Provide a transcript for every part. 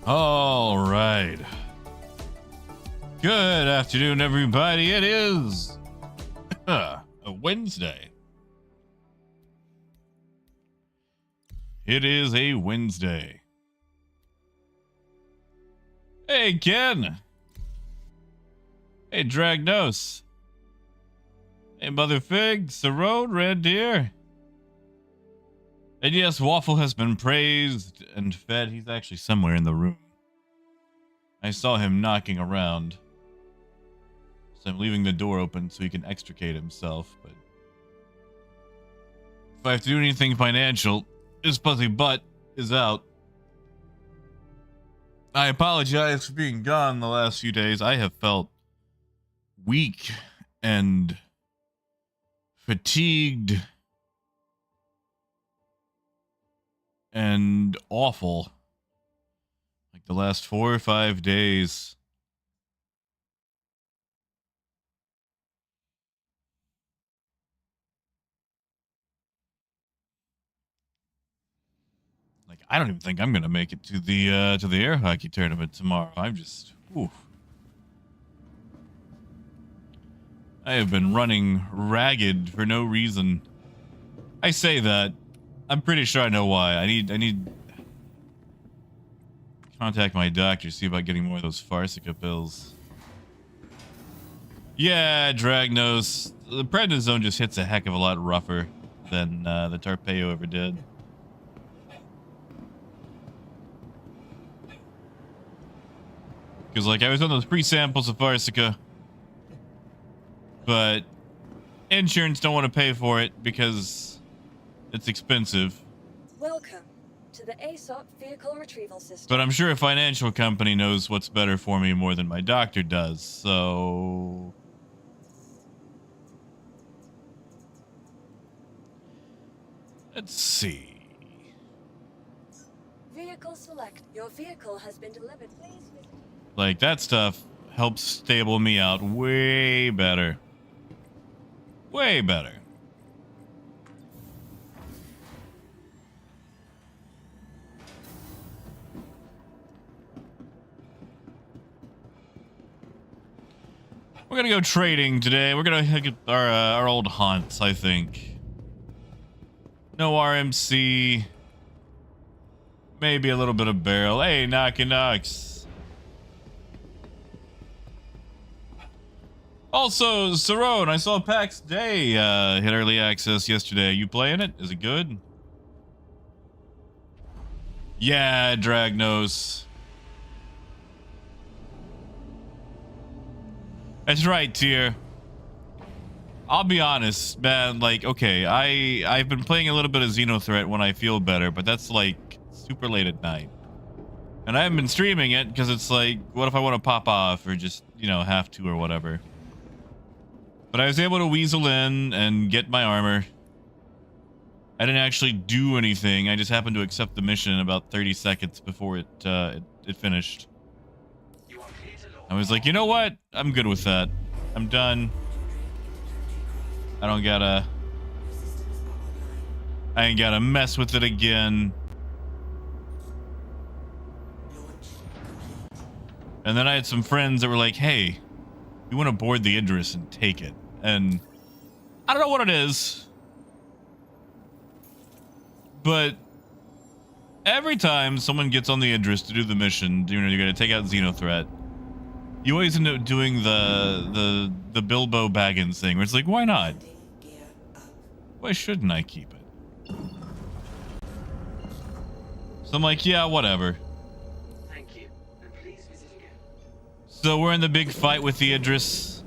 All right. Good afternoon, everybody. It is a Wednesday. It is a Wednesday. Hey, Ken. Hey, Dragnos. Hey, Mother Fig, Sarone, Red Deer. And yes, Waffle has been praised and fed. He's actually somewhere in the room. I saw him knocking around. So I'm leaving the door open so he can extricate himself. But if I have to do anything financial, his fuzzy butt is out. I apologize for being gone the last few days. I have felt weak and fatigued and awful. Like the last 4 or 5 days. Like I don't even think I'm gonna make it to the air hockey tournament tomorrow. I'm just oof. I have been running ragged for no reason. I say that. I'm pretty sure I know why. I need contact my doctor, see about getting more of those Farsica pills. Yeah, Dragnos. The prednisone just hits a heck of a lot rougher than the Tarpeo ever did. Because, like, I was on those pre-samples of Farsica, but insurance don't want to pay for it because it's expensive. Welcome to the ASOP vehicle retrieval system. But I'm sure a financial company knows what's better for me more than my doctor does, so... Let's see. Vehicle select. Your vehicle has been delivered. Please visit. Like, that stuff helps stable me out way better. Way better. We're gonna go trading today. We're gonna hit our old haunts, I think. No RMC. Maybe a little bit of barrel. Hey, Knocky Knocks. Also, Sarone, I saw PAX Day hit early access yesterday. You playing it? Is it good? Yeah, Dragnos. That's right, Tier. I'll be honest, man. Like, okay, I've been playing a little bit of Xenothreat when I feel better, but that's like super late at night. And I haven't been streaming it because it's like, what if I want to pop off or just, you know, have to or whatever. But I was able to weasel in and get my armor. I didn't actually do anything. I just happened to accept the mission about 30 seconds before it finished. I was like, you know what? I'm good with that. I'm done. I ain't gotta mess with it again. And then I had some friends that were like, hey, you want to board the Idris and take it. And I don't know what it is, but every time someone gets on the Idris to do the mission, you know, you're going to take out Xenothreat, you always end up doing the Bilbo Baggins thing, where it's like, why not? Why shouldn't I keep it? So I'm like, yeah, whatever. Thank you, and please visit again. So we're in the big fight with the Idris,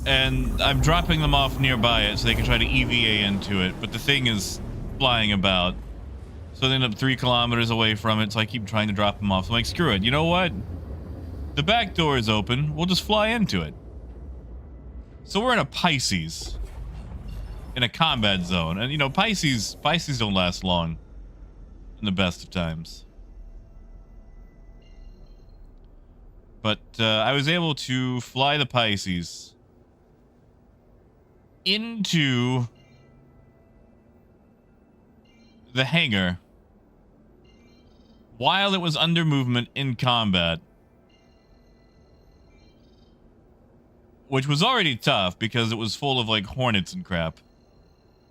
and I'm dropping them off nearby it so they can try to EVA into it, but the thing is flying about. So they end up 3 kilometers away from it, so I keep trying to drop them off. So I'm like, screw it, you know what? The back door is open, we'll just fly into it. So we're in a Pisces, in a combat zone, and you know, Pisces don't last long in the best of times. But I was able to fly the Pisces into the hangar while it was under movement in combat, which was already tough because it was full of like hornets and crap.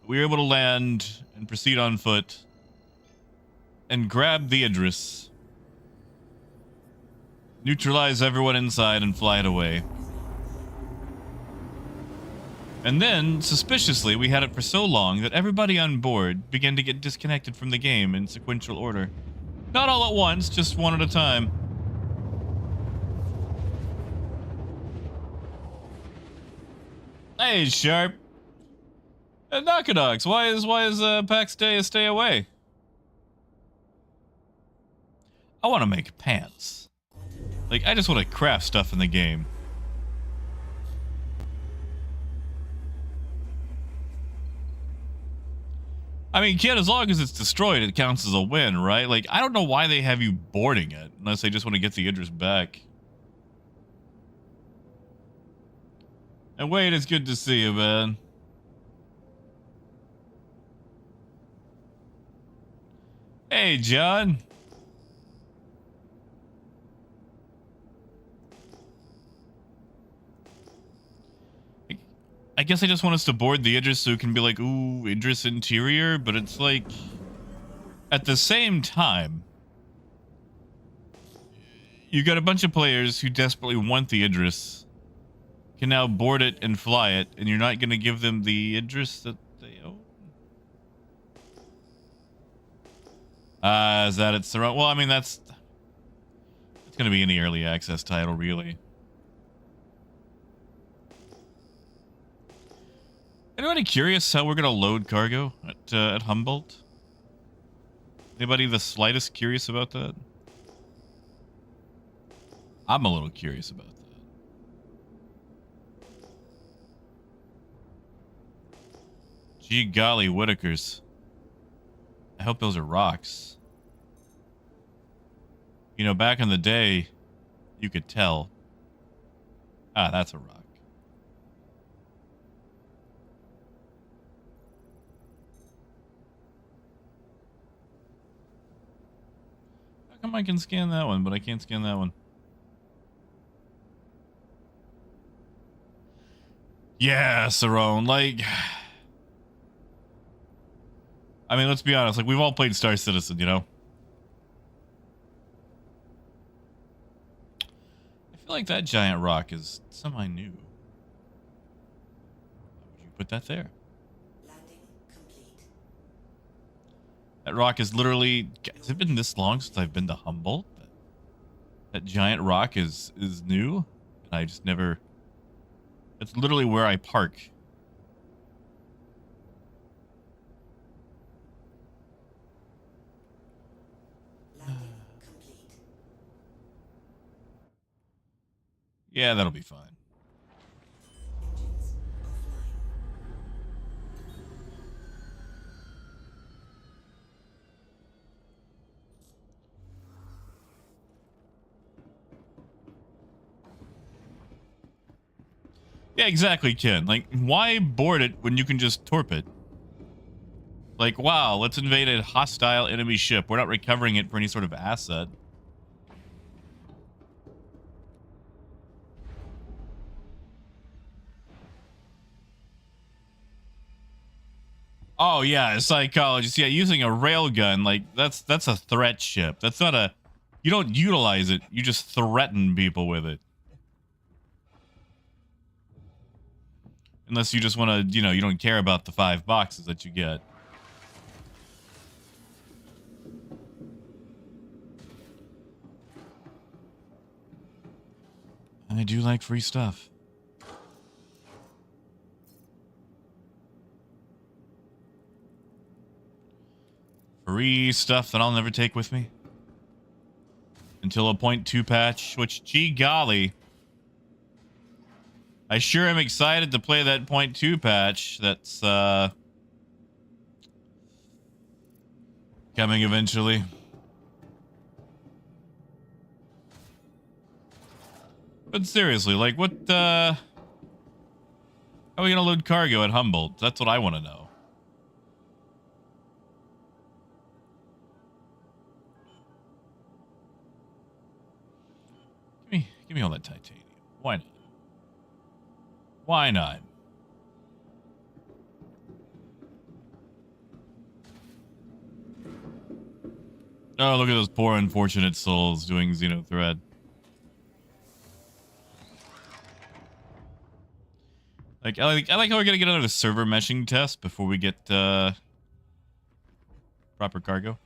We were able to land and proceed on foot and grab the Idris, neutralize everyone inside, and fly it away. And then, suspiciously, we had it for so long that everybody on board began to get disconnected from the game in sequential order. Not all at once, just one at a time. Hey, Sharp. Knockadox, why is Pax stay away? I want to make pants. Like, I just want to craft stuff in the game. I mean, kid, as long as it's destroyed, it counts as a win, right? Like, I don't know why they have you boarding it, unless they just want to get the Idris back. And Wade, it's good to see you, man. Hey, John. I guess I just want us to board the Idris so it can be like, ooh, Idris interior, but it's like, at the same time, you got a bunch of players who desperately want the Idris, can now board it and fly it, and you're not going to give them the Idris that they own? Is that it's the wrong? Well, I mean, it's going to be any early access title, really. Anybody curious how we're gonna load cargo at Humboldt? Anybody the slightest curious about that? I'm a little curious about that. Gee golly, Whitakers. I hope those are rocks. You know, back in the day, you could tell. Ah, that's a rock. How come I can scan that one, but I can't scan that one? Yeah, Sarone, like... I mean, let's be honest, like, we've all played Star Citizen, you know? I feel like that giant rock is semi-new. Why would you put that there? Landing complete. That rock is literally... Has it been this long since I've been to Humboldt? That giant rock is new? And I just never... That's literally where I park. Landing complete. Yeah, that'll be fine. Engines offline. Yeah, exactly, Ken. Like, why board it when you can just torp it? Like, wow, let's invade a hostile enemy ship. We're not recovering it for any sort of asset. Oh, yeah, a psychologist. Yeah, using a railgun, like, that's a threat ship. That's not a... You don't utilize it. You just threaten people with it. Unless you just want to, you know, you don't care about the 5 boxes that you get. I do like free stuff. Free stuff that I'll never take with me. Until a 0.2 patch, which, gee golly... I sure am excited to play that 0.2 patch that's coming eventually. But seriously, like, what, how are we gonna load cargo at Humboldt? That's what I want to know. Give me all that titanium. Why not? Why not? Oh, look at those poor unfortunate souls doing Xenothreat. I like how we're gonna get another server meshing test before we get proper cargo.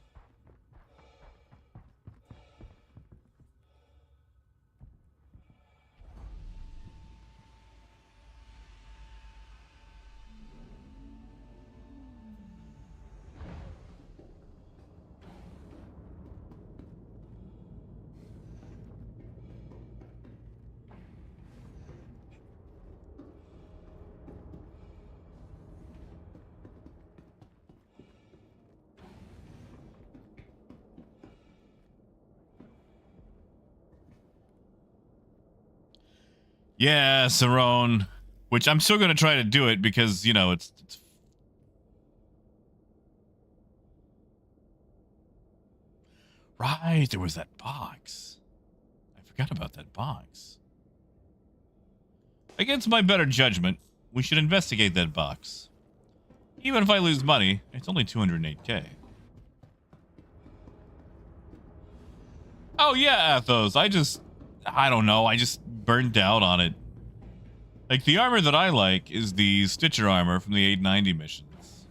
Yeah, Sarone. Which I'm still gonna try to do it because, you know, it's right, there was that box. I forgot about that box. Against my better judgment, we should investigate that box. Even if I lose money, it's only 208k. Oh yeah, Athos. I don't know. I just burned out on it. Like, the armor that I like is the Stitcher armor from the 890 missions.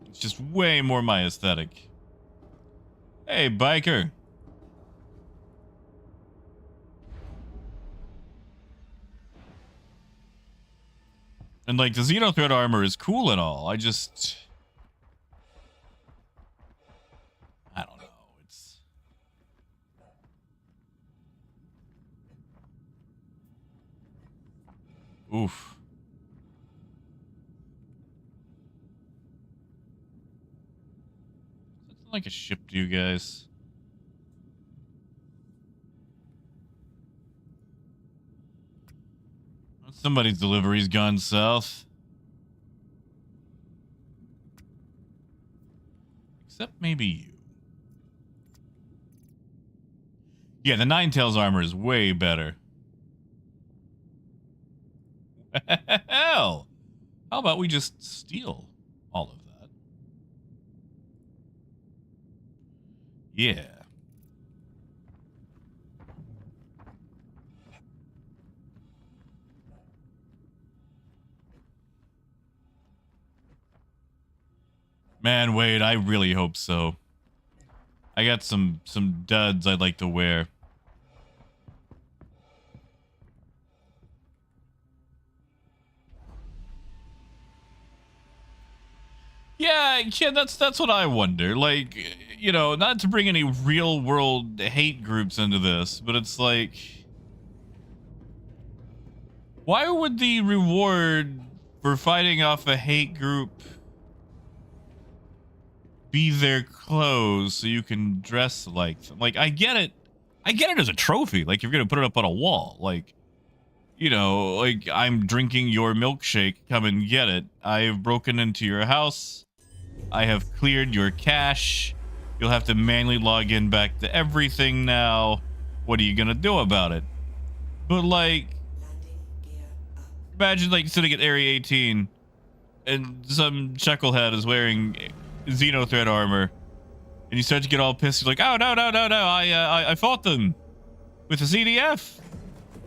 It's just way more my aesthetic. Hey, biker. And, like, the Xenothreat armor is cool and all. I don't know. It's... Oof. It's like a ship to you guys. Somebody's delivery's gone south. Except maybe you. Yeah, the Ninetales armor is way better. Hell, how about we just steal all of that? Yeah. Man, Wade, I really hope so. I got some duds I'd like to wear. Yeah, that's what I wonder. Like, you know, not to bring any real world hate groups into this, but it's like, why would the reward for fighting off a hate group be their clothes so you can dress like them? Like, I get it as a trophy. Like, you're gonna put it up on a wall. Like, you know, like, I'm drinking your milkshake, come and get it. I've broken into your house. I have cleared your cache. You'll have to manually log in back to everything now. What are you gonna do about it? But, like, imagine, like, sitting at Area 18 and some chucklehead is wearing Xenothreat armor, and you start to get all pissed. You're like, oh, no, I fought them with a CDF.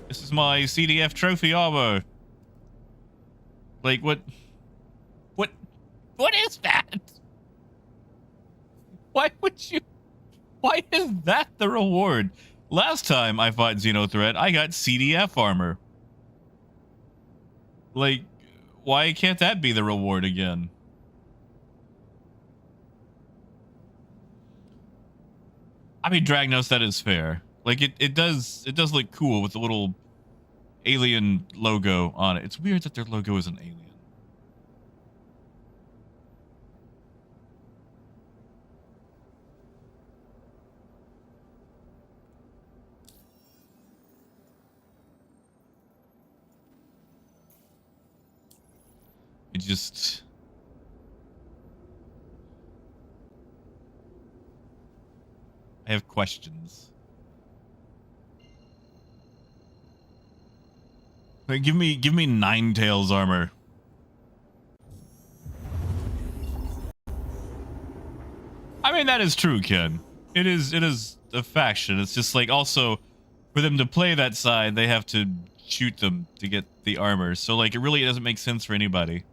This is my CDF trophy armor. Like, what is that? Why is that the reward? Last time I fought Xenothreat, I got CDF armor. Like, why can't that be the reward again? I mean, Dragnos, that is fair. Like, it does look cool with the little alien logo on it. It's weird that their logo is an alien. It just... I have questions. Like, give me Nine Tails armor. I mean, that is true, Ken. It is a faction. It's just like, also for them to play that side, they have to shoot them to get the armor. So like, it really doesn't make sense for anybody.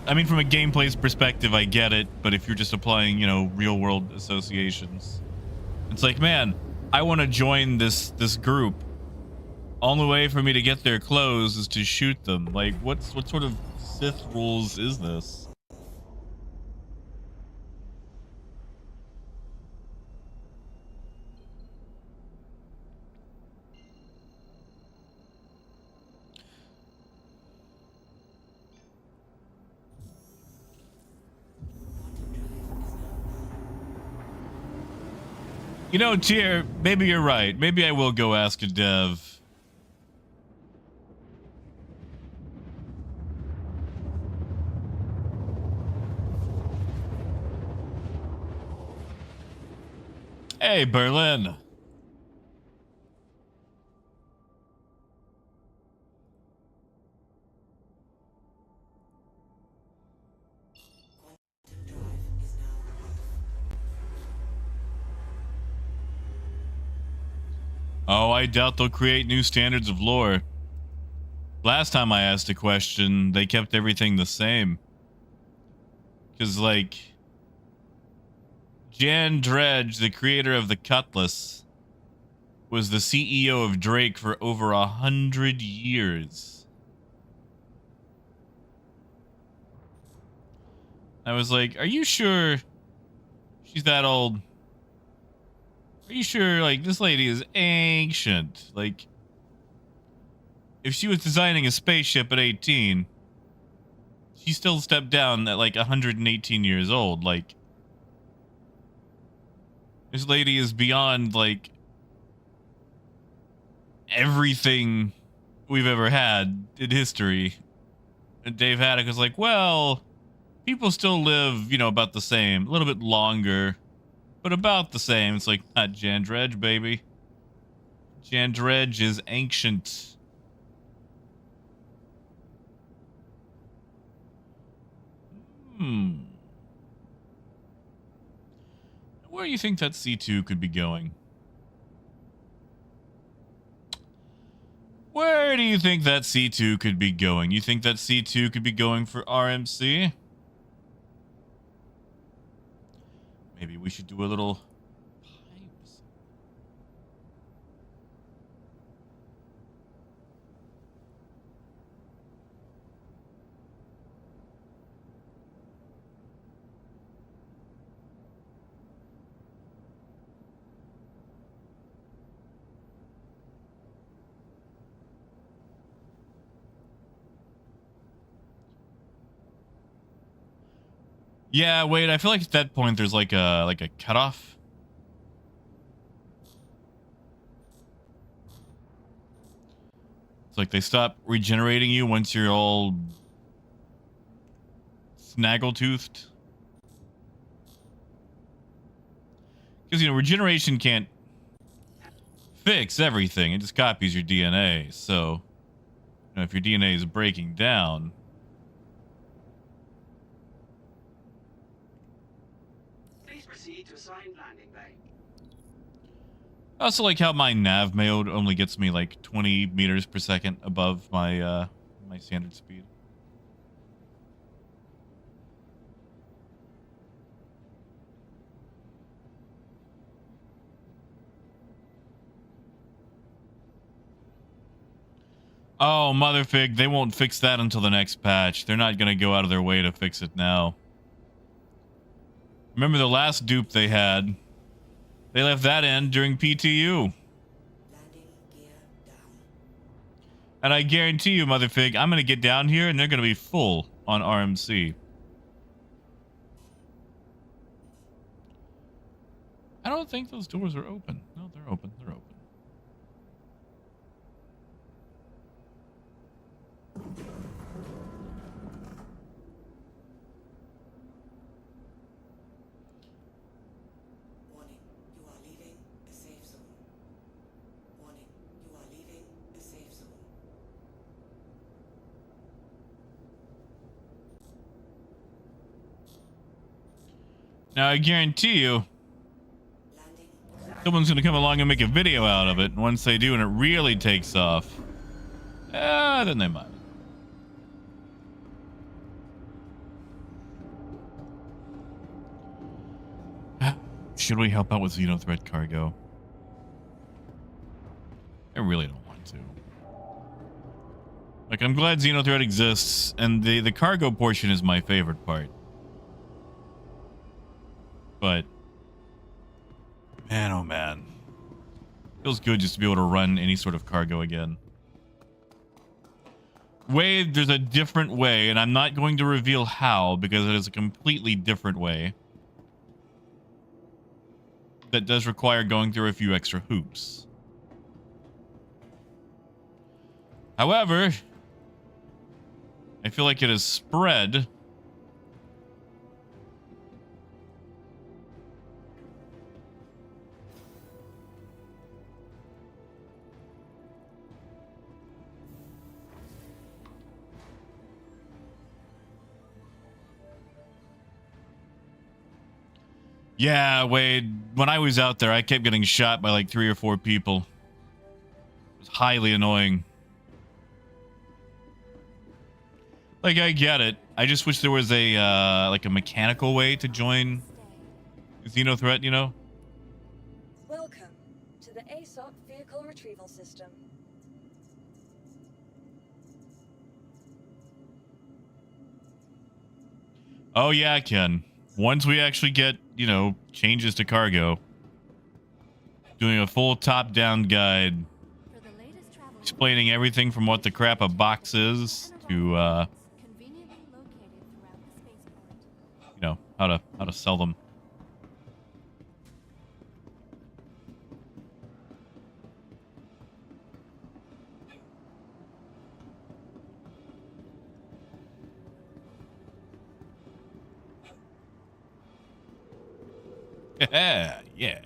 I mean, from a gameplay's perspective, I get it, but if you're just applying, you know, real world associations, it's like, man, I want to join this group. Only way for me to get their clothes is to shoot them. Like, what sort of Sith rules is this? You know, Tier, maybe you're right. Maybe I will go ask a dev. Hey, Berlin. Oh, I doubt they'll create new standards of lore. Last time I asked a question, they kept everything the same. Because, like, Jan Dredge, the creator of the Cutlass, was the CEO of Drake for over 100 years. I was like, are you sure she's that old? Are you sure, like, this lady is ancient? Like, if she was designing a spaceship at 18, she still stepped down at, like, 118 years old. Like, this lady is beyond, like, everything we've ever had in history. And Dave Haddock was like, well, people still live, you know, about the same. A little bit longer, but about the same. It's like, not Jan Dredge, baby. Jan Dredge is ancient. Where do you think that C2 could be going? Where do you think that C2 could be going? You think that C2 could be going for RMC? Maybe we should do a little pipes. Yeah, wait, I feel like at that point there's like a cutoff. It's like they stop regenerating you once you're all snaggle-toothed. Because, you know, regeneration can't fix everything. It just copies your DNA. So, you know, if your DNA is breaking down... Please proceed to assigned landing bay. I also like how my nav mode only gets me like 20 meters per second above my my standard speed. Oh, motherfig, they won't fix that until the next patch. They're not going to go out of their way to fix it now. Remember the last dupe they had? They left that in during PTU. Landing gear down. And I guarantee you, motherfig, I'm going to get down here and they're going to be full on RMC. I don't think those doors are open. No, they're open. They're open. Warning, you are leaving a safe zone. Now, I guarantee you, Landing. someone's going to come along and make a video out of it. And once they do and it really takes off, then they might. Should we help out with Xenothreat cargo? I really don't want to. Like, I'm glad Xenothreat exists, and the cargo portion is my favorite part. But, man, oh man. Feels good just to be able to run any sort of cargo again. Wade, there's a different way, and I'm not going to reveal how, because it is a completely different way. That does require going through a few extra hoops. However, I feel like it is spread. Yeah, Wade, when I was out there, I kept getting shot by like 3 or 4 people. It was highly annoying. Like, I get it. I just wish there was a, like a mechanical way to join Xenothreat, you know? Welcome to the ASOP vehicle retrieval system. Oh, yeah, Ken. Once we actually get, you know, changes to cargo, doing a full top-down guide, explaining everything from what the crap a box is to, you know, how to sell them. Yeah.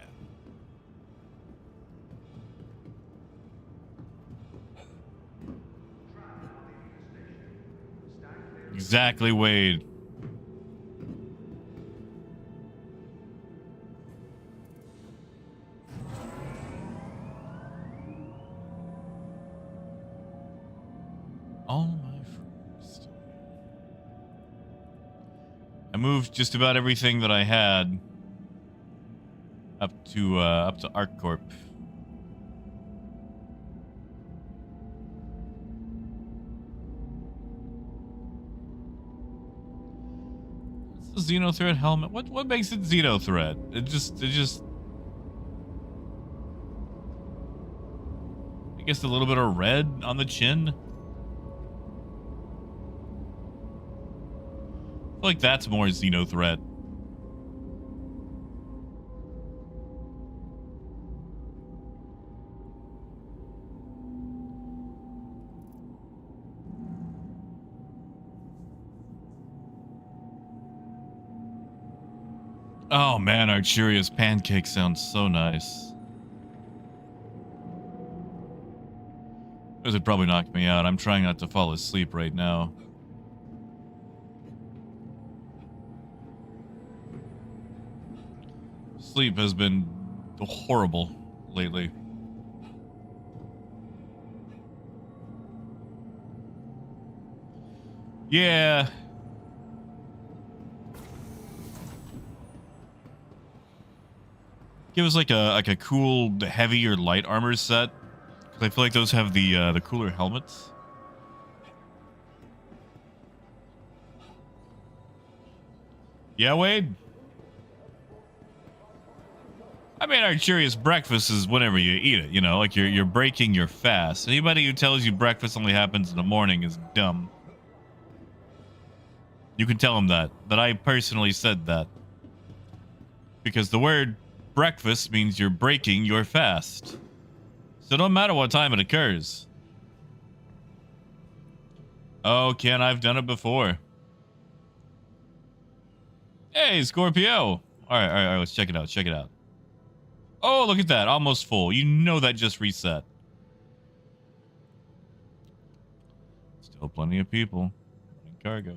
Exactly, Wade. All my friends. I moved just about everything that I had up to ArcCorp. What's the Xenothreat helmet? What makes it Xenothreat? It just I guess a little bit of red on the chin. I feel like that's more Xenothreat. Oh man, Archuria's pancake sounds so nice. This would probably knock me out. I'm trying not to fall asleep right now. Sleep has been horrible lately. Yeah. Give us like a cool heavy or light armor set, because I feel like those have the cooler helmets. Yeah, Wade. I mean, Archuria's breakfast is whenever you eat it. You know, like you're breaking your fast. Anybody who tells you breakfast only happens in the morning is dumb. You can tell them that I personally said that, because the word breakfast means you're breaking your fast. So no matter what time it occurs. Oh, Ken, I've done it before. Hey, Scorpio. All right, let's check it out. Oh, look at that. Almost full. You know that just reset. Still plenty of people. Cargo.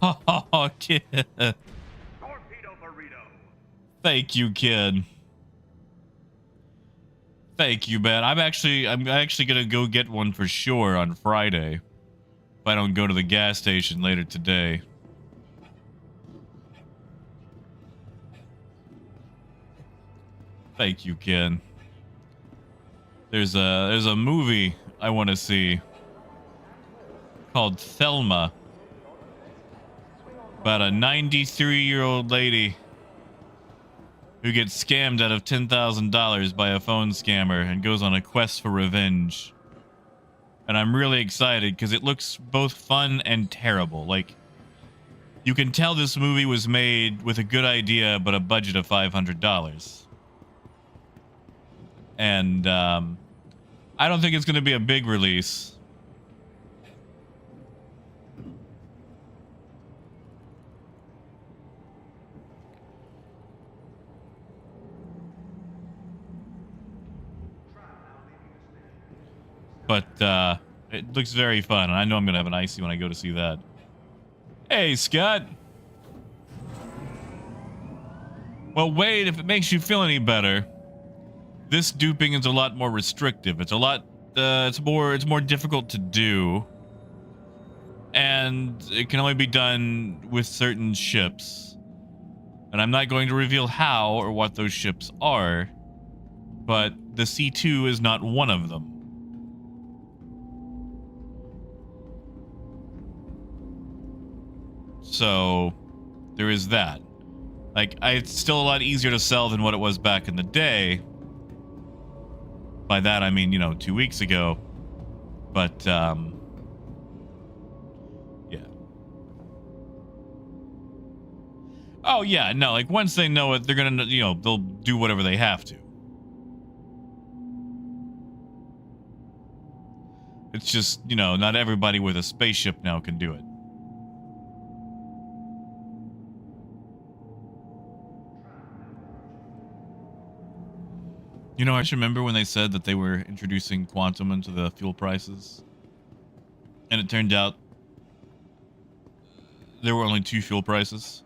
Oh, kid. Torpedo burrito. Thank you, kid. Thank you, man. I'm actually gonna go get one for sure on Friday. If I don't go to the gas station later today. Thank you, kid. There's a movie I want to see called Thelma, about a 93-year-old lady who gets scammed out of $10,000 by a phone scammer and goes on a quest for revenge. And I'm really excited because it looks both fun and terrible. Like, you can tell this movie was made with a good idea but a budget of $500. And I don't think it's going to be a big release. But it looks very fun, and I know I'm going to have an icy when I go to see that. Hey, Scott. Well, Wade, if it makes you feel any better, this duping is a lot more restrictive. It's a lot, it's more difficult to do. And it can only be done with certain ships. And I'm not going to reveal how or what those ships are, but the C2 is not one of them. So there is that. Like, it's still a lot easier to sell than what it was back in the day. By that, I mean, 2 weeks ago. But, yeah. Oh, yeah, no, like, once they know it, they're gonna, they'll do whatever they have to. It's just, not everybody with a spaceship now can do it. I just remember when they said that they were introducing quantum into the fuel prices. And it turned out there were only 2 fuel prices.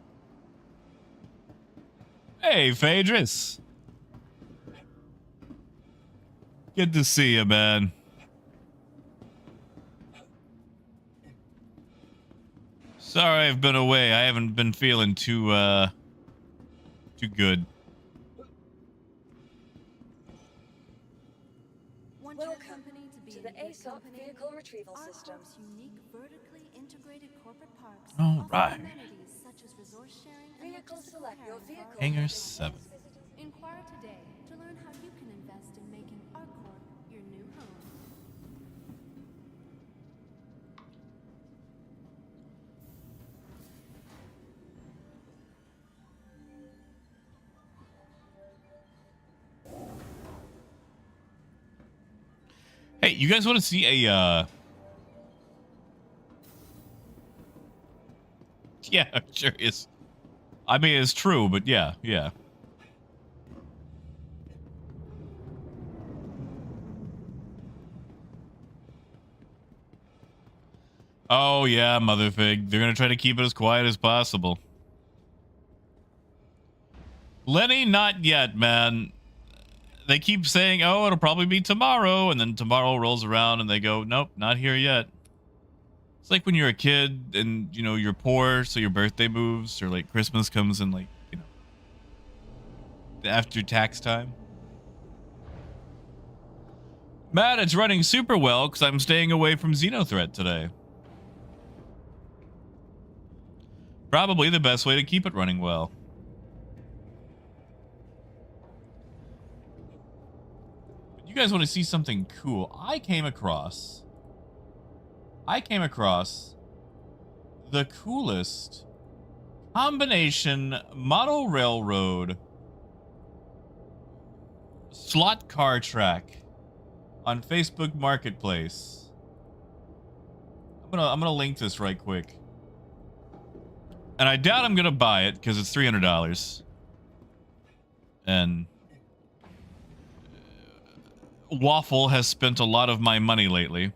Hey, Phaedrus. Good to see you, man. Sorry I've been away. I haven't been feeling too good. Welcome to the ASOP Vehicle Retrieval System. All right. Vehicle select your vehicle. Hangar 7. Inquire today to learn how you can invest in making ArcCorp your new home. Hey, you guys want to see a yeah, sure is. I mean, it's true, but yeah. Oh, yeah, Motherfig. They're going to try to keep it as quiet as possible. Lenny, not yet, man. They keep saying, oh, it'll probably be tomorrow. And then tomorrow rolls around and they go, nope, not here yet. It's like when you're a kid and, you're poor, so your birthday moves, or like Christmas comes in, like, after tax time. Matt, it's running super well because I'm staying away from Xenothreat today. Probably the best way to keep it running well. But you guys want to see something cool? I came across the coolest combination model railroad slot car track on Facebook Marketplace. I'm gonna link this right quick. And I doubt I'm gonna buy it because it's $300. And Waffle has spent a lot of my money lately.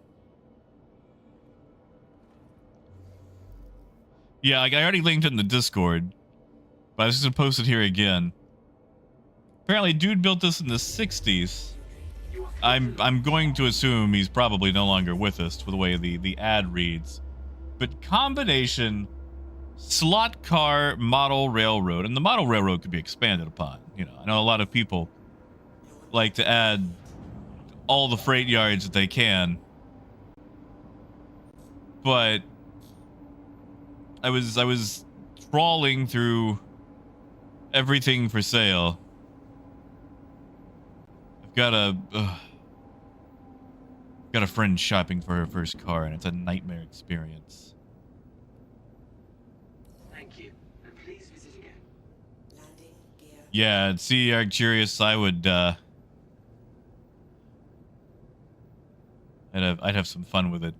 Yeah, like I already linked it in the Discord, but I was just gonna post it here again. Apparently, dude built this in the 60s. I'm going to assume he's probably no longer with us with the way the ad reads. But combination slot car model railroad, and the model railroad could be expanded upon. You know, I know a lot of people like to add all the freight yards that they can, but I was trawling through everything for sale. I've got a friend shopping for her first car, and it's a nightmare experience. Thank you, and please visit again. Landing gear. Yeah, see, Arcturus, I would I'd have some fun with it.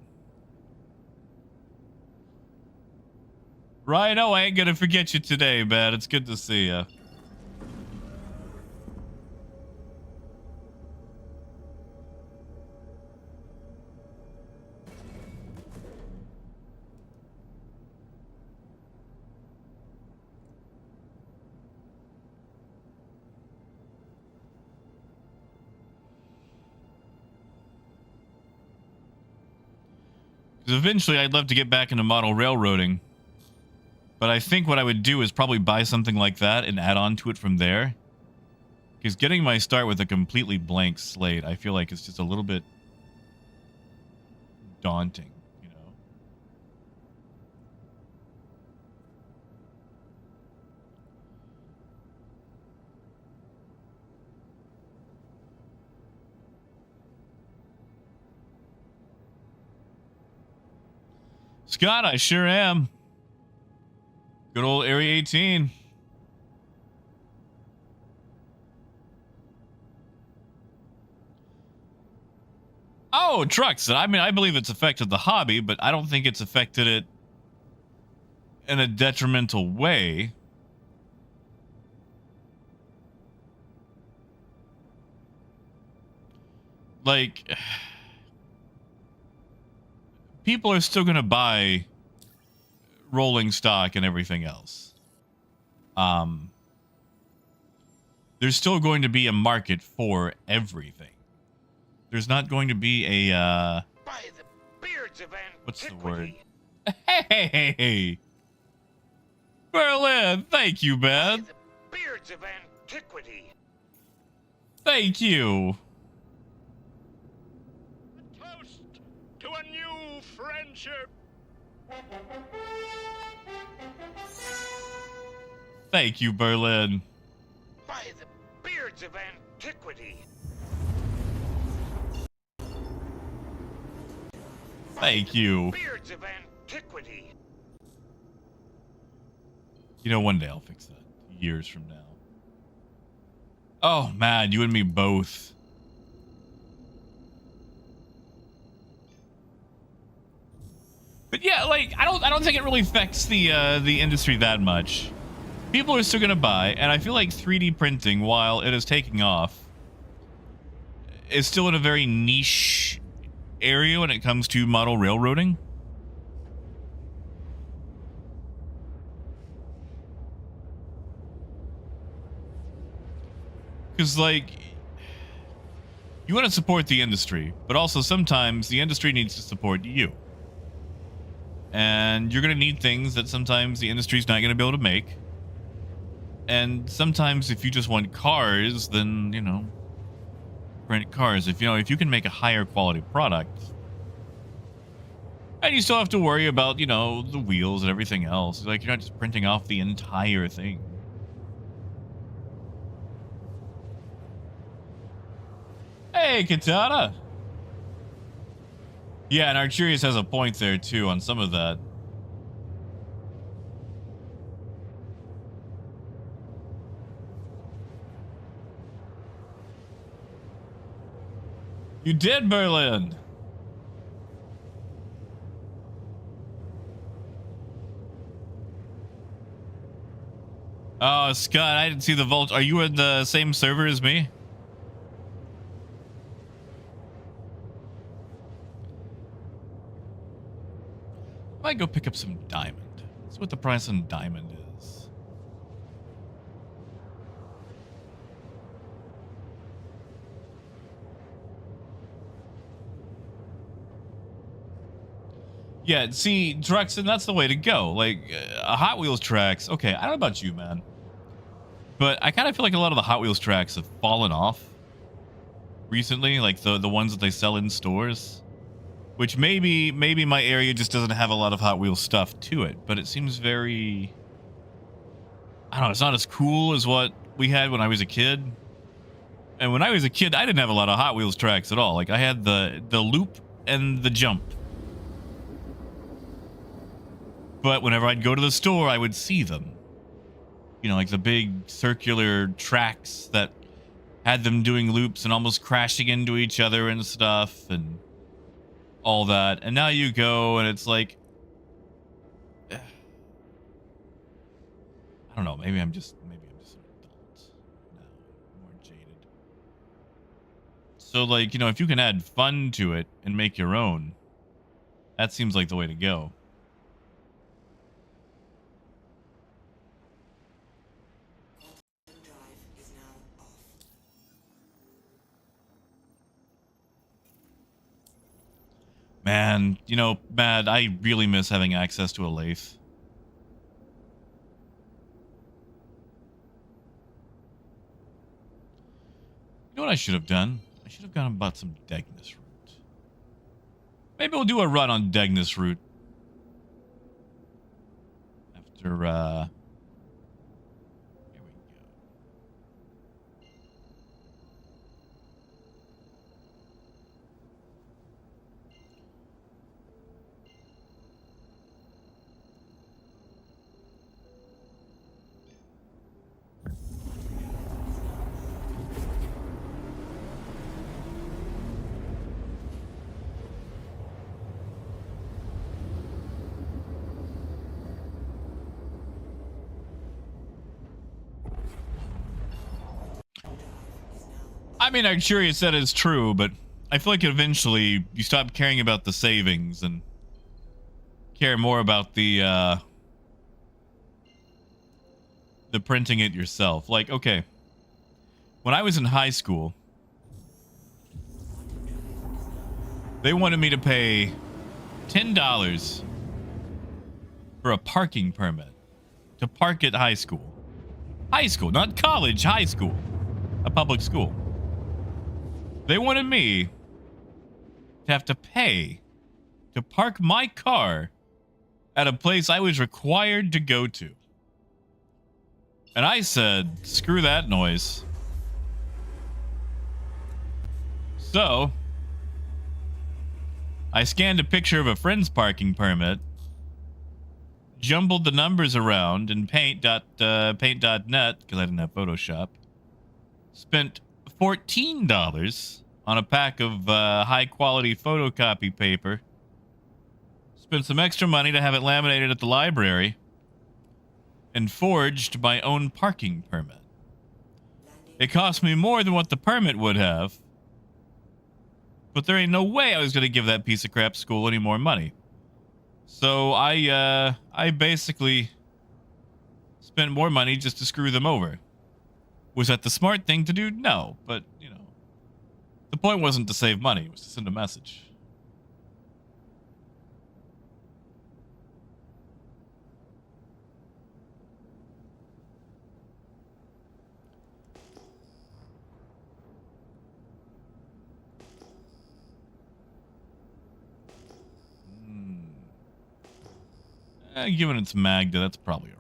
Rhino, I ain't gonna forget you today, man. It's good to see you. Because eventually I'd love to get back into model railroading. But I think what I would do is probably buy something like that and add on to it from there. Because getting my start with a completely blank slate, I feel like it's just a little bit daunting, you know? Scott, I sure am. Good old Area 18. Oh, trucks. I mean, I believe it's affected the hobby, but I don't think it's affected it in a detrimental way. Like, people are still going to buy rolling stock and everything else. There's still going to be a market for everything. There's not going to be a By the beards of what's the antiquity. word? Hey, Berlin, thank you, By man. the beards of antiquity. Thank you. A toast to a new friendship. Thank you, Berlin. By the beards of antiquity. Thank you. Beards of antiquity. You know, one day I'll fix that. Years from now. Oh man, you and me both. But yeah, like I don't think it really affects the industry that much. People are still gonna buy, and I feel like 3D printing, while it is taking off, is still in a very niche area when it comes to model railroading. Because, like, you want to support the industry, but also sometimes the industry needs to support you. And you're going to need things that sometimes the industry's not going to be able to make. And sometimes if you just want cars, then, you know, print cars. If you can make a higher quality product, and you still have to worry about, you know, the wheels and everything else. Like, you're not just printing off the entire thing. Hey, Katana. Yeah, and Arcturus has a point there too on some of that. You did, Berlin. Oh, Scott, I didn't see the vault. Are you in the same server as me? Might go pick up some diamond. That's what the price on diamond is. Yeah, see, Druxton, that's the way to go. Like, Hot Wheels tracks. Okay, I don't know about you, man, but I kind of feel like a lot of the Hot Wheels tracks have fallen off recently, like the ones that they sell in stores. Which maybe my area just doesn't have a lot of Hot Wheels stuff to it, but it seems very, I don't know, it's not as cool as what we had when I was a kid. And when I was a kid, I didn't have a lot of Hot Wheels tracks at all. Like I had the loop and the jump. But whenever I'd go to the store, I would see them. You know, like the big circular tracks that had them doing loops and almost crashing into each other and stuff and all that. And now you go and it's like, I don't know, maybe I'm just an adult now, more jaded. So like, you know, if you can add fun to it and make your own, that seems like the way to go. Drive is now off. Man, you know, Mad, I really miss having access to a lathe. You know what I should have done? I should have gone and bought some Degnus root. Maybe we'll do a run on Degnus root. After, here we go. I mean, I'm curious that is true, but I feel like eventually you stop caring about the savings and care more about the printing it yourself. Like, okay, when I was in high school, they wanted me to pay $10 for a parking permit to park at high school. High school, not college, high school. A public school. They wanted me to have to pay to park my car at a place I was required to go to. And I said, screw that noise. So, I scanned a picture of a friend's parking permit, jumbled the numbers around in paint.net, because I didn't have Photoshop, spent $14 on a pack of high-quality photocopy paper, spent some extra money to have it laminated at the library, and forged my own parking permit. It cost me more than what the permit would have, but there ain't no way I was going to give that piece of crap school any more money. So I basically spent more money just to screw them over. Was that the smart thing to do? No, but, you know, the point wasn't to save money. It was to send a message. Given it's Magda, that's probably a rock.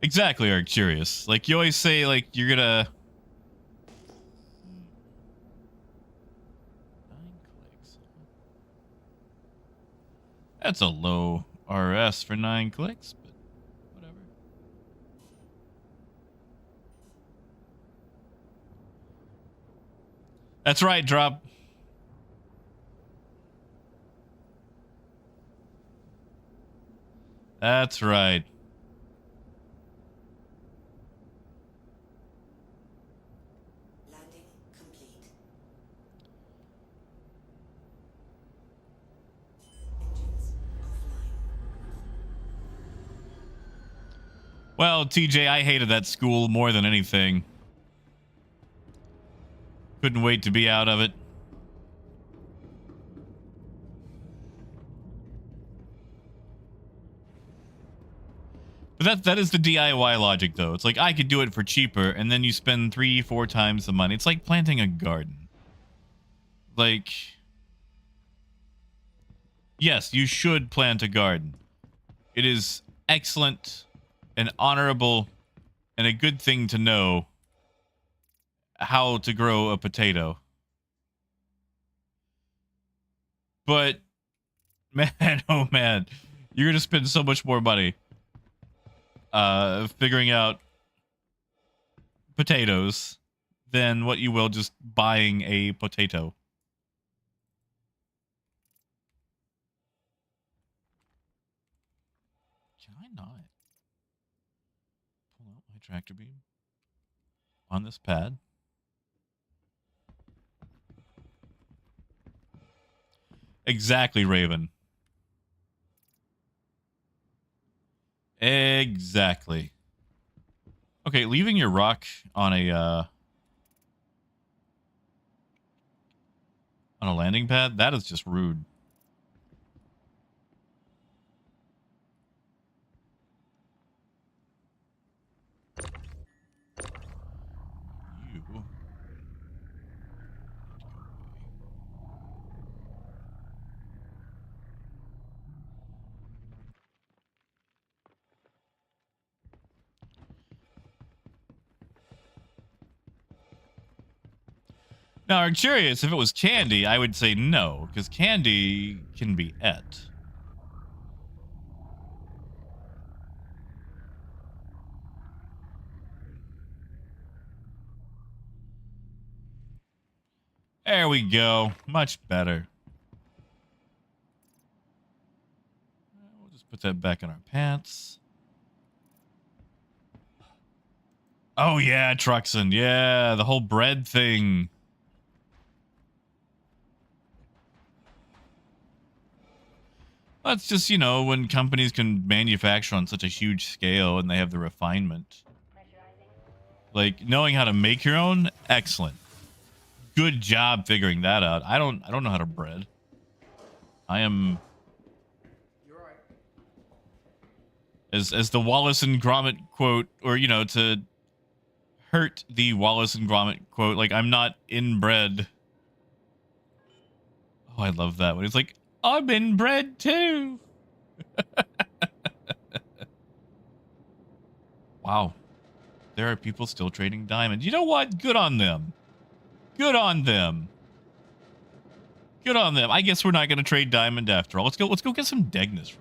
Exactly, Arcturious. Like, you always say, like, you're gonna... 9 clicks. That's a low RS for 9 clicks, but whatever. That's right, Drop. That's right. Landing complete. Well, TJ, I hated that school more than anything. Couldn't wait to be out of it. But that is the DIY logic, though. It's like, I could do it for cheaper, and then you spend 3-4 times the money. It's like planting a garden. Like, yes, you should plant a garden. It is excellent and honorable and a good thing to know how to grow a potato. But, man, oh man, you're going to spend so much more money figuring out potatoes than what you will just buying a potato. Can I not pull out my tractor beam on this pad? Exactly, Raven. Exactly. Okay, leaving your rock on a landing pad, that is just rude. You. Now, I'm curious, if it was candy, I would say no, because candy can be et. There we go. Much better. We'll just put that back in our pants. Oh, yeah, Truxon. Yeah, the whole bread thing. That's just, you know, when companies can manufacture on such a huge scale and they have the refinement. Like, knowing how to make your own, excellent. Good job figuring that out. I don't know how to bread. I am, as the Wallace and Gromit quote, or, you know, to hurt the Wallace and Gromit quote, like, I'm not inbred. Oh, I love that one. It's like, I'm inbred too. Wow. There are people still trading diamonds. You know what? Good on them. Good on them. Good on them. I guess we're not going to trade diamond after all. Let's go get some Degnus fruit.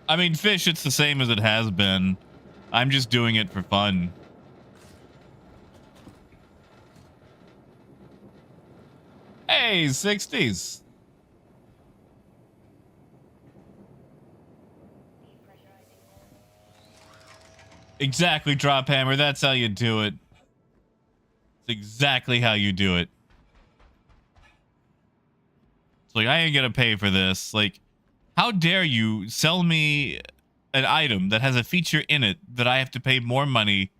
I mean, fish, it's the same as it has been. I'm just doing it for fun. Hey, 60s. Exactly, Drop Hammer. That's how you do it. It's exactly how you do it. It's like, I ain't gonna pay for this. Like, how dare you sell me an item that has a feature in it that I have to pay more money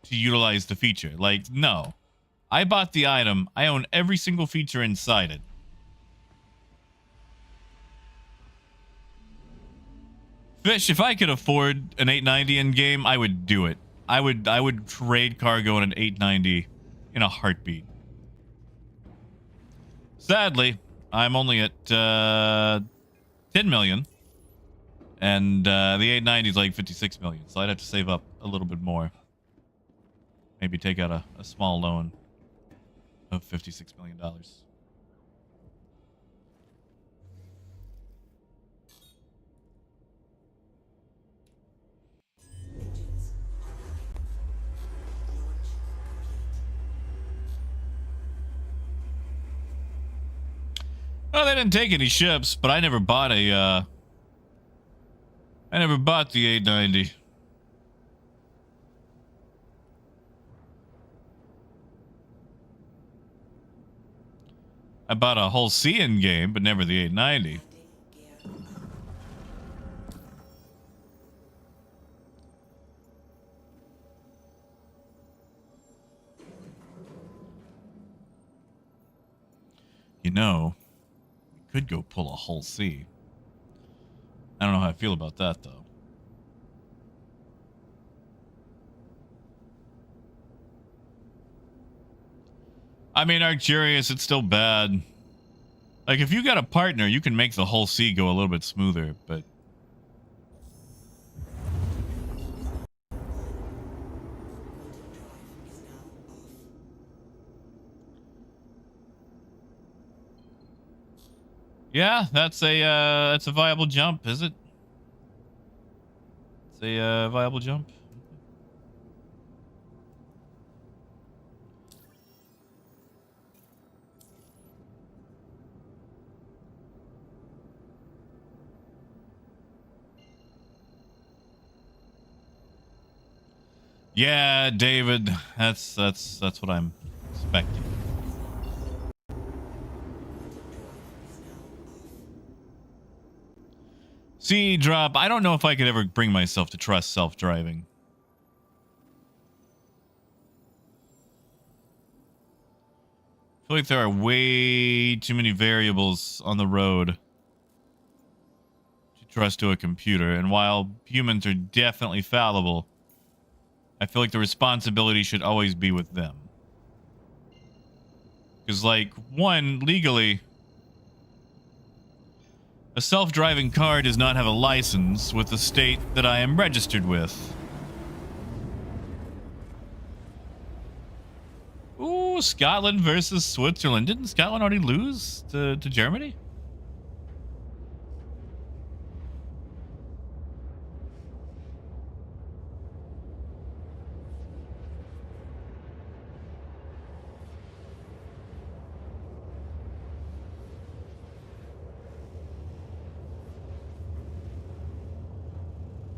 to utilize the feature? Like, no. I bought the item. I own every single feature inside it. Fish, if I could afford an 890 in game, I would do it. I would trade cargo in an 890 in a heartbeat. Sadly, I'm only at 10 million, and the 890 is like 56 million, so I'd have to save up a little bit more. Maybe take out a small loan of $56 million. Well, they didn't take any ships, but I never bought a, I never bought the 890. I bought a whole sea in game, but never the 890. you know, we could go pull a hull C. I don't know how I feel about that, though. I mean, Arcturius, it's still bad. Like, if you got a partner, you can make the whole sea go a little bit smoother, but... Yeah, that's a viable jump, is it? It's a viable jump. Yeah, David, that's what I'm expecting. C drop. I don't know if I could ever bring myself to trust self-driving. I feel like there are way too many variables on the road to trust to a computer, and while humans are definitely fallible, I feel like the responsibility should always be with them. Because, like, one, legally, a self-driving car does not have a license with the state that I am registered with. Ooh, Scotland versus Switzerland. Didn't Scotland already lose to Germany?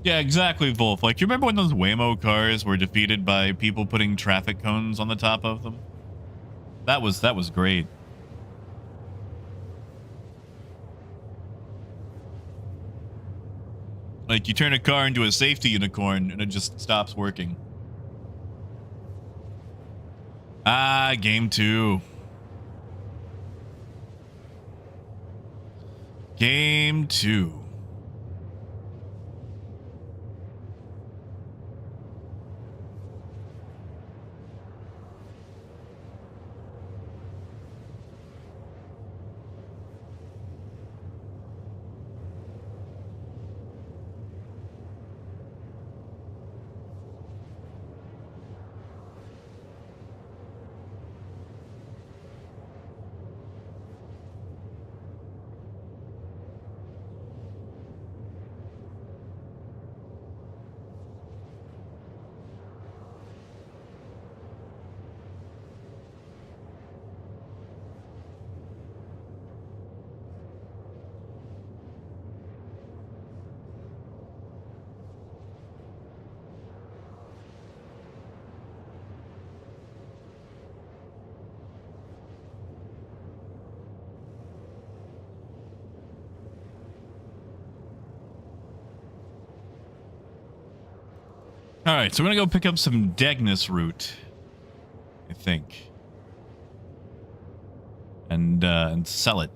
Yeah, exactly, Wolf. Like, you remember when those Waymo cars were defeated by people putting traffic cones on the top of them? That was great. Like, you turn a car into a safety unicorn and it just stops working. Ah, game 2. Game 2. All right, so we're gonna go pick up some Degnus root, I think, and sell it.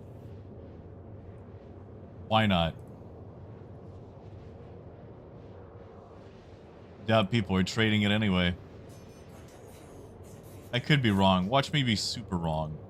Why not? Doubt people are trading it anyway. I could be wrong. Watch me be super wrong.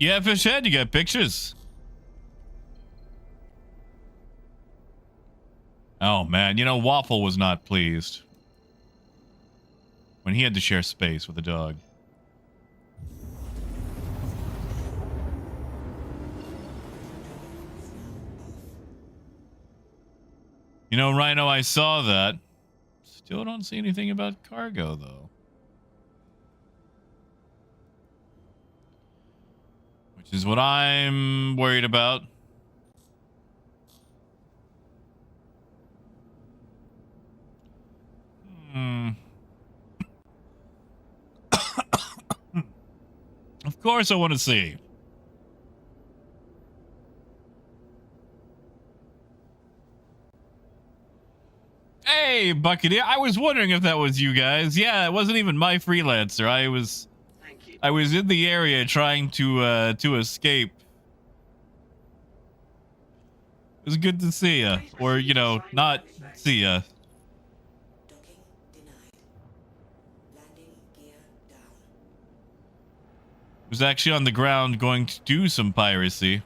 Yeah, Fishhead, you got pictures? Oh, man. You know, Waffle was not pleased when he had to share space with a dog. You know, Rhino, I saw that. Still don't see anything about cargo, though. Which is what I'm worried about. Of course I want to see. Hey, Buccaneer. I was wondering if that was you guys. Yeah, it wasn't even my freelancer. Thank you. I was in the area trying to escape. It was good to see ya. Or, you know, not see ya. Docking denied. Landing gear down. Was actually on the ground going to do some piracy.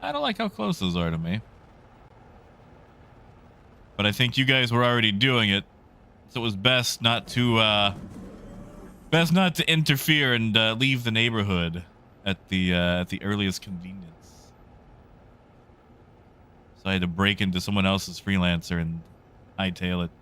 I don't like how close those are to me. But I think you guys were already doing it. So it was best not to interfere and leave the neighborhood at the earliest convenience. So I had to break into someone else's freelancer and hightail it.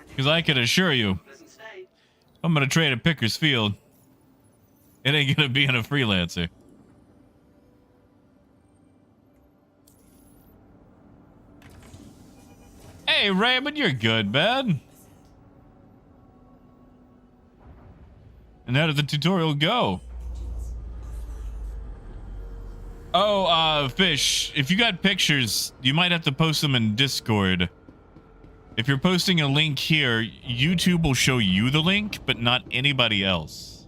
Because I can assure you, Pleasant stay. I'm going to trade at Pickers Field. It ain't going to be in a freelancer. Hey, Raymond, you're good, man. And how did the tutorial go? Oh, Fish, if you got pictures, you might have to post them in Discord. If you're posting a link here, YouTube will show you the link, but not anybody else.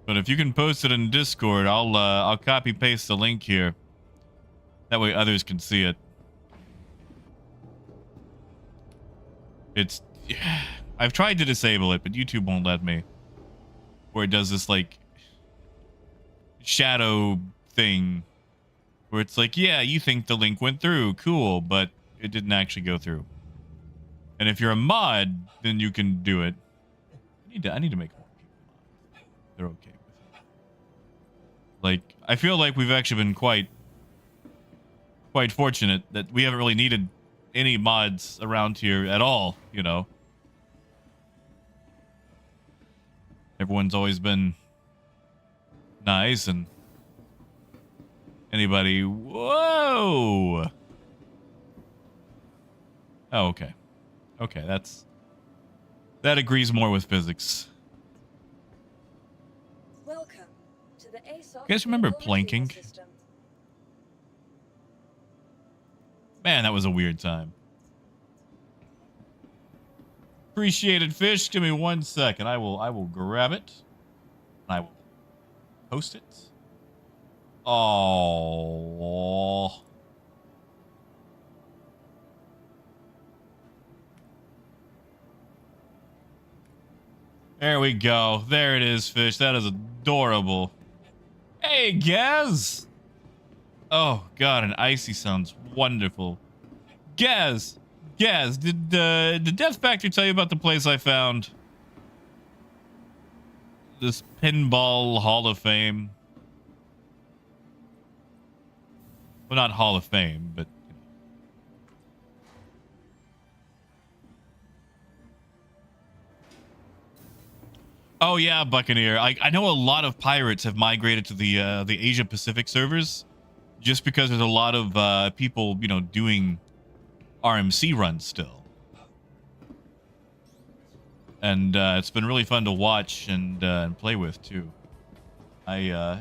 But if you can post it in Discord, I'll copy paste the link here. That way others can see it. It's I've tried to disable it, but YouTube won't let me. Where it does this like shadow thing where it's like, yeah, you think the link went through, cool, but it didn't actually go through. And if you're a mod, then you can do it. I need to make more people mods. They're okay with it. Like, I feel like we've actually been quite fortunate that we haven't really needed any mods around here at all, you know. Everyone's always been nice and anybody. Whoa. Oh, okay. Okay, that agrees more with physics. Welcome to the ASOC. You guys remember planking? Man, that was a weird time. Appreciated, Fish. Give me 1 second. I will grab it. I will post it. Oh. There we go. There it is, Fish. That is adorable. Hey, Gaz. Oh, God, an icy sounds wonderful. Gaz, did Death Factor tell you about the place I found? This Pinball Hall of Fame. Well, not Hall of Fame, but... Oh, yeah, Buccaneer. I know a lot of pirates have migrated to the Asia Pacific servers just because there's a lot of people, you know, doing RMC runs still. And it's been really fun to watch and play with, too. Hey!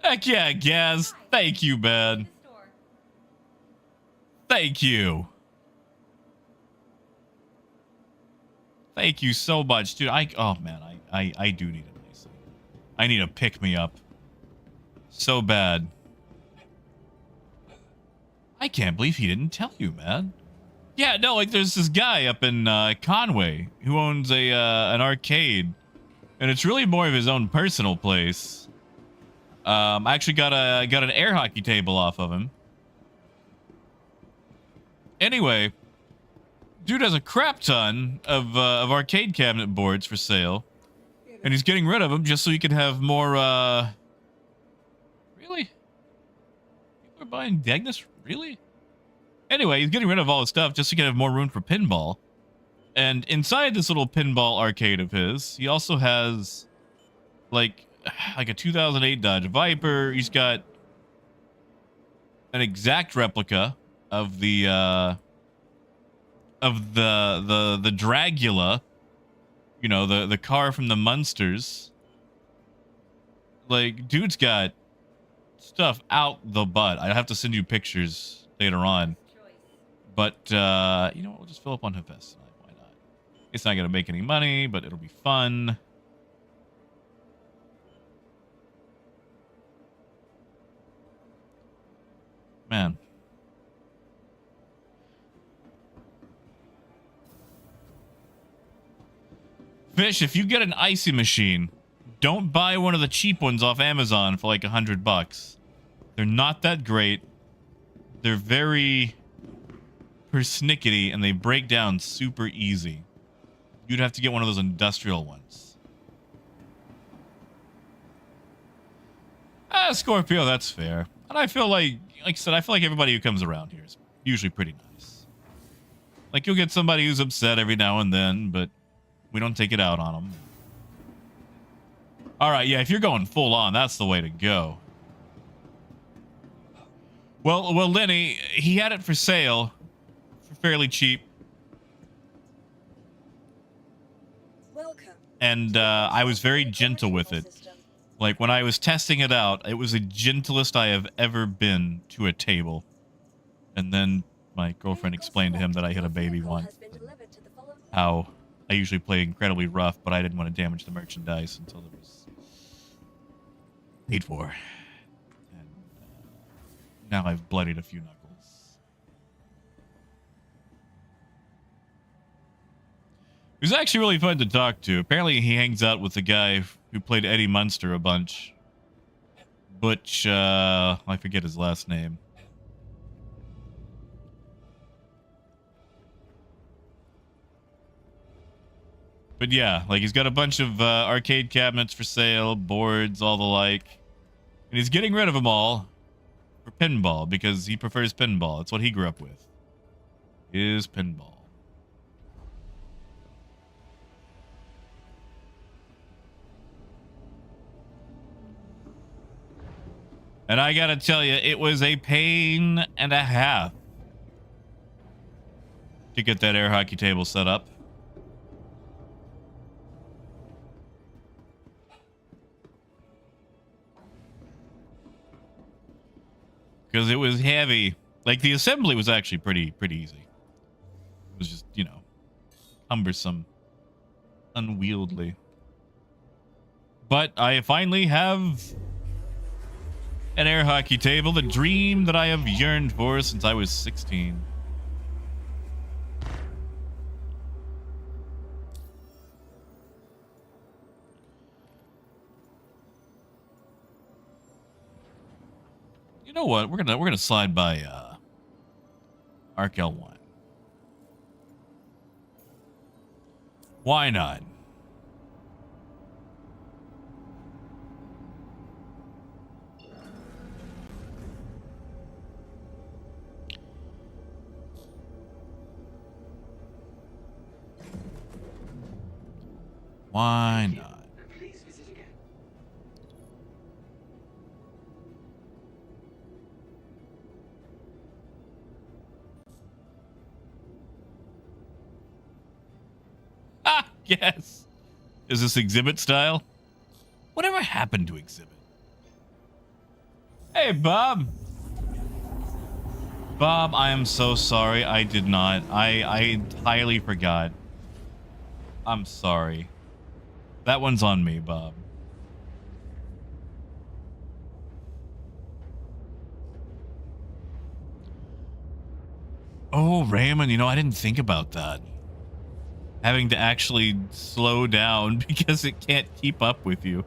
Heck yeah, Gaz. Thank you, man. Thank you. Thank you so much, dude. Oh man, I do need a nice. I need a pick me up. So bad. I can't believe he didn't tell you, man. Yeah, no, like there's this guy up in Conway who owns a an arcade, and it's really more of his own personal place. I actually got an air hockey table off of him. Anyway, dude has a crap ton of arcade cabinet boards for sale, and he's getting rid of them just so he can have more. Really? People are buying Dagnus? Really? Anyway, he's getting rid of all his stuff just so he can have more room for pinball. And inside this little pinball arcade of his, he also has like a 2008 Dodge Viper. He's got an exact replica of the Dragula, you know, the car from the Munsters. Like, dude's got stuff out the butt. I have to send you pictures later on. But you know what? We'll just fill up on Hephaestus tonight. Why not? It's not gonna make any money, but it'll be fun. Man. Fish, if you get an icy machine, don't buy one of the cheap ones off Amazon for like $100. They're not that great. They're very persnickety and they break down super easy. You'd have to get one of those industrial ones. Scorpio, that's fair. And I feel like I said, I feel like everybody who comes around here is usually pretty nice. Like, you'll get somebody who's upset every now and then, but we don't take it out on them. All right, yeah, if you're going full on, that's the way to go. Well, Lenny, he had it for sale for fairly cheap. Welcome. And I was very gentle with it. Like, when I was testing it out, it was the gentlest I have ever been to a table. And then my girlfriend explained to him that I hit a baby once. How I usually play incredibly rough, but I didn't want to damage the merchandise until it was paid for. And now I've bloodied a few knuckles. He was actually really fun to talk to. Apparently he hangs out with the guy who played Eddie Munster a bunch. Butch, I forget his last name. But yeah, like he's got a bunch of arcade cabinets for sale, boards, all the like. And he's getting rid of them all for pinball because he prefers pinball. It's what he grew up with. Is pinball. And I gotta tell you, it was a pain and a half to get that air hockey table set up. Because it was heavy. Like, the assembly was actually pretty easy. It was just, you know, cumbersome, unwieldy. But I finally have an air hockey table, the dream that I have yearned for since I was 16. You know what? We're gonna slide by Arc L1. Why not? Why not? Please visit again. Ah, yes. Is this exhibit style? Whatever happened to exhibit? Hey, Bob. Bob, I am so sorry. I did not. I entirely forgot. I'm sorry. That one's on me, Bob. Oh, Raymond, you know, I didn't think about that. Having to actually slow down because it can't keep up with you.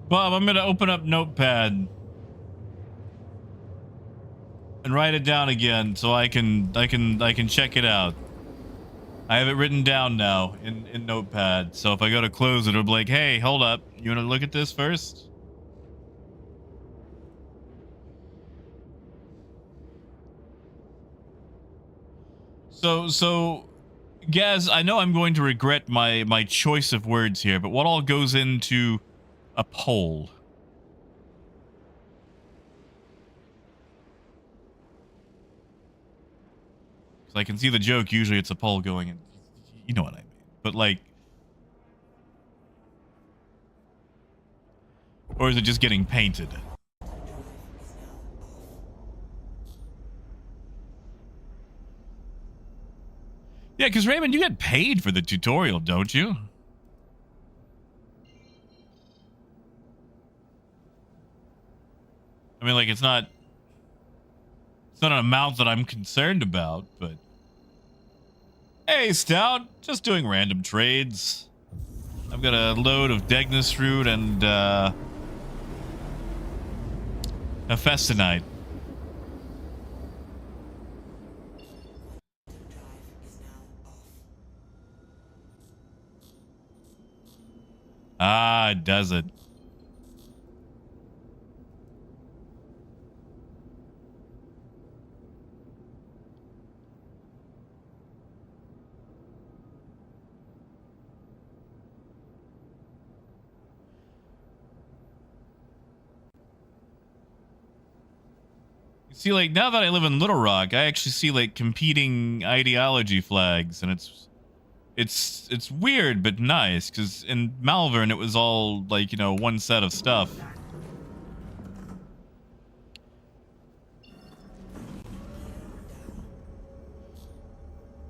Bob, I'm gonna open up Notepad and write it down again so I can check it out. I have it written down now in Notepad. So if I go to close it, it'll be like, hey, hold up. You wanna look at this first? So Gaz, I know I'm going to regret my choice of words here, but what all goes into a poll? Because I can see the joke. Usually it's a poll going in. You know what I mean. But like... Or is it just getting painted? Yeah, because Raymond, you get paid for the tutorial, don't you? I mean, like, it's not an amount that I'm concerned about, but... Hey, Stout, just doing random trades. I've got a load of Xenothreat and, a Festinite. Ah, does it? You see, like, now that I live in Little Rock, I actually see, like, competing ideology flags, and it's weird but nice, because in Malvern it was all, like, you know, one set of stuff.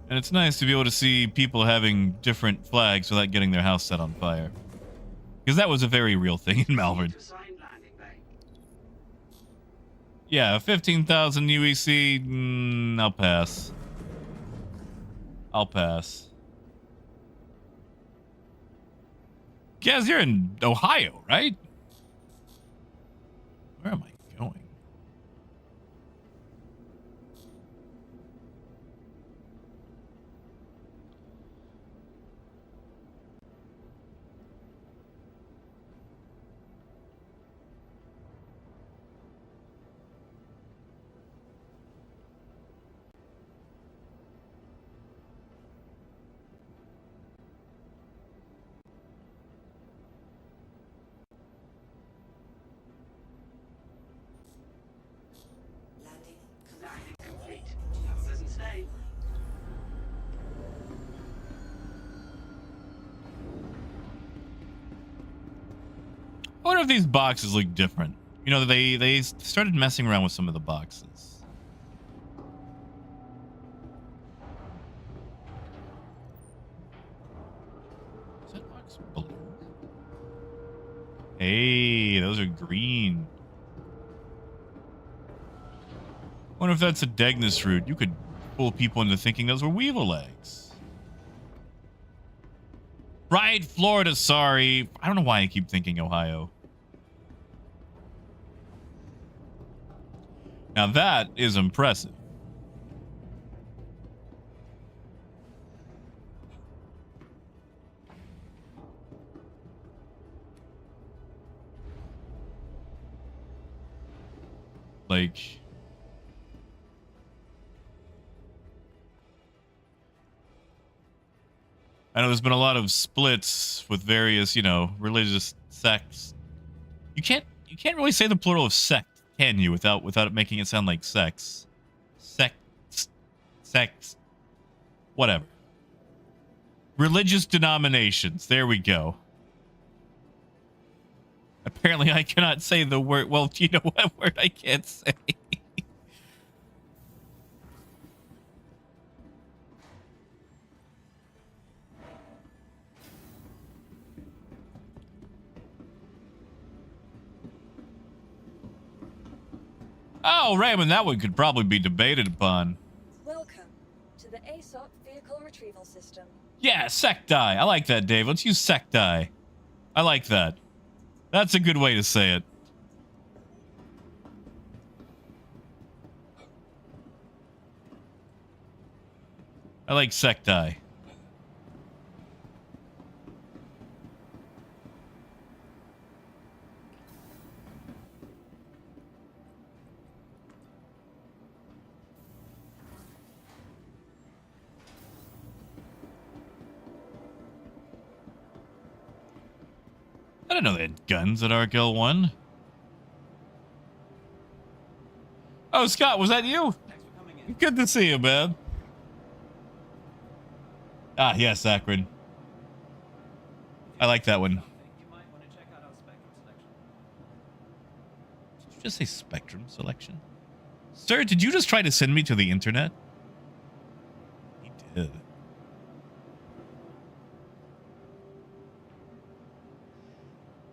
And it's nice to be able to see people having different flags without getting their house set on fire. Because that was a very real thing in Malvern. Yeah, 15,000 UEC, I'll pass. I'll pass. Gaz, you're in Ohio, right? Where am I going? I wonder if these boxes look different. You know, they started messing around with some of the boxes. Is that box blue? Hey, those are green. Wonder if that's a Xenothreat. You could fool people into thinking those were weevil eggs. Right, Florida, sorry. I don't know why I keep thinking Ohio. Now that is impressive. Like, I know there's been a lot of splits with various, you know, religious sects. You can't really say the plural of sect, can you, without it making it sound like sex. Sex. Whatever. Religious denominations. There we go. Apparently I cannot say the word. Well, do you know what word I can't say? Oh, Raymond, that one could probably be debated upon. Welcome to the ASOP vehicle retrieval system. Yeah, secti. I like that, Dave. Let's use secti. I like that. That's a good way to say it. I like secti. I didn't know they had guns at Arkel 1. Oh, Scott, was that you? Thanks for coming in. Good to see you, man. Ah, yes, Akron. I like that one. You might want to check out our spectrum selection. Did you just say spectrum selection? Sir, did you just try to send me to the internet? He did.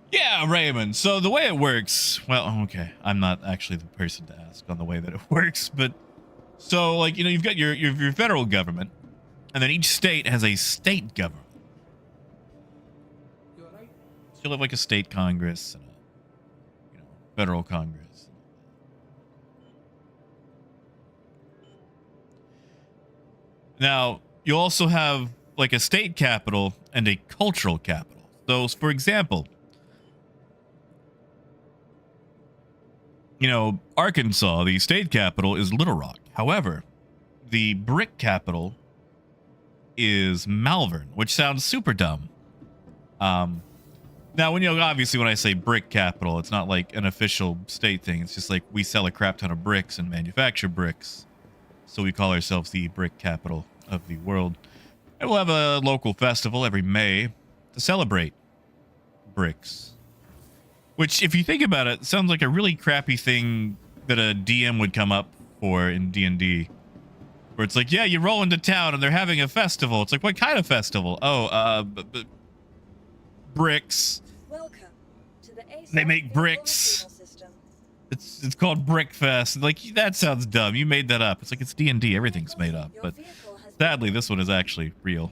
Yeah, Raymond. So the way it works, well, okay, I'm not actually the person to ask on the way that it works, but so like, you know, you've got your federal government, and then each state has a state government. You all right? So you'll have like a state congress and a, you know, federal congress. Now, you also have like a state capital and a cultural capital. So, for example, you know, Arkansas, the state capital is Little Rock. However, the brick capital is Malvern, which sounds super dumb. Now, when you know, obviously, when I say brick capital, it's not like an official state thing. It's just like we sell a crap ton of bricks and manufacture bricks, so we call ourselves the brick capital of the world. And we'll have a local festival every May to celebrate bricks. Which, if you think about it, sounds like a really crappy thing that a DM would come up for in D&D. Where it's like, yeah, you roll into town and they're having a festival. It's like, what kind of festival? Oh, bricks. Welcome to the ASOP They make vehicle bricks. retrieval system. It's called Brickfest. Like, that sounds dumb. You made that up. It's like, it's D&D. Everything's made up. Your But vehicle has sadly, this one is actually real.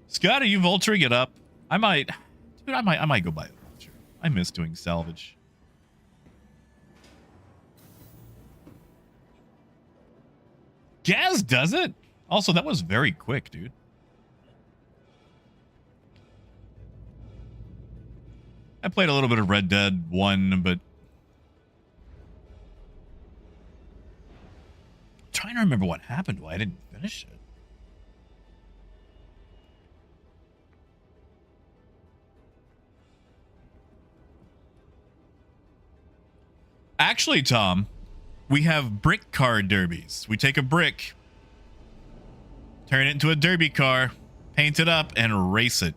Scott, are you vulturing it up? I might, dude. I might go buy a vulture. I miss doing salvage. Gaz does it. Also, that was very quick, dude. I played a little bit of Red Dead 1, but I'm trying to remember what happened. Why I didn't finish it. Actually, Tom, we have brick car derbies. We take a brick, turn it into a derby car, paint it up, and race it.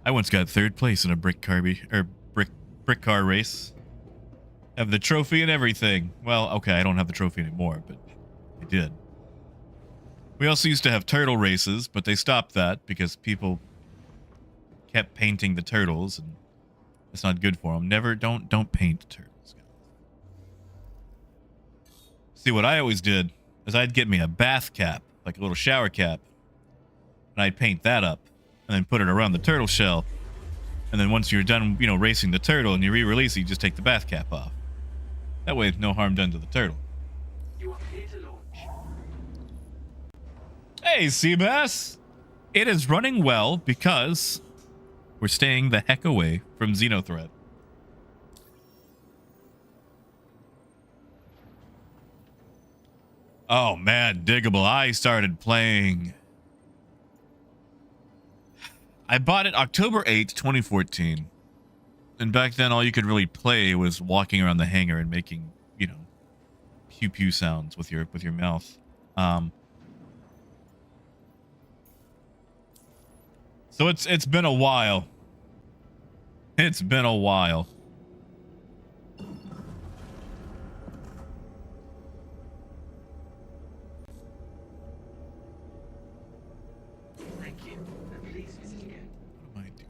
I once got third place in a brick car race. Have the trophy and everything. Well, okay, I don't have the trophy anymore, but I did. We also used to have turtle races, but they stopped that because people kept painting the turtles, and It's not good for them. Never, don't paint turtles, guys. See, what I always did is I'd get me a bath cap, like a little shower cap, and I'd paint that up and then put it around the turtle shell. And then once you're done, you know, racing the turtle and you re-release it, you just take the bath cap off. That way, no harm done to the turtle. You are clear to launch. Hey, Seabass! It is running well because we're staying the heck away from Xenothreat. Oh man, Diggable. I started playing. I bought it October 8th, 2014. And back then all you could really play was walking around the hangar and making, you know, pew pew sounds with your mouth. So it's been a while. It's been a while. Thank you. And please visit again. What am I doing?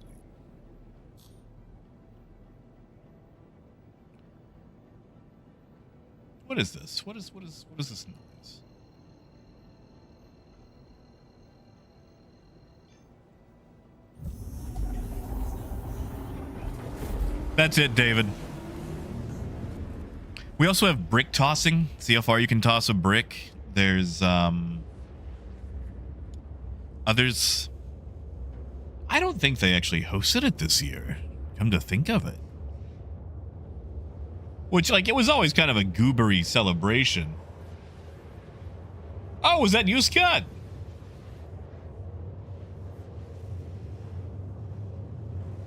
What is this? What is this noise? That's it, David. We also have brick tossing. See how far you can toss a brick. There's others. I don't think they actually hosted it this year, come to think of it. Which, like, it was always kind of a goobery celebration. Oh, was that you, Scott?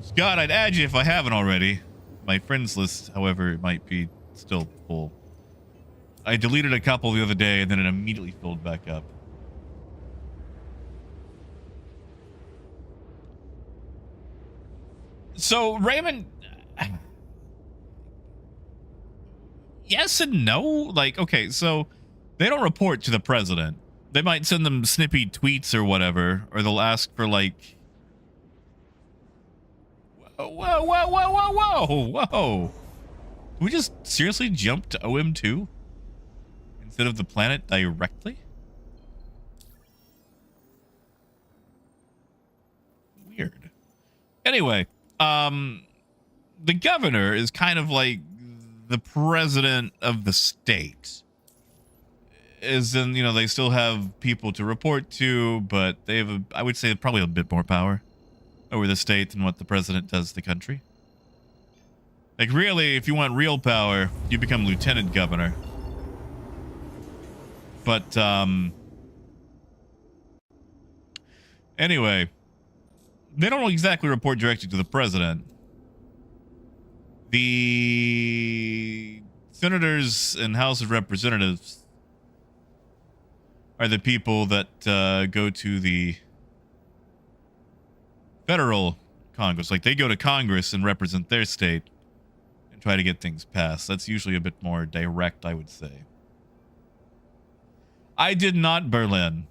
Scott, I'd add you if I haven't already. My friends list, however, might be still full. I deleted a couple the other day, and then it immediately filled back up. So, Raymond... Yes and no. Like, okay, so they don't report to the president. They might send them snippy tweets or whatever, or they'll ask for, like... Whoa. We just seriously jumped to OM2 instead of the planet directly? Weird. Anyway, the governor is kind of like the president of the state. As in, you know, they still have people to report to, but they have, I would say, probably a bit more power over the state than what the president does the country. Like, really, if you want real power, you become lieutenant governor. But, anyway, they don't exactly report directly to the president. The senators and House of Representatives are the people that go to the federal Congress. Like, they go to Congress and represent their state and try to get things passed. That's usually a bit more direct, I would say. I did not Berlin.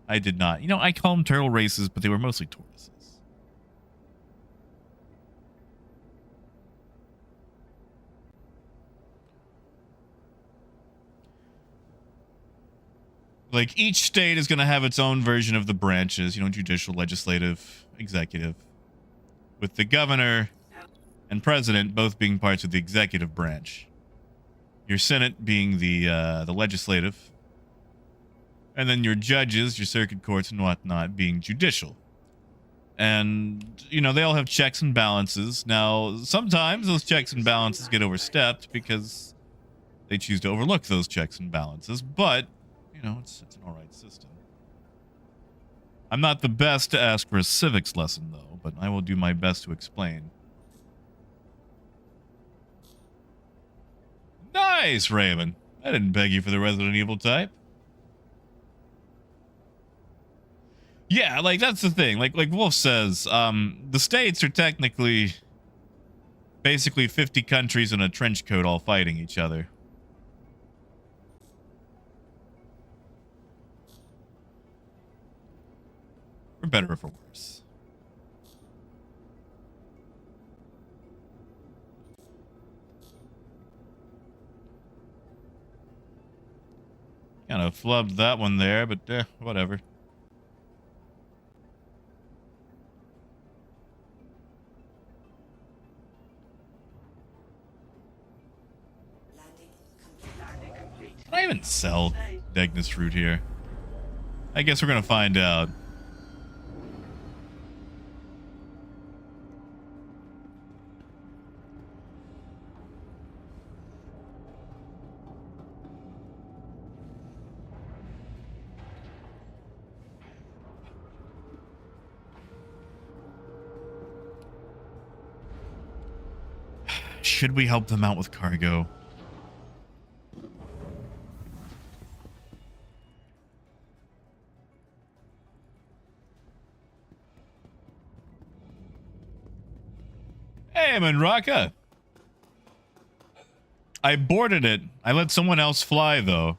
I did not. You know, I call them turtle races, but they were mostly tortoises. Like, each state is going to have its own version of the branches, you know, judicial, legislative, executive, with the governor and president both being parts of the executive branch. Your Senate being the legislative, and then your judges, your circuit courts and whatnot being judicial. And, you know, they all have checks and balances. Now, sometimes those checks and balances get overstepped because they choose to overlook those checks and balances, but you know, it's an all right system. I'm not the best to ask for a civics lesson, though, but I will do my best to explain. Nice, Raymond. I didn't beg you for the Resident Evil type. Yeah, like, that's the thing. Like Wolf says, the states are technically basically 50 countries in a trench coat all fighting each other. For better or for worse. Kind of flubbed that one there, but whatever. Can I even sell Xenothreat here? I guess we're gonna find out. Should we help them out with cargo? Hey, Manraka. I boarded it. I let someone else fly, though.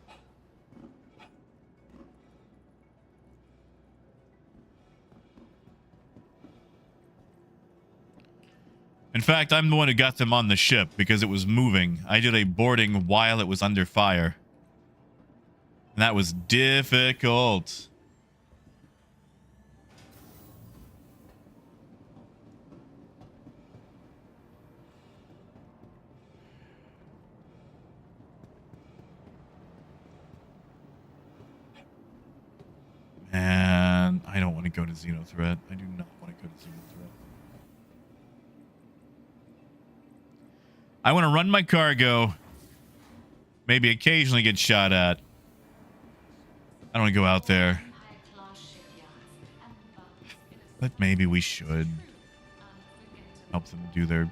In fact, I'm the one who got them on the ship because it was moving. I did a boarding while it was under fire. And that was difficult. Man, I don't want to go to Xenothreat. I do not want to go to Xenothreat. I want to run my cargo. Maybe occasionally get shot at. I don't want to go out there. But maybe we should help them do their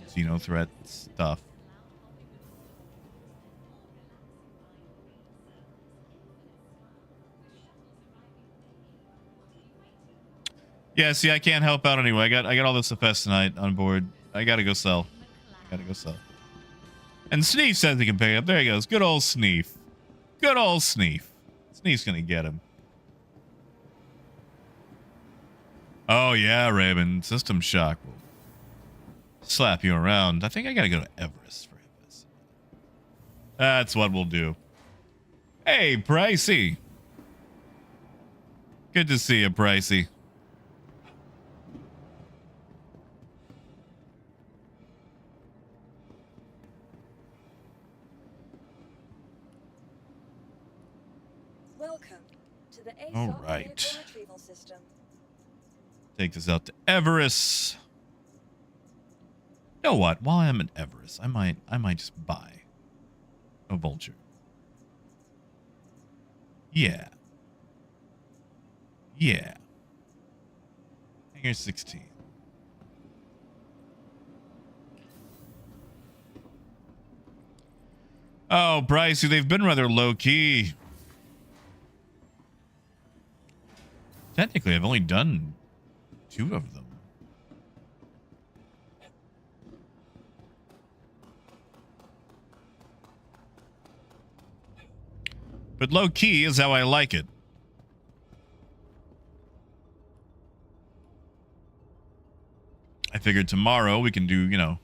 Xenothreat stuff. Yeah, see, I can't help out anyway. I got all this FS tonight on board. I gotta go sell. And Sneef says he can pick it up. There he goes. Good old Sneef. Good old Sneef. Sneef's gonna get him. Oh yeah, Raven. System shock will slap you around. I think I gotta go to Everest for this. That's what we'll do. Hey, Pricey. Good to see you, Pricey. Welcome to the ASOP All right. vehicle retrieval system. Take this out to Everest. You know what? While I'm at Everest, I might just buy a vulture. Yeah. Yeah. Hangar 16. Oh, Bryce, they've been rather low-key. Technically, I've only done 2 of them. But low-key is how I like it. I figured tomorrow we can do, you know,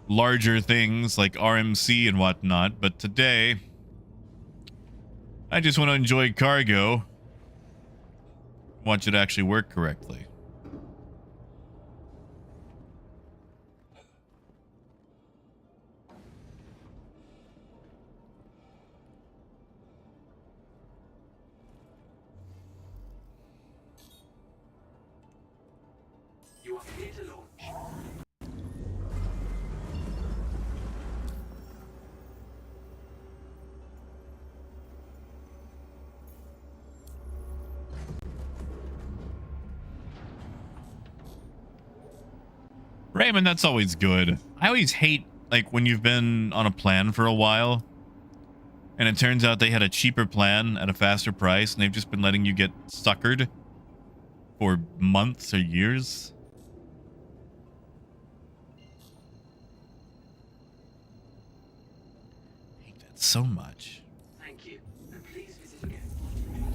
larger things like RMC and whatnot, but today I just want to enjoy cargo. Want you to actually work correctly. You are clear to launch. Raymond, that's always good. I always hate, like, when you've been on a plan for a while and it turns out they had a cheaper plan at a faster price and they've just been letting you get suckered for months or years. I hate that so much. Thank you. And please visit again.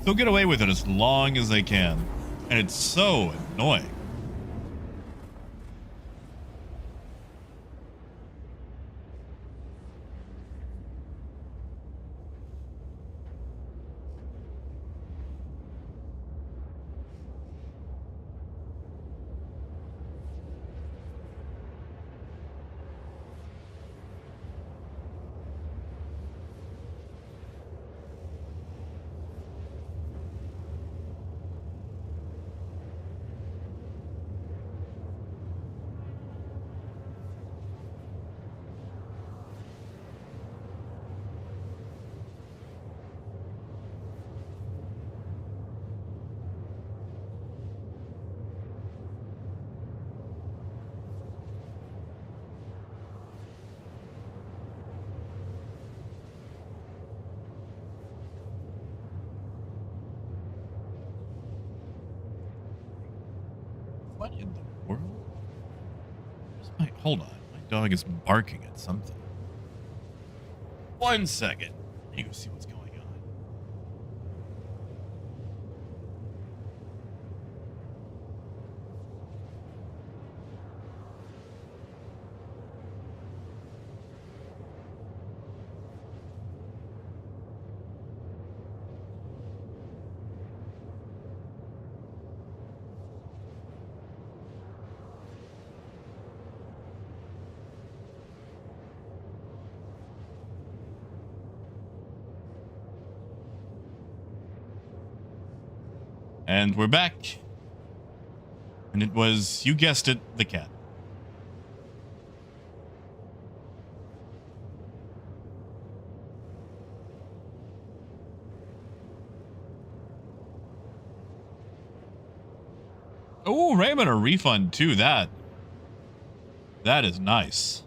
They'll get away with it as long as they can. And it's so annoying. What in the world? Hold on. My dog is barking at something. 1 second. Let me go see what's going on. And we're back. And it was, you guessed it, the cat. Oh, Raymond, a refund too. That is nice.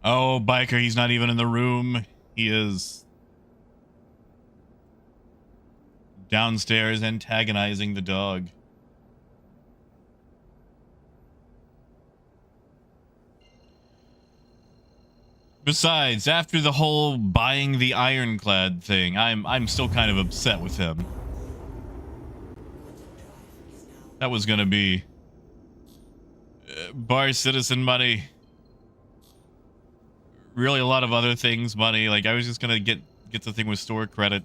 Oh, Biker, he's not even in the room. He is downstairs antagonizing the dog. Besides, after the whole buying the ironclad thing, I'm still kind of upset with him. That was gonna be bar citizen money. Really a lot of other things money. Like I was just gonna get the thing with store credit.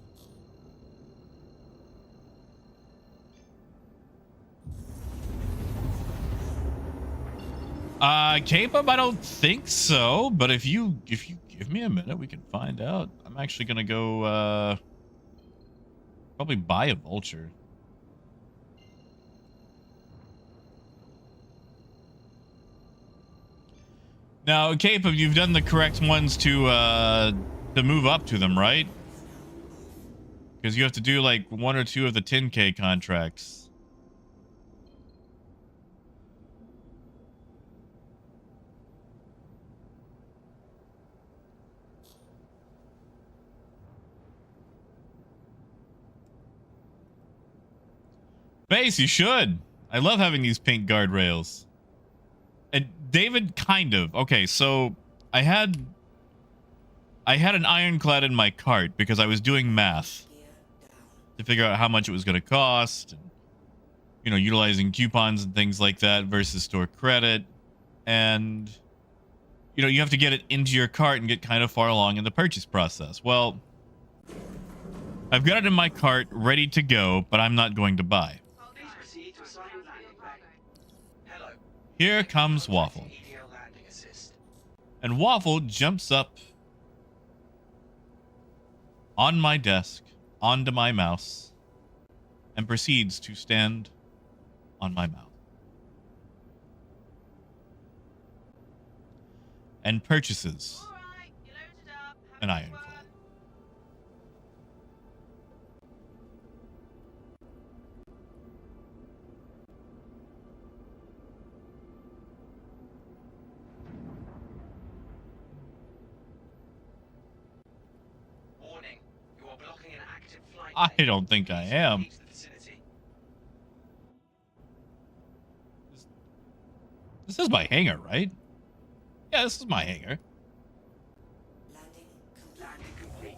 K-pop, I don't think so, but if you give me a minute, we can find out. I'm actually gonna go probably buy a vulture. Now, K-pop, you've done the correct ones to move up to them, right? Because you have to do like 1 or 2 of the 10K contracts. Base, you should. I love having these pink guardrails. And David, kind of. Okay, so I had an ironclad in my cart because I was doing math to figure out how much it was going to cost, and, you know, utilizing coupons and things like that versus store credit. And, you know, you have to get it into your cart and get kind of far along in the purchase process. Well, I've got it in my cart ready to go, but I'm not going to buy. Please proceed to assigned landing bay. Hello. Here comes Waffle. EDL landing assist. And Waffle jumps up on my desk, onto my mouse, and proceeds to stand on my mouth. And purchases an ironclad. Warning, you are blocking an active flight. I don't think I am. This is my hangar, right? Yeah, this is my hangar. Landing complete.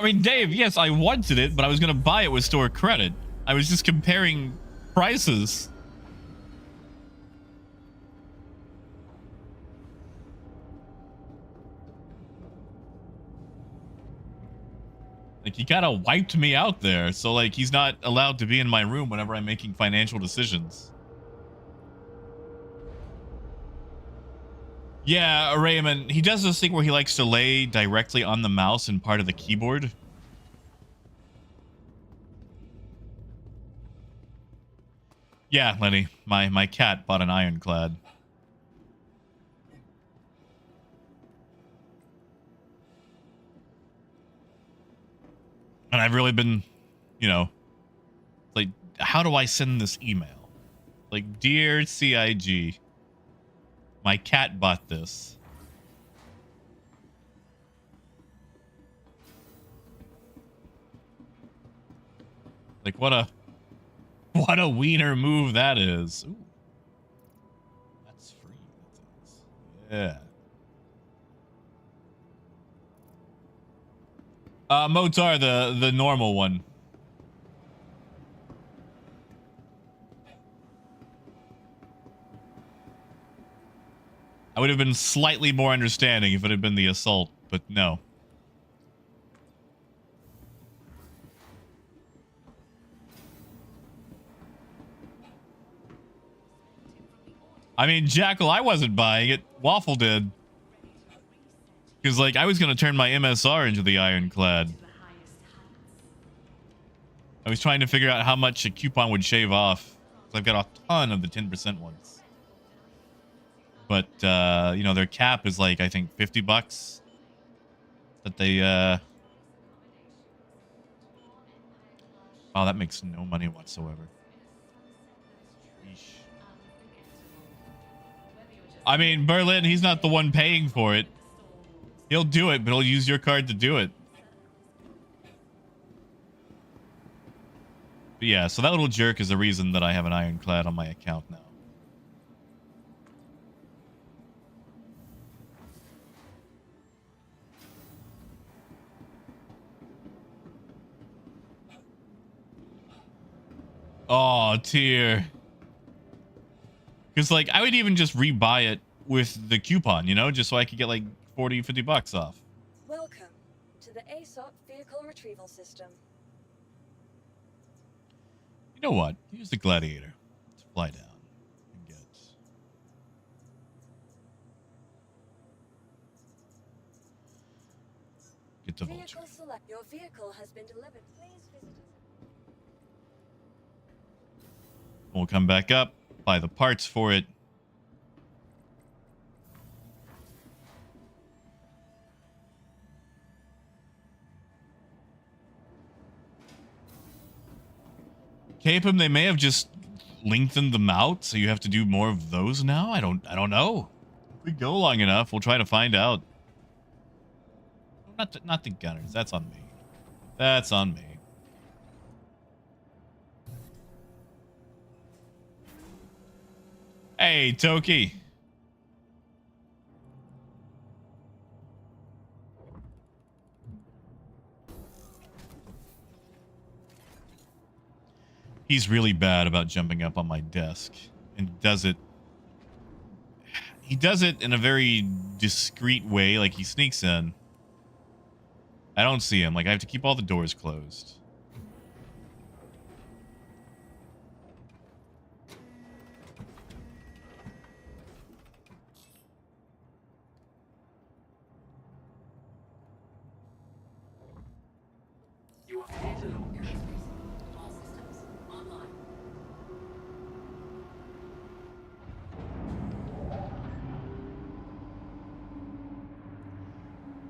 I mean, Dave, yes, I wanted it, but I was going to buy it with store credit. I was just comparing prices. Like, he kind of wiped me out there. So, like, he's not allowed to be in my room whenever I'm making financial decisions. Yeah, Raymond, he does this thing where he likes to lay directly on the mouse and part of the keyboard. Yeah, Lenny, my cat bought an ironclad. And I've really been, you know, like, how do I send this email? Like, dear CIG, my cat bought this. Like, what a wiener move that is. Ooh. That's free. That is. Yeah. Motar, the normal one. I would have been slightly more understanding if it had been the assault, but no. I mean, Jackal, I wasn't buying it. Waffle did. Because, like, I was going to turn my MSR into the ironclad. I was trying to figure out how much a coupon would shave off. I've got a ton of the 10% ones. But, you know, their cap is like, I think, $50 that they, oh, that makes no money whatsoever. Yeesh. I mean, Berlin, he's not the one paying for it. He'll do it, but he'll use your card to do it. But yeah, so that little jerk is the reason that I have an ironclad on my account now. Oh, tear. Because, like, I would even just rebuy it with the coupon, you know, just so I could get, like, 40, $50 off. Welcome to the ASOP vehicle retrieval system. You know what? Use the Gladiator to fly down and get the Vulture. Vehicle select. Your vehicle has been delivered. Please visit us. We'll come back up, buy the parts for it. Capem, they may have just lengthened them out, so you have to do more of those now. I don't know. If we go long enough, we'll try to find out. Not the gunners. That's on me. That's on me. Hey, Toki. He's really bad about jumping up on my desk, and he does it in a very discreet way, like he sneaks in. I don't see him. Like, I have to keep all the doors closed. You are clear to launch. All systems online.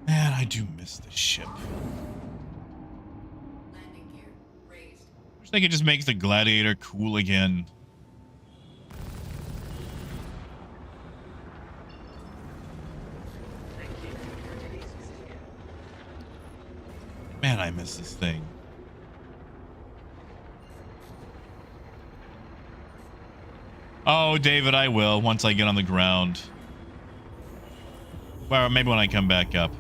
Man, I do miss this ship. Landing gear raised. Wish they could just make the Gladiator cool again. Thank you for today's visit. Man, I miss this thing. Oh, David, I will once I get on the ground. Well, maybe when I come back up.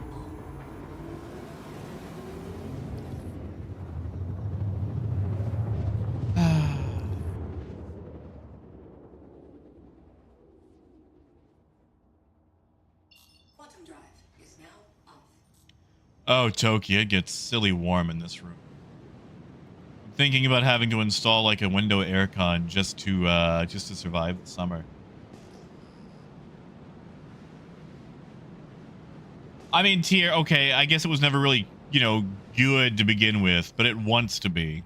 Quantum drive is now off. Oh, Toki, it gets silly warm in this room. I'm thinking about having to install like a window aircon just to survive the summer. I mean, tier, okay, I guess it was never really, you know, good to begin with, but it wants to be.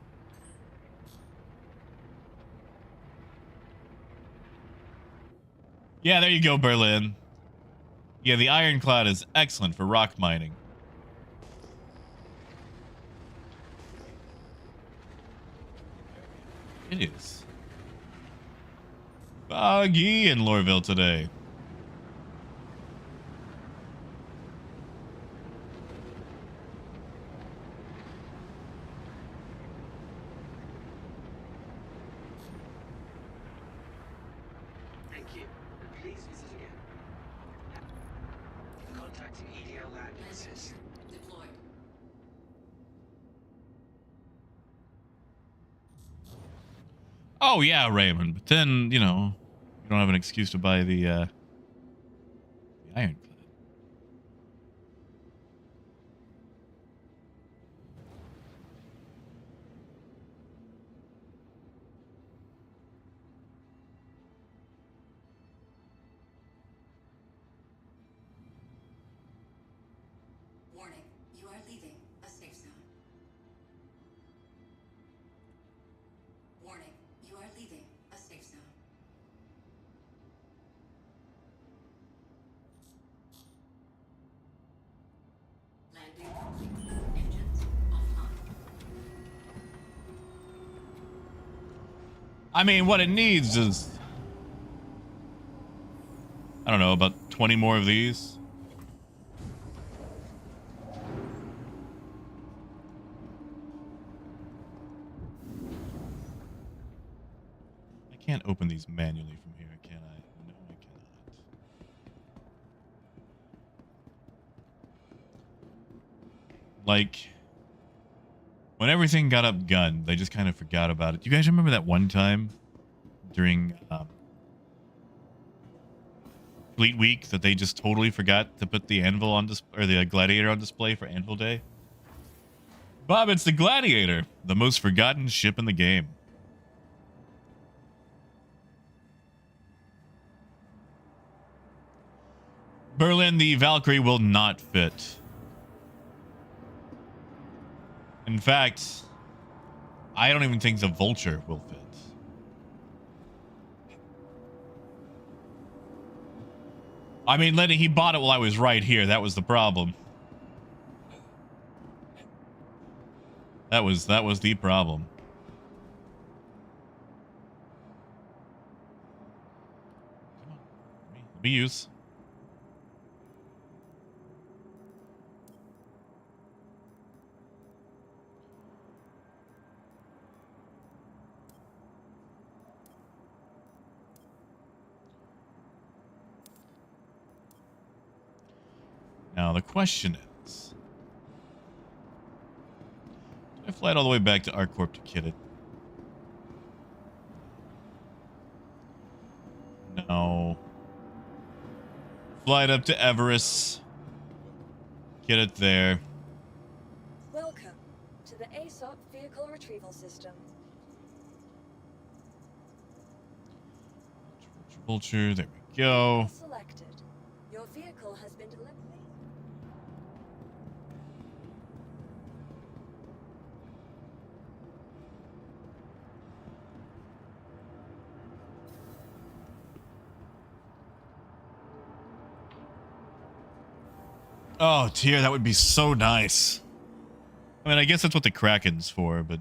Yeah, there you go, Berlin. Yeah, the ironclad is excellent for rock mining. It is foggy in Lorville today. Thank you. And please visit again. Contacting EDL lab access. Deployed. Oh yeah, Raymond. But then, you know, you don't have an excuse to buy the ironclad. Warning, you are leaving a safe zone. Warning, you are leaving a safe zone. Landing complete. Engines offline. I mean, what it needs is, I don't know, about 20 more of these. I can't open these manually from here, can I? No, I cannot. Like, when everything got upgunned, they just kind of forgot about it. Do you guys remember that one time during Fleet Week that they just totally forgot to put the anvil on display, or the gladiator on display for Anvil Day? Bob, it's the Gladiator, the most forgotten ship in the game. Berlin, the Valkyrie will not fit. In fact, I don't even think the Vulture will fit. I mean, Lenny, he bought it while I was right here. That was the problem. That was the problem. Come on, let me use. Now the question is, do I fly it all the way back to ArcCorp to kit it? No. Fly it up to Everest. Get it there. Welcome to the ASOP Vehicle Retrieval System. Vulture, there we go. Selected. Your vehicle has been delivered. Oh, dear, that would be so nice. I mean, I guess that's what the Kraken's for, but...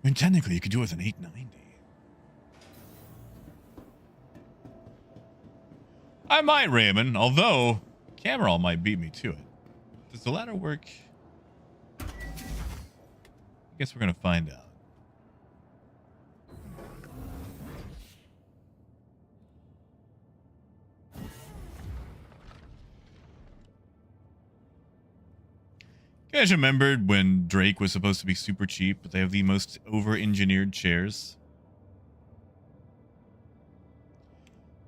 I mean, technically, you could do it with an 890. I might, Raymond, although Cameron might beat me to it. Does the ladder work? I guess we're going to find out. You guys remembered when Drake was supposed to be super cheap, but they have the most over-engineered chairs?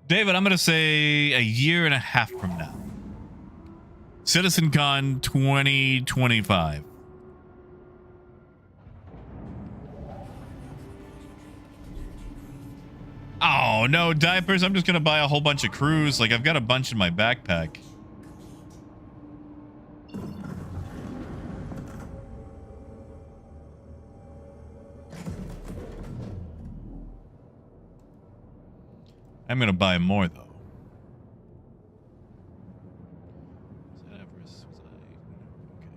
David, I'm going to say a year and a half from now. CitizenCon 2025. Oh, no diapers. I'm just going to buy a whole bunch of crews. Like, I've got a bunch in my backpack. I'm going to buy more, though. Was that Everest? Was I? Okay.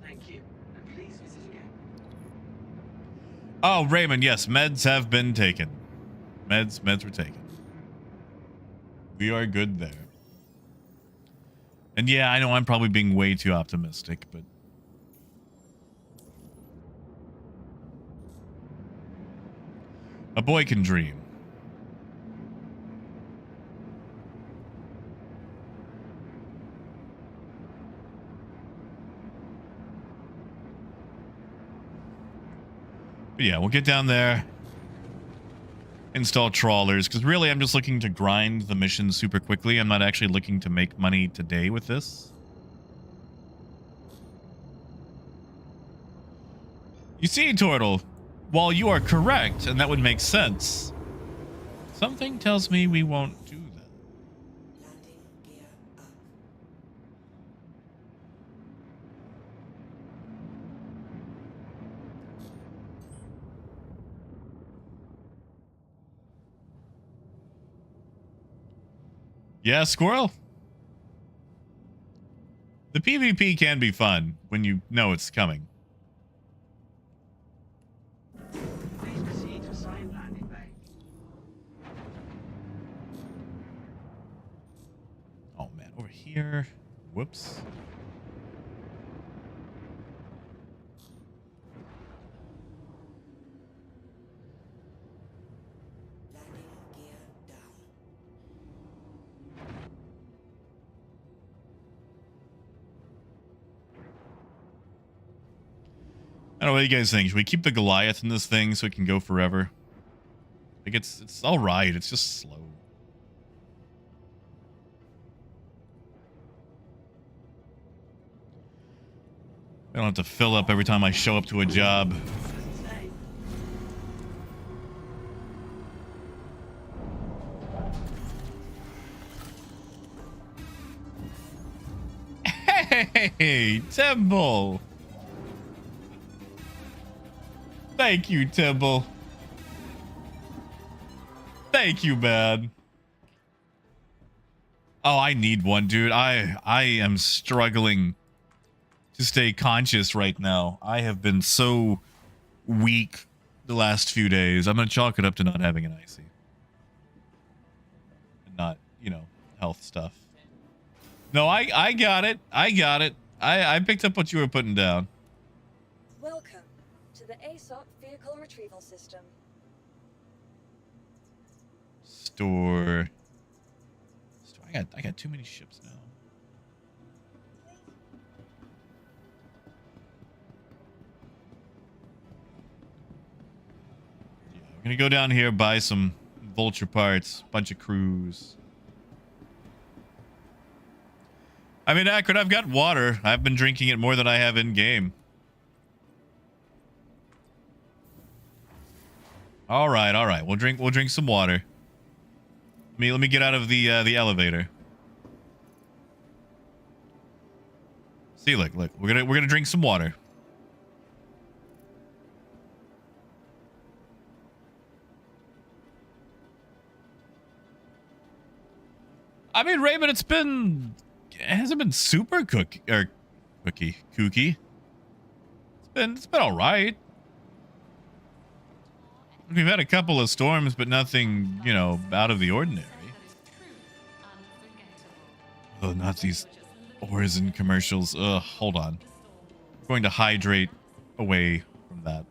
Thank you, and please visit again. Oh, Raymond, yes. Meds have been taken. Meds were taken. We are good there. And yeah, I know I'm probably being way too optimistic, but... a boy can dream. But yeah, we'll get down there, install trawlers, because really I'm just looking to grind the mission super quickly. I'm not actually looking to make money today with this. You see, Turtle, while you are correct, and that would make sense, something tells me we won't do that. Landing gear up. Yeah, Squirrel? The PvP can be fun when you know it's coming. Please proceed to assigned landing bay. Oh, man. Over here. Whoops. Landing gear down. I don't know what you guys think. Should we keep the Goliath in this thing so it can go forever? Like, it's all right. It's just slow. I don't have to fill up every time I show up to a job. Hey, Temple. Thank you, Temple. Thank you, man. Oh, I need one, dude. I am struggling to stay conscious right now. I have been so weak the last few days. I'm gonna chalk it up to not having an icy. And not, you know, health stuff. No, I got it. I got it. I picked up what you were putting down. Welcome to the ASOP vehicle retrieval system. Store. I got too many ships now. Yeah, we're gonna go down here, buy some vulture parts, bunch of crews. I mean, Akron, I've got water. I've been drinking it more than I have in game. All right. We'll drink some water. Let me get out of the elevator. See, look. We're gonna drink some water. I mean, Raymond, it hasn't been super kooky. It's been all right. We've had a couple of storms, but nothing, you know, out of the ordinary. Oh, not these Orison commercials. Ugh, hold on. I'm going to hydrate away from that.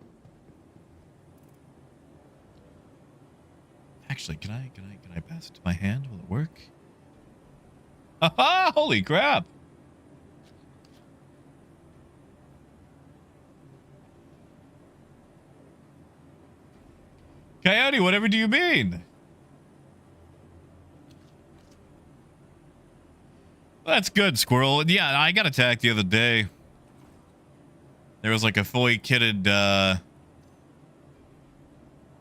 Actually, can I pass it to my hand? Will it work? Haha! Holy crap! Coyote, whatever do you mean? That's good, Squirrel. Yeah, I got attacked the other day. There was like a fully kitted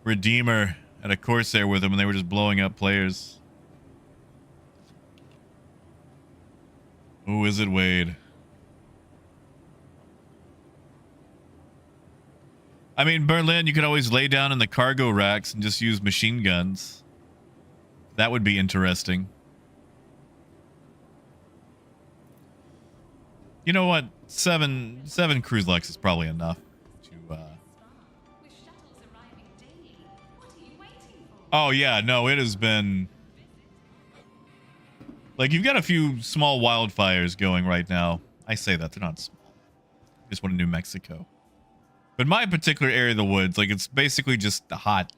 Redeemer at a Corsair with him, and they were just blowing up players. Who is it, Wade? I mean, Berlin, you could always lay down in the cargo racks and just use machine guns. That would be interesting. You know what? Seven cruise Lux is probably enough to. With shuttles arriving daily. What are you waiting for? Oh yeah, no, it has been. Like, you've got a few small wildfires going right now. I say that they're not small. Just one in New Mexico. But my particular area of the woods, like, it's basically just hot.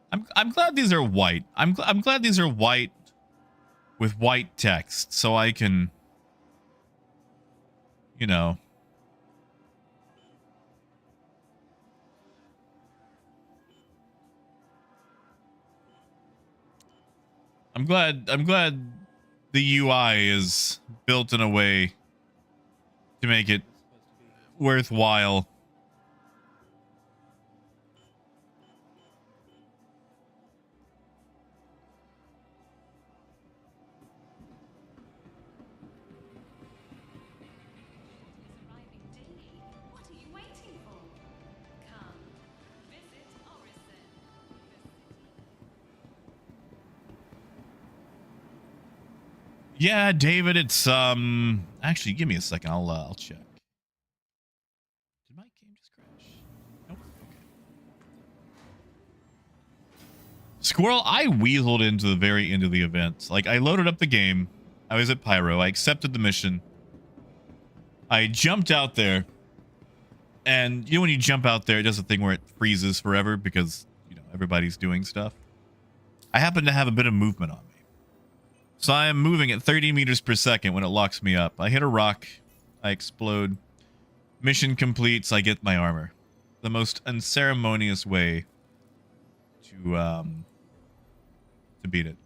I'm glad these are white. I'm glad these are white with white text, so I can, you know. I'm glad the UI is built in a way to make it worthwhile. Arriving daily. What are you waiting for? Come, visit Orison. Yeah, David, it's actually give me a second. I'll check. Did my game just crash? Nope. Okay. Squirrel, I weaseled into the very end of the event. Like, I loaded up the game. I was at Pyro. I accepted the mission. I jumped out there. And you know when you jump out there, it does a thing where it freezes forever because, you know, everybody's doing stuff. I happen to have a bit of movement on me. So I am moving at 30 meters per second when it locks me up. I hit a rock. I explode. Mission completes. I get my armor. The most unceremonious way to beat it.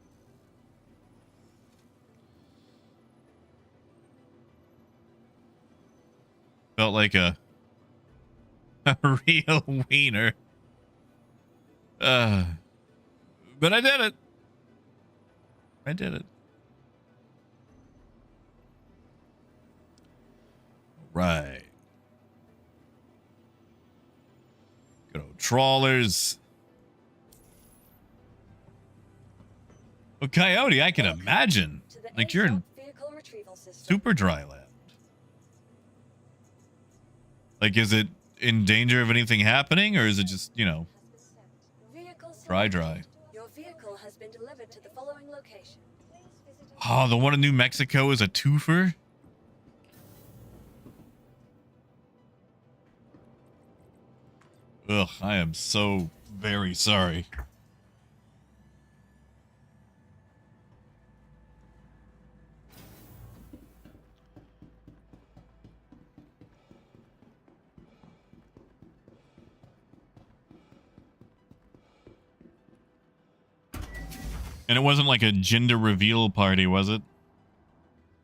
Felt like a real wiener. But I did it. I did it. Right. Good old trawlers. Well, Coyote, I can imagine. Like, you're in Vehicle retrieval system. super dry land. Like, is it in danger of anything happening, or is it just, you know, Vehicle dry? Your vehicle has been delivered to the following location. Please visit Oh, the one in New Mexico is a twofer? Ugh, I am so very sorry. And it wasn't like a gender reveal party, was it?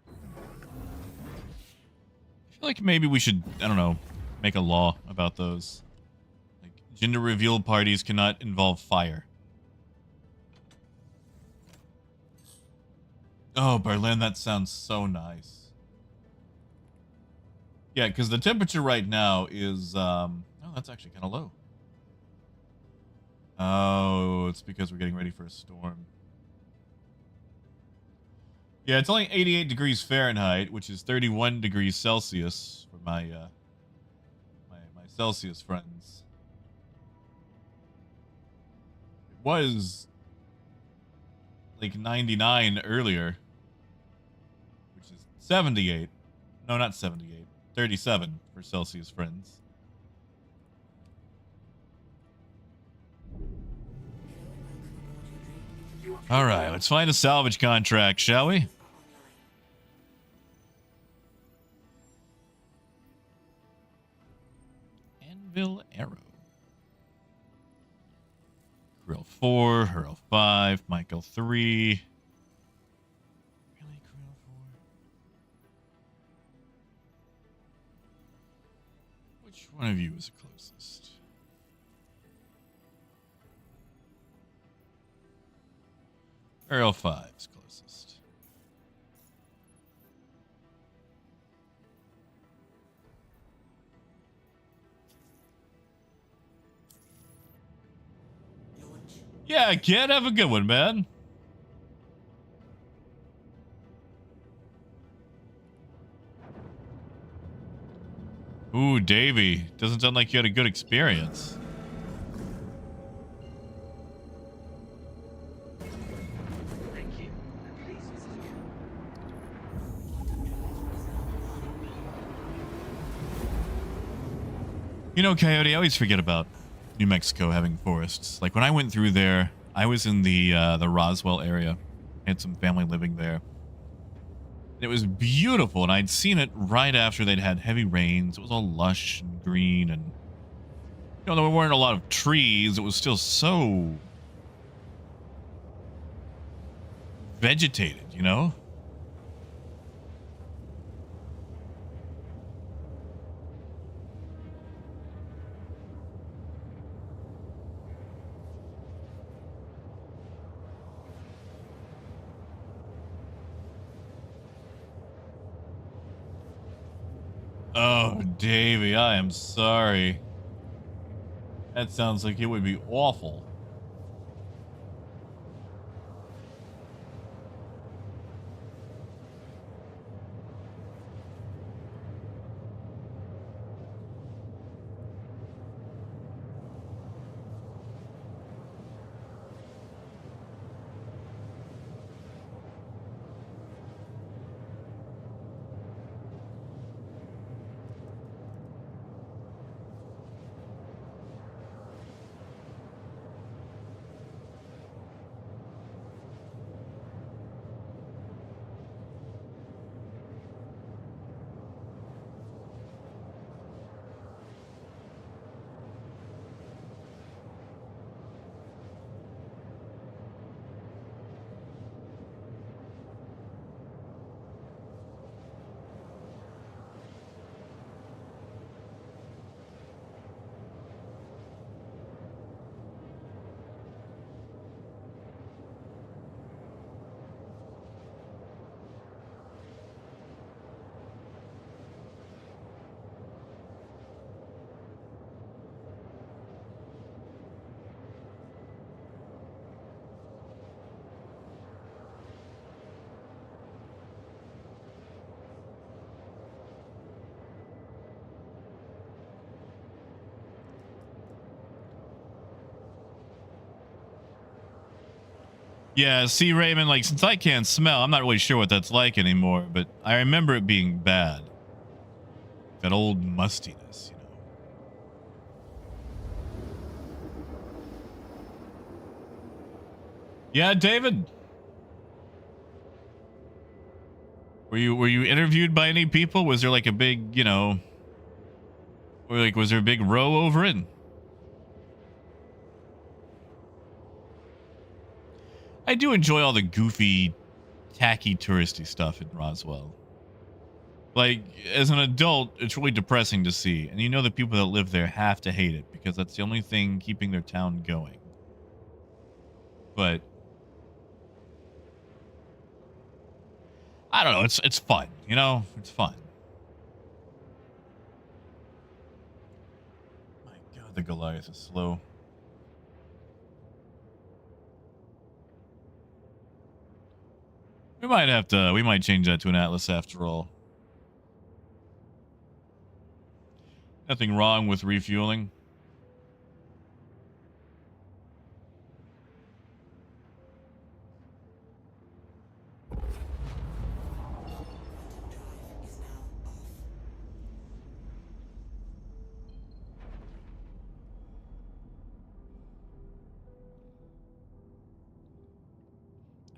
I feel like maybe we should, I don't know, make a law about those. Like, gender reveal parties cannot involve fire. Oh, Berlin, that sounds so nice. Yeah, because the temperature right now is, oh, that's actually kind of low. Oh, it's because we're getting ready for a storm. Yeah, it's only 88 degrees Fahrenheit, which is 31 degrees Celsius for my my Celsius friends. It was like 99 earlier, which is 78. No, not 78. 37 for Celsius friends. All right, let's find a salvage contract, shall we? Anvil Arrow. Grill 4, Hurl 5, Michael 3. Really, Hurl 4? Which one of you is the closest? Hurl 5 is closest. Yeah, kid, have a good one, man. Ooh, Davey. Doesn't sound like you had a good experience. Thank you. And please visit again. You know, Coyote, I always forget about New Mexico having forests. Like when I went through there, I was in the Roswell area. I had some family living there. It was beautiful, and I'd seen it right after they'd had heavy rains. It was all lush and green, and you know, there weren't a lot of trees. It was still so vegetated, you know? Oh, Davey, I am sorry. That sounds like it would be awful. Yeah, see, Raymond, like, since I can't smell, I'm not really sure what that's like anymore, but I remember it being bad. That old mustiness, you know. Yeah, David? Were you interviewed by any people? Was there like a big, you know, or like was there a big row over it? I do enjoy all the goofy, tacky, touristy stuff in Roswell. Like, as an adult, it's really depressing to see. And you know the people that live there have to hate it because that's the only thing keeping their town going. But I don't know, it's fun, you know? It's fun. My God, the Goliath is slow. We might change that to an Atlas after all. Nothing wrong with refueling.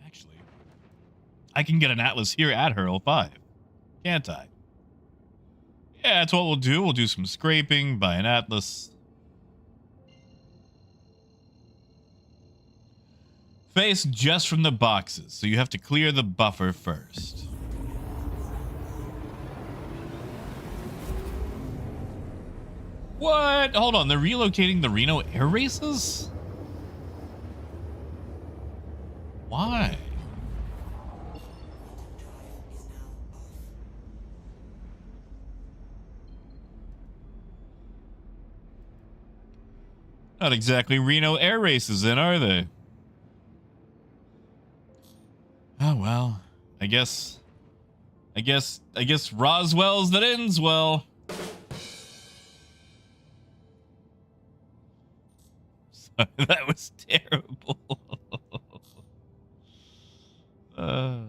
Actually, I can get an Atlas here at Hurl 5, can't I? Yeah, that's what we'll do. We'll do some scraping, buy an Atlas. Space just from the boxes, so you have to clear the buffer first. What? Hold on, they're relocating the Reno air races? Why? Not exactly Reno air races then, are they? Oh well, I guess Roswell's that ends well. Sorry, that was terrible. You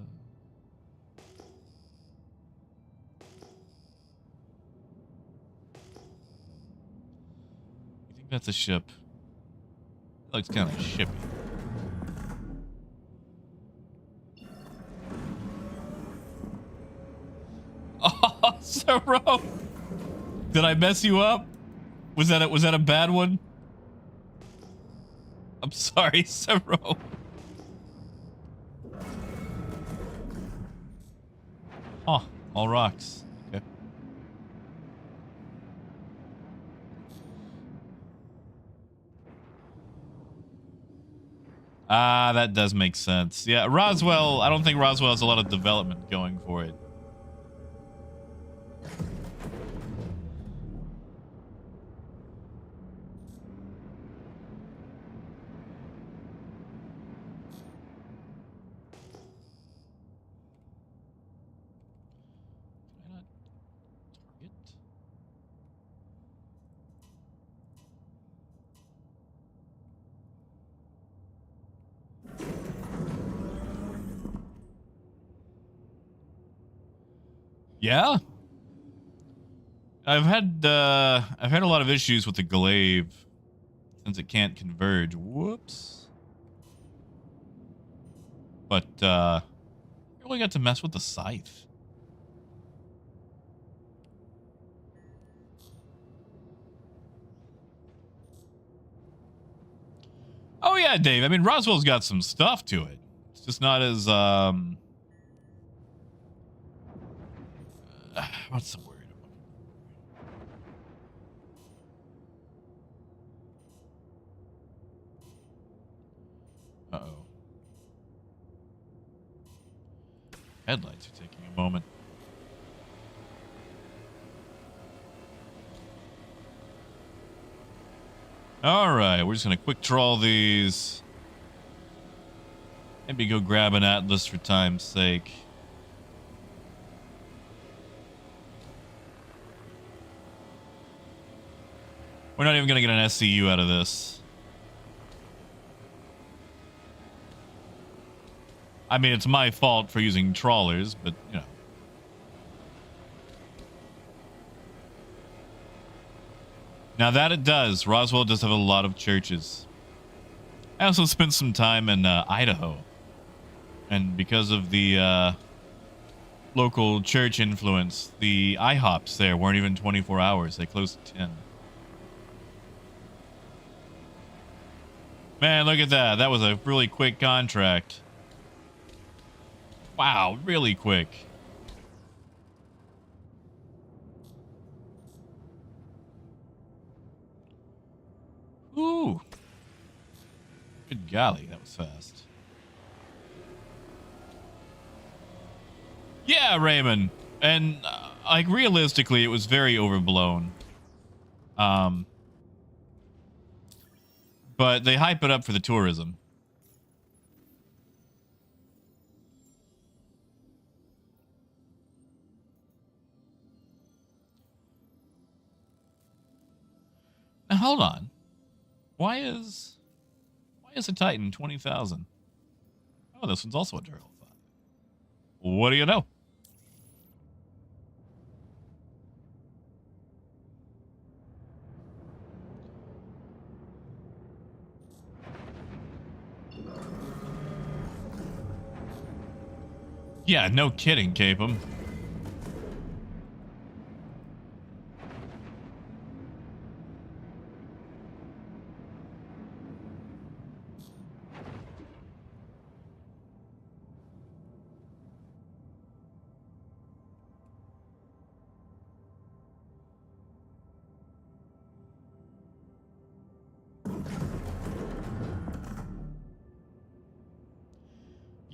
think that's a ship? It looks kind of shippy. Oh, Zero! Did I mess you up? Was that a bad one? I'm sorry, Zero. Oh, all rocks. Okay. Ah, that does make sense. Yeah, Roswell, I don't think Roswell has a lot of development going for it. Can I not target? Yeah. I've had a lot of issues with the glaive since it can't converge. Whoops. But I really got to mess with the scythe. Oh yeah, Dave. I mean, Roswell's got some stuff to it. It's just not as what's the word? Uh-oh. Headlights are taking a moment. All right, we're just gonna quick trawl these. Maybe go grab an Atlas for time's sake. We're not even gonna get an SCU out of this. I mean, it's my fault for using trawlers, but you know. Now that it does, Roswell does have a lot of churches. I also spent some time in Idaho. And because of the local church influence, the IHOPs there weren't even 24 hours. They closed at 10. Man, look at that. That was a really quick contract. Wow, really quick. Ooh. Good golly, that was fast. Yeah, Raymond. And like realistically, it was very overblown. But they hype it up for the tourism. Now hold on. Why is a Titan 20,000? Oh, this one's also a Turtle 5. What do you know? Yeah, no kidding, Capem.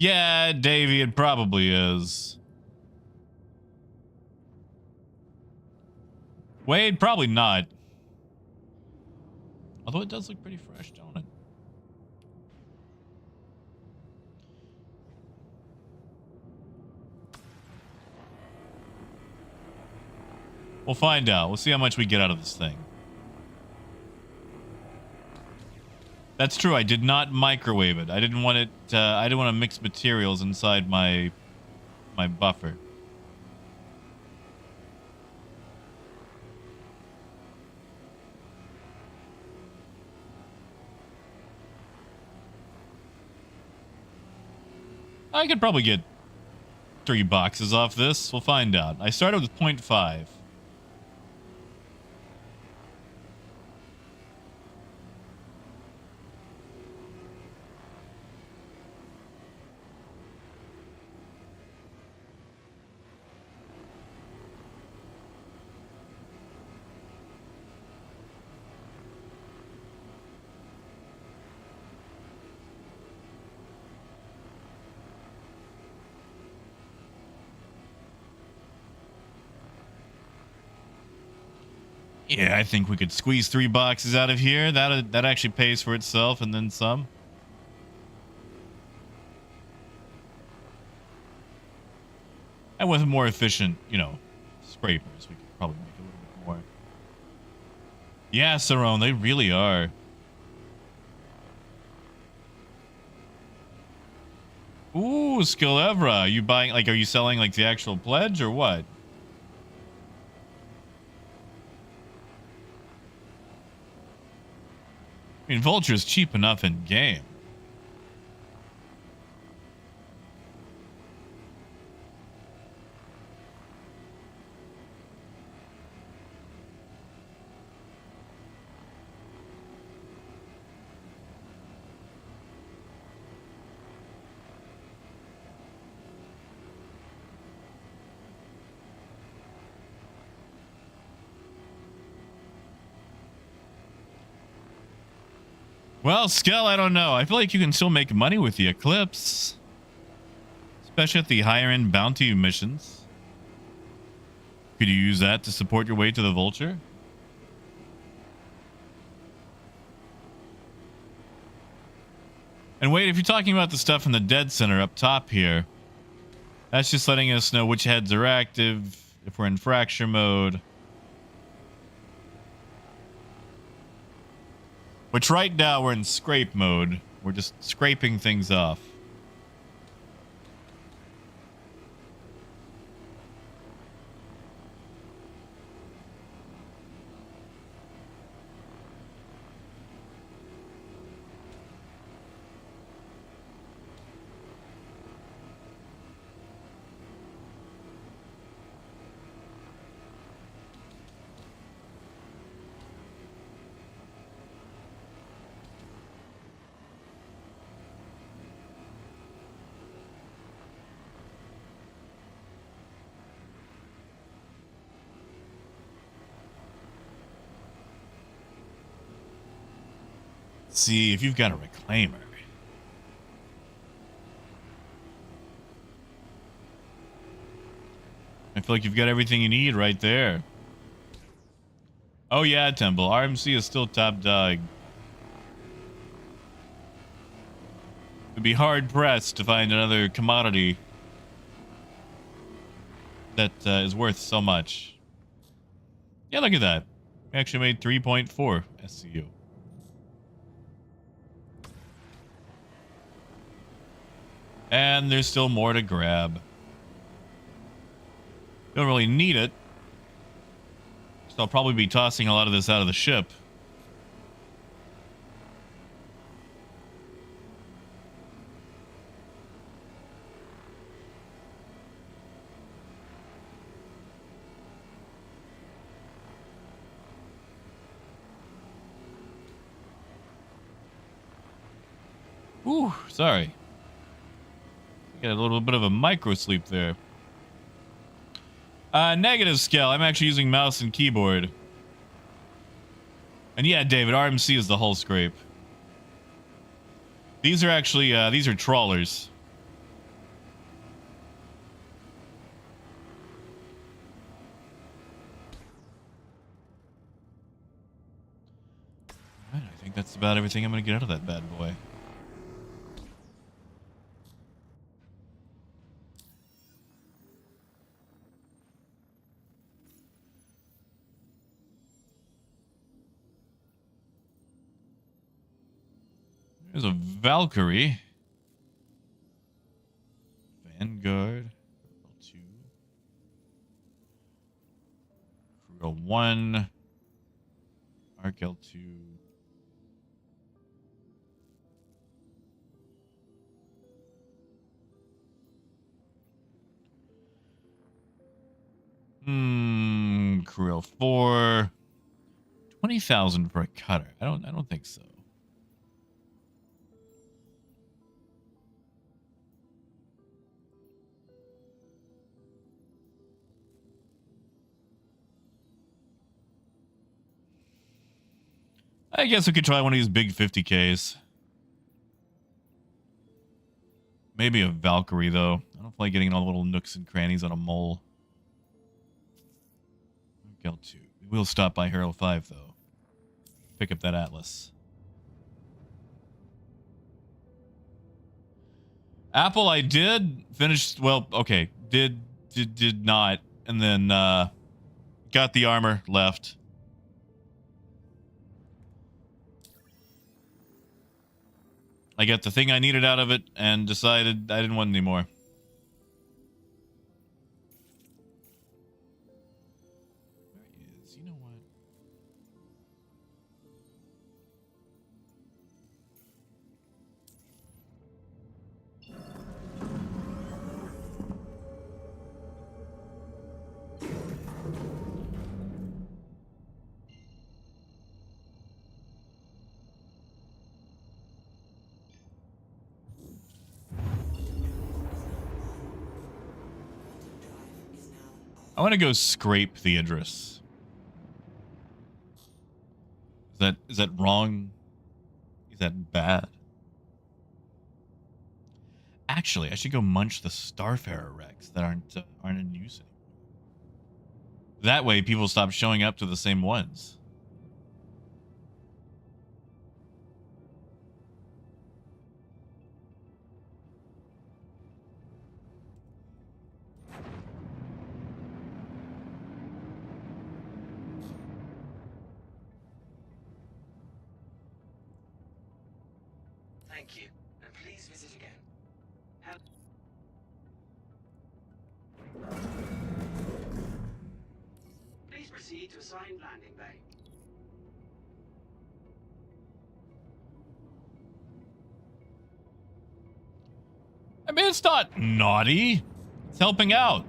Yeah, Davey, it probably is. Wade, probably not. Although it does look pretty fresh, don't it? We'll find out. We'll see how much we get out of this thing. That's true. I did not microwave it. I didn't want it. I didn't want to mix materials inside my buffer. I could probably get 3 boxes off this. We'll find out. I started with 0.5. Yeah, I think we could squeeze 3 boxes out of here. That actually pays for itself and then some. And with more efficient, you know, scrapers, we could probably make a little bit more. Yeah, Saron, they really are. Ooh, Skillevra. Are you buying, like, are you selling, like, the actual pledge or what? I mean, Vulture's cheap enough in game. Well, Skell, I don't know. I feel like you can still make money with the Eclipse. Especially at the higher end bounty missions. Could you use that to support your way to the Vulture? And wait, if you're talking about the stuff in the Dead Center up top here, that's just letting us know which heads are active, if we're in fracture mode. Which right now we're in scrape mode. We're just scraping things off. See if you've got a reclaimer. I feel like you've got everything you need right there. Oh yeah, Temple. RMC is still top dog. It'd be hard pressed to find another commodity that is worth so much. Yeah, look at that. We actually made 3.4 SCU. And there's still more to grab. Don't really need it. So I'll probably be tossing a lot of this out of the ship. Ooh, sorry. Get a little bit of a micro sleep there. Negative scale. I'm actually using mouse and keyboard. And yeah, David, RMC is the hull scrape. These are actually, these are trawlers. think that's about everything I'm gonna get out of that bad boy. There's a Valkyrie. Vanguard. L2. Crew L1. Arc L2. Crew L4. 20,000 for a cutter. I don't think so. I guess we could try one of these big 50Ks. Maybe a Valkyrie, though. I don't feel like getting all the little nooks and crannies on a mole. L2. We will stop by Hero 5, though. Pick up that Atlas. Apple, I did finish. Well, okay. Did not. And then got the armor, left. I got the thing I needed out of it and decided I didn't want any more. Where is, you know what? I want to go scrape the Idris. Is that wrong? Is that bad? Actually, I should go munch the Starfarer wrecks that aren't in use anymore. That way, people stop showing up to the same ones. Thank you, and please visit again. Please proceed to assigned landing bay. I mean, it's not naughty. It's helping out.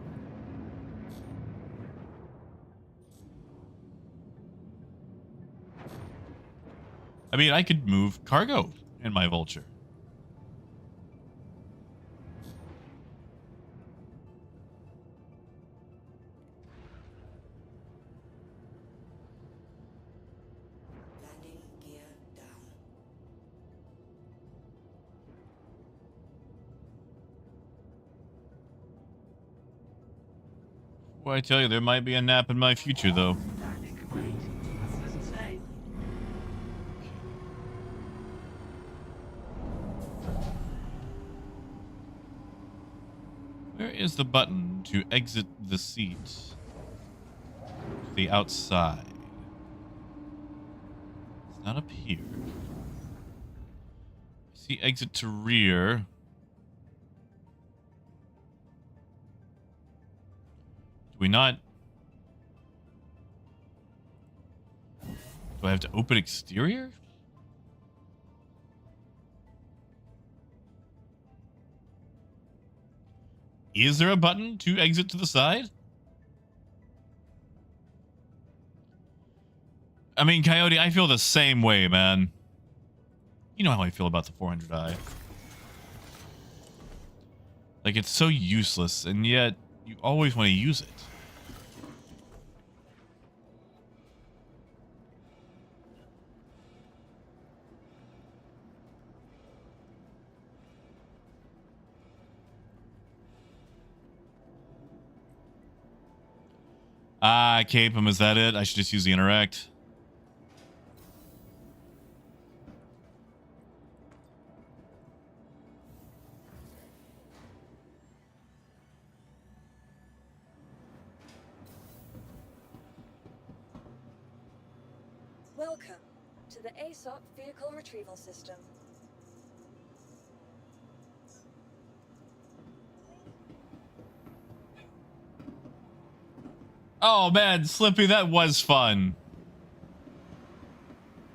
I mean, I could move cargo in my Vulture. Landing gear down. Well, I tell you, there might be a nap in my future, though. Landing complete. As does it say. Where is the button to exit the seat? To the outside. It's not up here. I see exit to rear. Do we not? Do I have to open exterior? Is there a button to exit to the side? I mean, Coyote, I feel the same way, man. You know how I feel about the 400i. Like, it's so useless, and yet you always want to use it. Ah, cape him. Is that it? I should just use the interact. Welcome to the ASOP Vehicle Retrieval System. Oh man, Slippy, that was fun.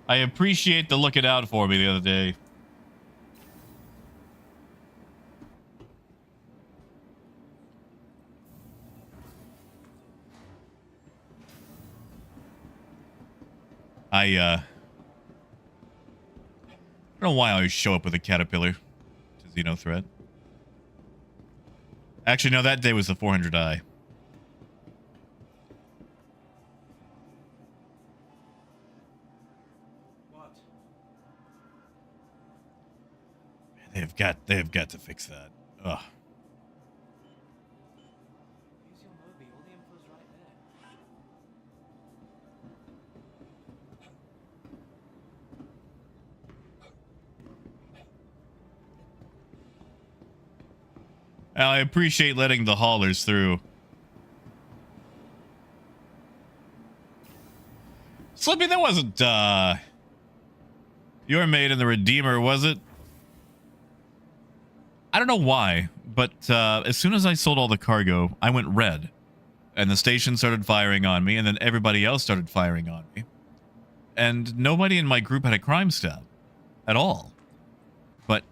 I appreciate the looking out for me the other day. I don't know why I always show up with a caterpillar to Xenothreat. Actually, no, that day was the 400i. What? They have got to fix that. Ugh. Use your Moby. All the info's right there. I appreciate letting the haulers through. Slippy, that wasn't your maid and the Redeemer, was it? I don't know why, but as soon as I sold all the cargo, I went red. And the station started firing on me, and then everybody else started firing on me. And nobody in my group had a crime stab. At all. But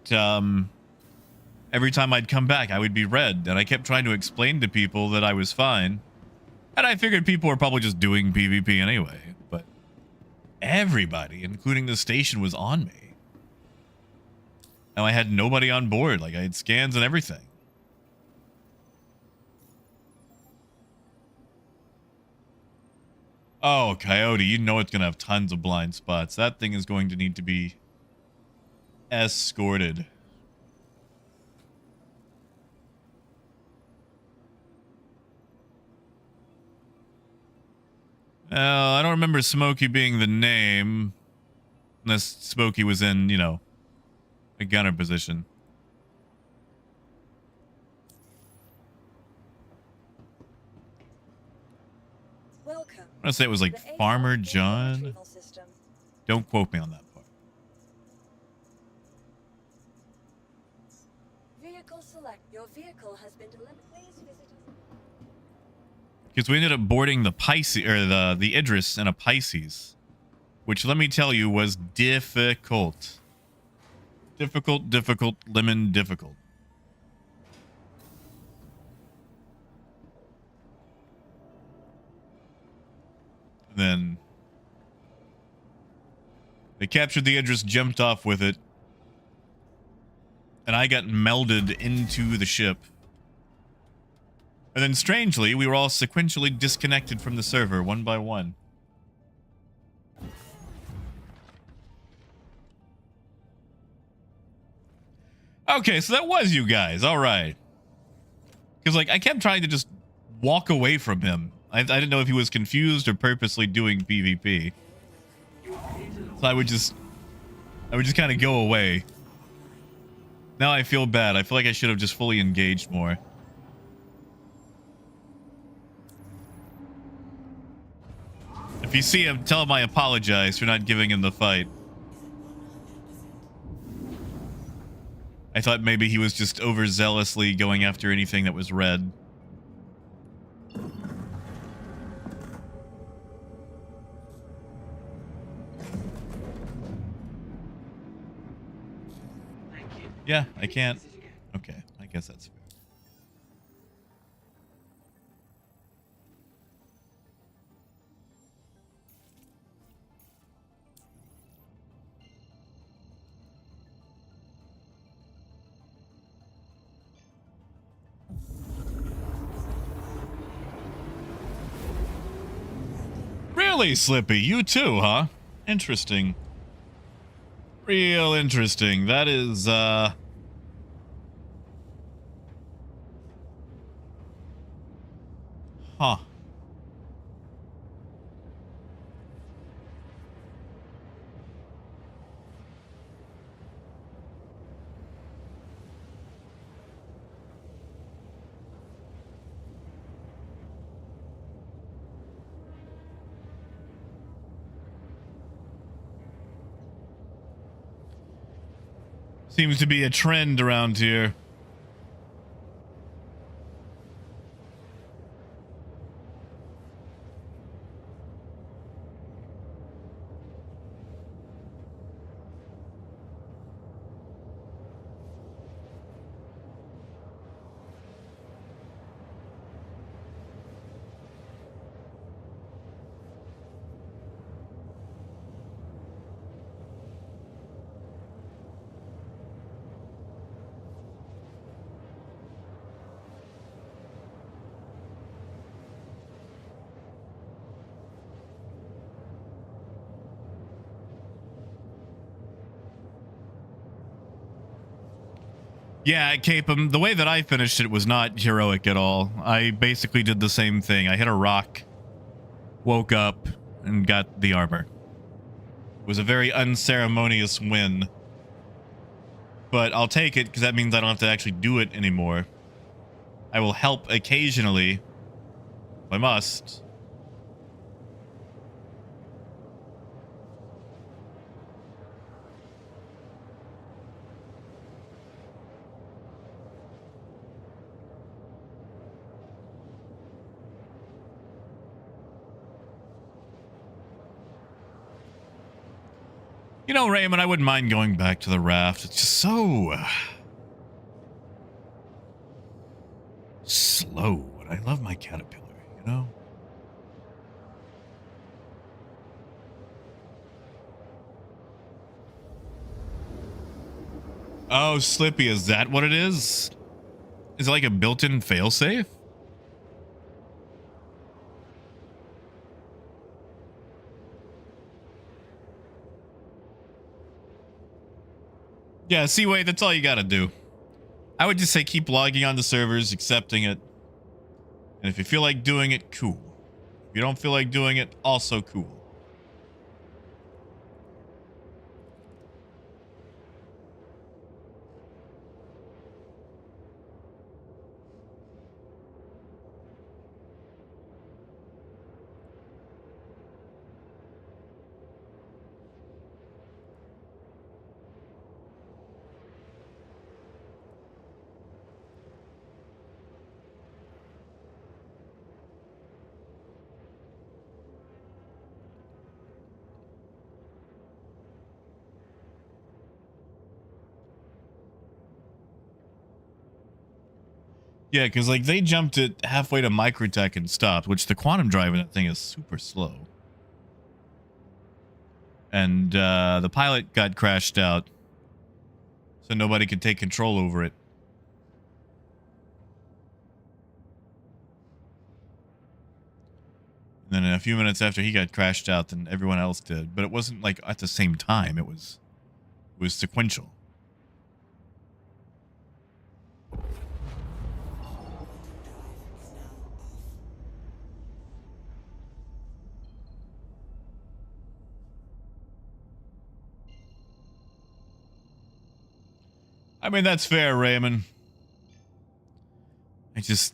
every time I'd come back, I would be red, and I kept trying to explain to people that I was fine. And I figured people were probably just doing PvP anyway, but everybody, including the station, was on me. Now I had nobody on board, like I had scans and everything. Oh, Coyote, you know it's going to have tons of blind spots. That thing is going to need to be escorted. I don't remember Smokey being the name. Unless Smokey was in, you know, a gunner position. Welcome. I'm gonna say it was like to the ASOP Farmer Vehicle John. Retrieval System. Don't quote me on that part. Vehicle select. Your vehicle has been delivered. Please visit us. Because we ended up boarding the Pisces, or the Idris and a Pisces, which let me tell you was difficult. Difficult, lemon difficult. And then they captured the Idris, jumped off with it, and I got melded into the ship. And then strangely, we were all sequentially disconnected from the server one by one. Okay, so that was you guys. All right. Because, like, I kept trying to just walk away from him. I didn't know if he was confused or purposely doing PvP. So I would just kind of go away. Now I feel bad. I feel like I should have just fully engaged more. If you see him, tell him I apologize for not giving him the fight. I thought maybe he was just overzealously going after anything that was red. Thank you. Yeah, I can't. Visit again. Okay, I guess that's fair. Really, Slippy? You too, huh? Interesting. Real interesting. That is, Huh. Seems to be a trend around here. Yeah, Capum, the way that I finished it was not heroic at all. I basically did the same thing. I hit a rock, woke up, and got the armor. It was a very unceremonious win. But I'll take it because that means I don't have to actually do it anymore. I will help occasionally if I must. You know, Raymond, I wouldn't mind going back to the raft. It's just so slow. And I love my caterpillar, you know? Oh, Slippy, is that what it is? Is it like a built-in failsafe? Yeah, see, wait, that's all you gotta do. I would just say keep logging on the servers, accepting it. And if you feel like doing it, cool. If you don't feel like doing it, also cool. Yeah, because like they jumped it halfway to microtech and stopped, which the quantum drive in that thing is super slow. And the pilot got crashed out, so nobody could take control over it. And then a few minutes after he got crashed out, then everyone else did. But it wasn't like at the same time. It was sequential. I mean, that's fair, Raymond. I just...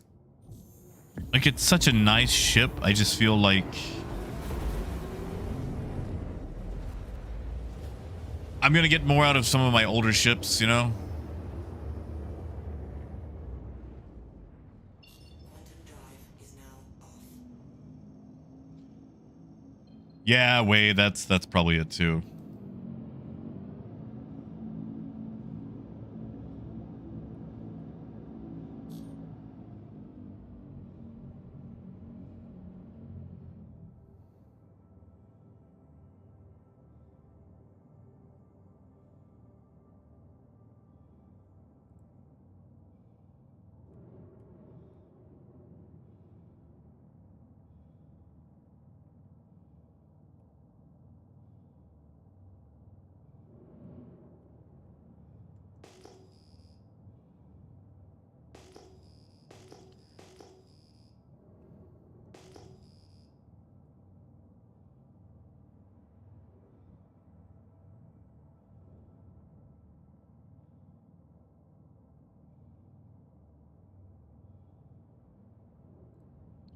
Like, it's such a nice ship. I just feel like... I'm gonna get more out of some of my older ships, you know? Yeah, wait, that's probably it too.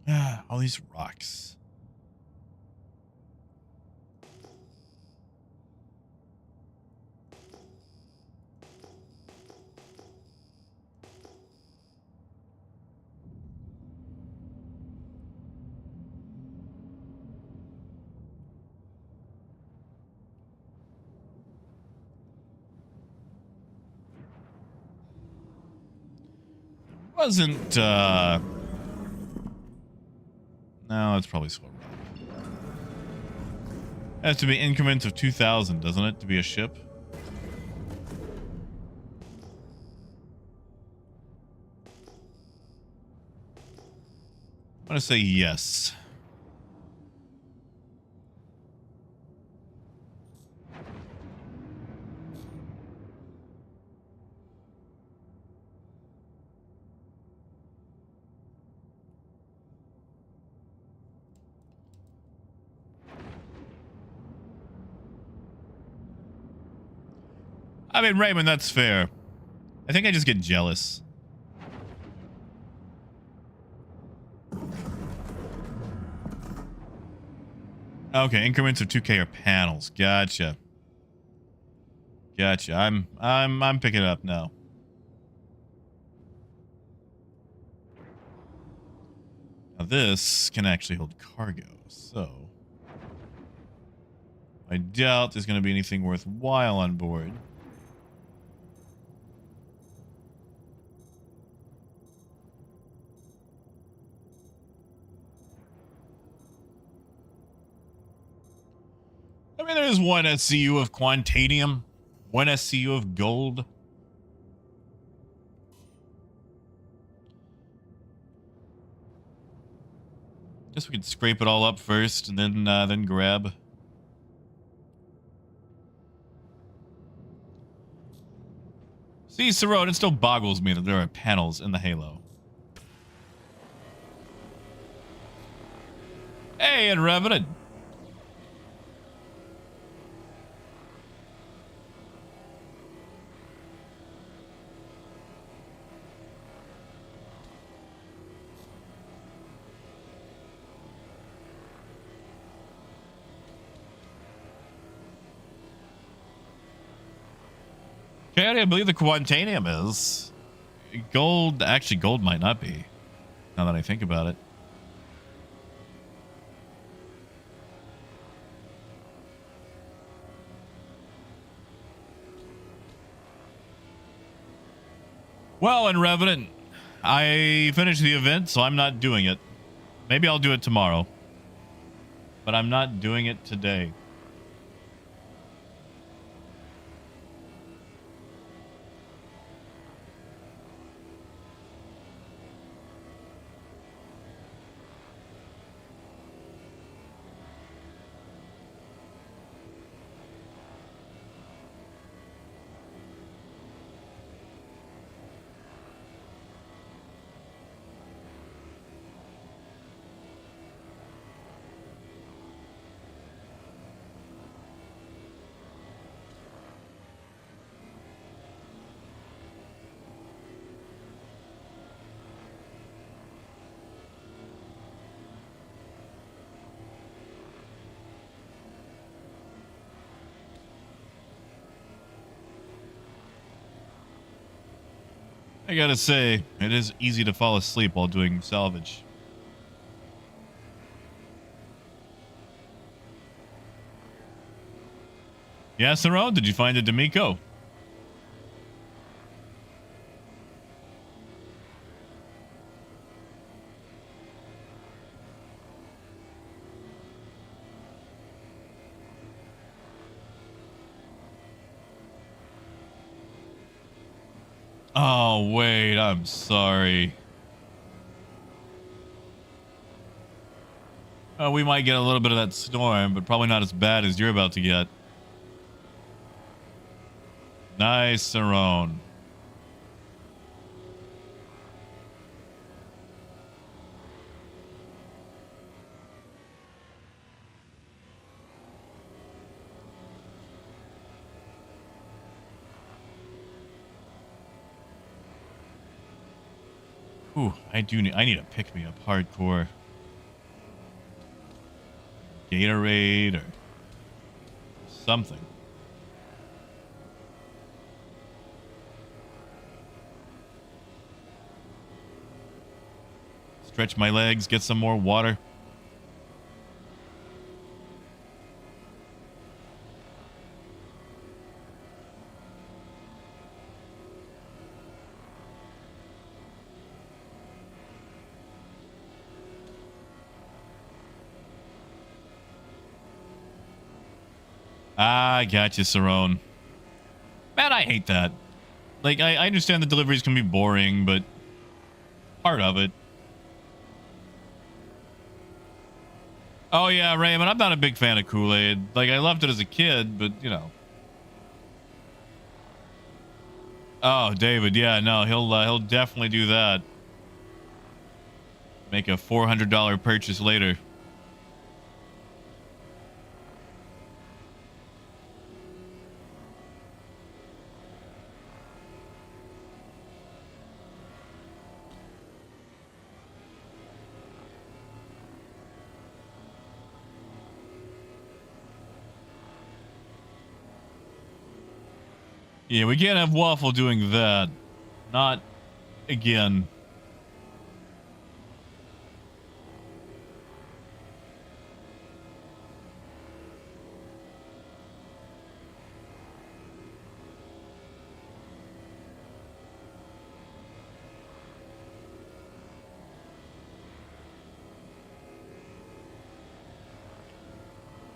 Ah, all these rocks. Wasn't, no, it's probably slow. It has to be increments of 2,000, doesn't it, to be a ship? I'm gonna say yes. I mean, Raymond, that's fair. I think I just get jealous. Okay, increments of 2K are panels. Gotcha. Gotcha. I'm picking it up now. Now this can actually hold cargo, so I doubt there's going to be anything worthwhile on board. I mean, there is one SCU of Quantanium, one SCU of gold. Guess we could scrape it all up first and then grab. See, Sarone, it still boggles me that there are panels in the Halo. Hey, and Revenant. Okay, I believe the Quantanium is. Gold, actually gold might not be, now that I think about it. Well, and Revenant, I finished the event, so I'm not doing it. Maybe I'll do it tomorrow, but I'm not doing it today. I gotta say, it is easy to fall asleep while doing salvage. Yeah, Sarone, did you find a D'Amico? Oh, wait, I'm sorry. We might get a little bit of that storm, but probably not as bad as you're about to get. Nice, Sarone. Ooh, I need a pick me up hardcore. Gatorade or something. Stretch my legs, get some more water. I got you, Sarone. Man, I hate that. Like, I understand the deliveries can be boring, but part of it. Oh, yeah, Raymond, I'm not a big fan of Kool-Aid. Like, I loved it as a kid, but, you know. Oh, David, yeah, no, he'll definitely do that. Make a $400 purchase later. Yeah, we can't have Waffle doing that. Not again.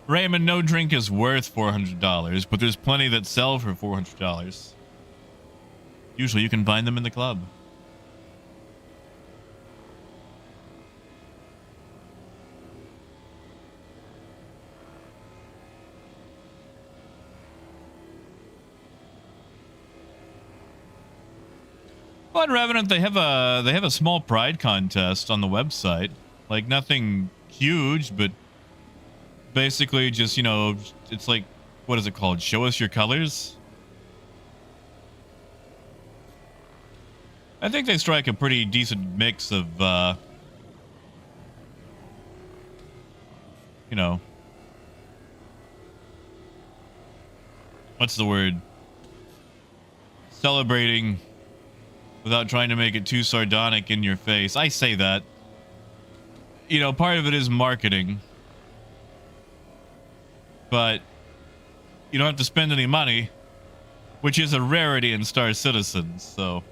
Raymond, no drink is worth $400, but there's plenty that sell for $400. Usually you can find them in the club. Well, on Revenant, they have a small pride contest on the website. Like, nothing huge, but basically just, you know, it's like, what is it called? Show us your colors? I think they strike a pretty decent mix of, you know, what's the word? Celebrating without trying to make it too sardonic in your face. I say that. You know, part of it is marketing. But you don't have to spend any money, which is a rarity in Star Citizen, so.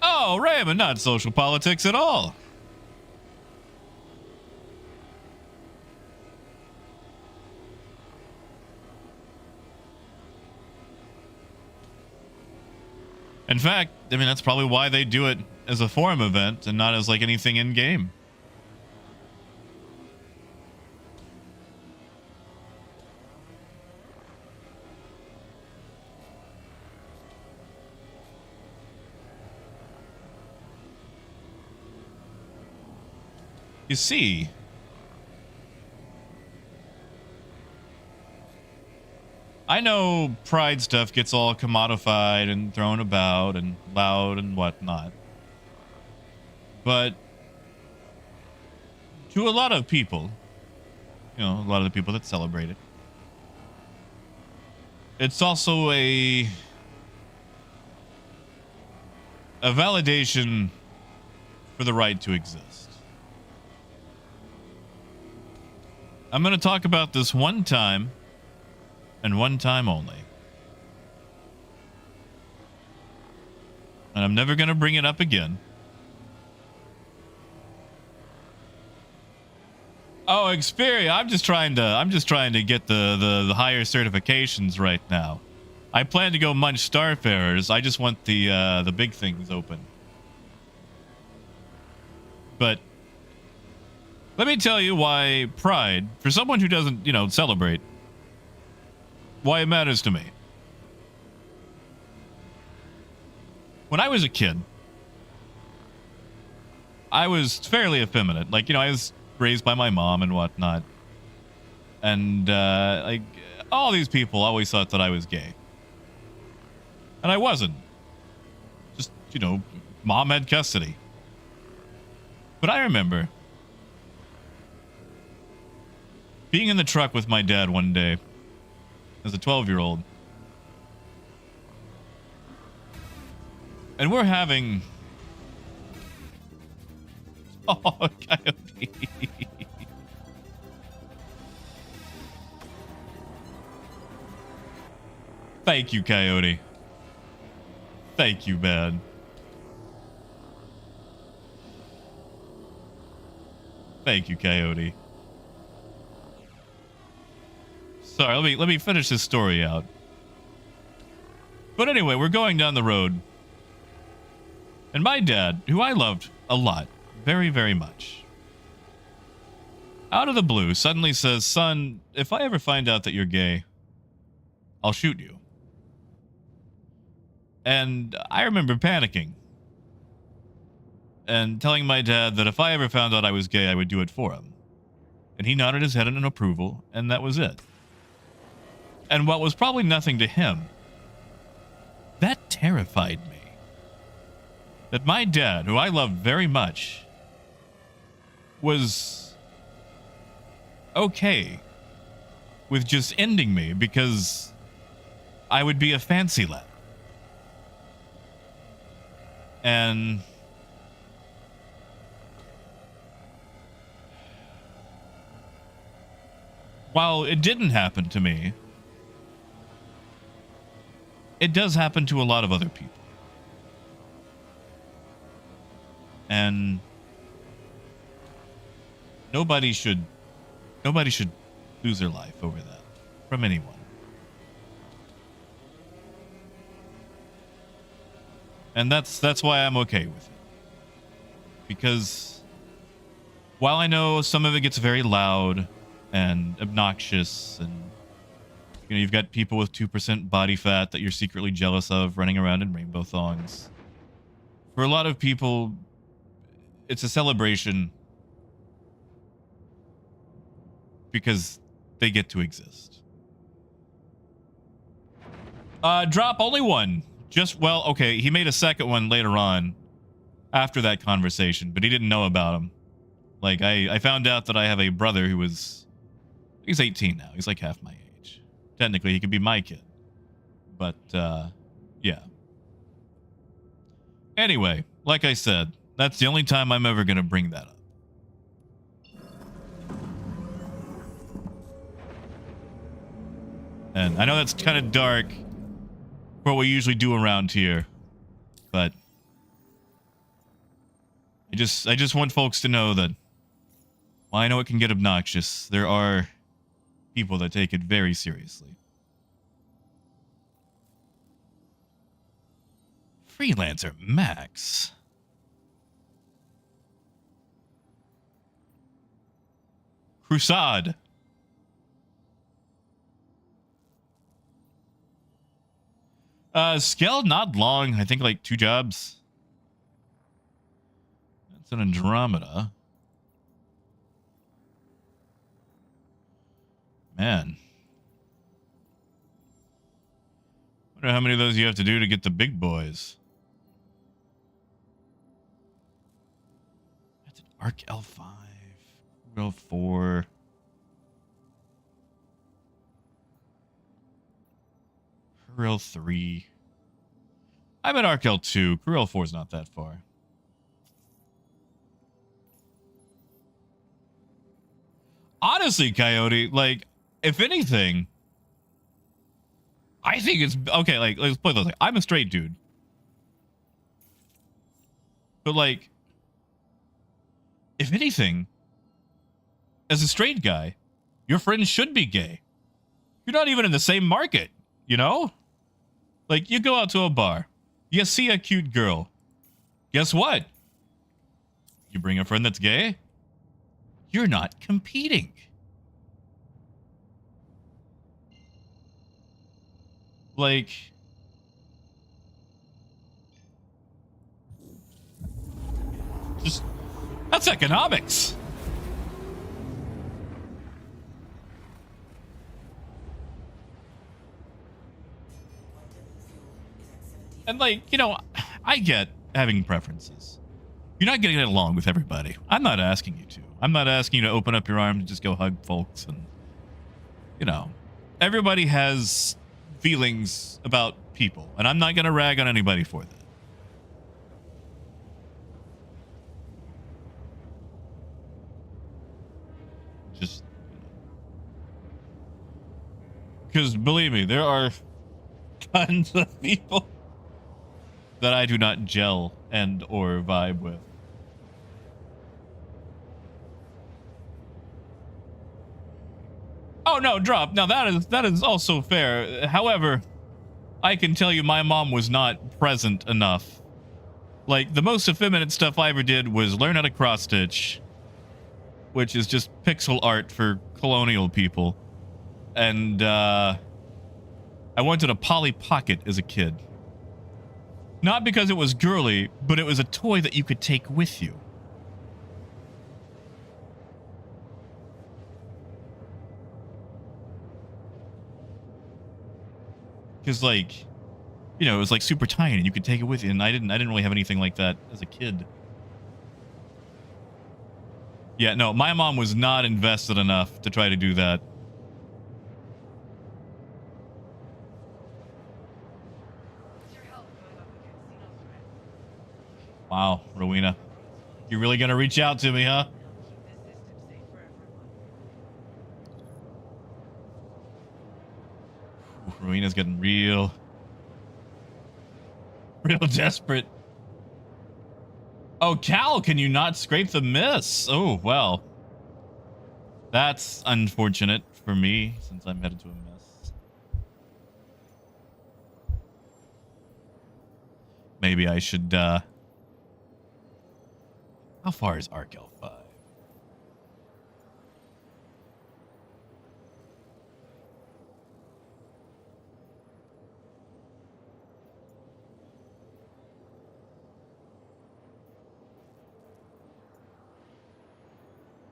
Oh, Raymond, not social politics at all. In fact, I mean, that's probably why they do it as a forum event and not as like anything in game. You see, I know pride stuff gets all commodified and thrown about and loud and whatnot. But to a lot of people, you know, a lot of the people that celebrate it, it's also a validation for the right to exist. I'm going to talk about this one time and one time only. And I'm never going to bring it up again. Oh, Xperia, I'm just trying to get the higher certifications right now. I plan to go munch Starfarers. I just want the big things open. But let me tell you why pride, for someone who doesn't, you know, celebrate, why it matters to me. When I was a kid, I was fairly effeminate. Like, you know, I was raised by my mom and whatnot. And, like, all these people always thought that I was gay. And I wasn't. Just, you know, mom had custody. But I remember being in the truck with my dad one day as a 12-year-old. And we're having... Oh, Coyote. Thank you, Coyote. Thank you, man. Thank you, Coyote. Sorry, let me finish this story out. But anyway, we're going down the road. And my dad, who I loved a lot, very, very much, out of the blue, suddenly says, "Son, if I ever find out that you're gay, I'll shoot you." And I remember panicking and telling my dad that if I ever found out I was gay, I would do it for him. And he nodded his head in approval, and that was it. And what was probably nothing to him, that terrified me. That my dad, who I loved very much, was okay with just ending me because I would be a fancy lad. And while it didn't happen to me, it does happen to a lot of other people. And nobody should lose their life over that from anyone. And that's why I'm okay with it. Because while I know some of it gets very loud and obnoxious, and you know, you've got people with 2% body fat that you're secretly jealous of running around in rainbow thongs. For a lot of people, it's a celebration because they get to exist. Drop only one. Well, okay, he made a second one later on after that conversation, but he didn't know about him. Like, I found out that I have a brother who he's 18 now. He's like half my age. Technically, he could be my kid. But, yeah. Anyway, like I said, that's the only time I'm ever going to bring that up. And I know that's kind of dark for what we usually do around here, but I just want folks to know that while I know it can get obnoxious, there are people that take it very seriously. Freelancer Max. Crusade. Scale not long. I think like 2 jobs. That's an Andromeda. Man. Wonder how many of those you have to do to get the big boys. That's an Arc L5. L4. L3. I'm at Arc L2. Crew L4 is not that far. Honestly, Coyote, like, if anything, I think it's okay. Like, let's put it this way. I'm a straight dude, but like, if anything, as a straight guy, your friends should be gay. You're not even in the same market, you know? Like, you go out to a bar, you see a cute girl. Guess what? You bring a friend that's gay? You're not competing. Like, just, that's economics. And like, you know, I get having preferences. You're not getting along with everybody. I'm not asking you to. I'm not asking you to open up your arms and just go hug folks. And, you know, everybody has feelings about people. And I'm not going to rag on anybody for that. Just, because believe me, there are tons of people that I do not gel and or vibe with. Oh no, drop. Now that is also fair. However, I can tell you my mom was not present enough. Like, the most effeminate stuff I ever did was learn how to cross stitch, which is just pixel art for colonial people. And I wanted a Polly Pocket as a kid. Not because it was girly, but it was a toy that you could take with you. Because, like, you know, it was like super tiny and you could take it with you. And I didn't really have anything like that as a kid. Yeah, no, my mom was not invested enough to try to do that. Wow, Rowena. You're really gonna reach out to me, huh? Rowena's getting real desperate. Oh, Cal, can you not scrape the miss? Oh, well. That's unfortunate for me, since I'm headed to a miss. Maybe I should, how far is Arc L5?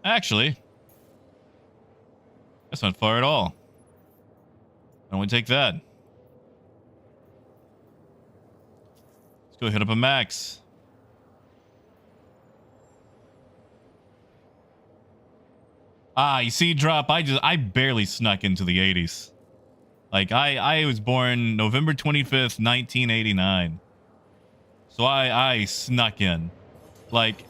Actually, that's not far at all. Why don't we take that? Let's go hit up a max. Ah, you see, drop. I barely snuck into the 80s. Like, I was born November 25th, 1989. So I snuck in. Like,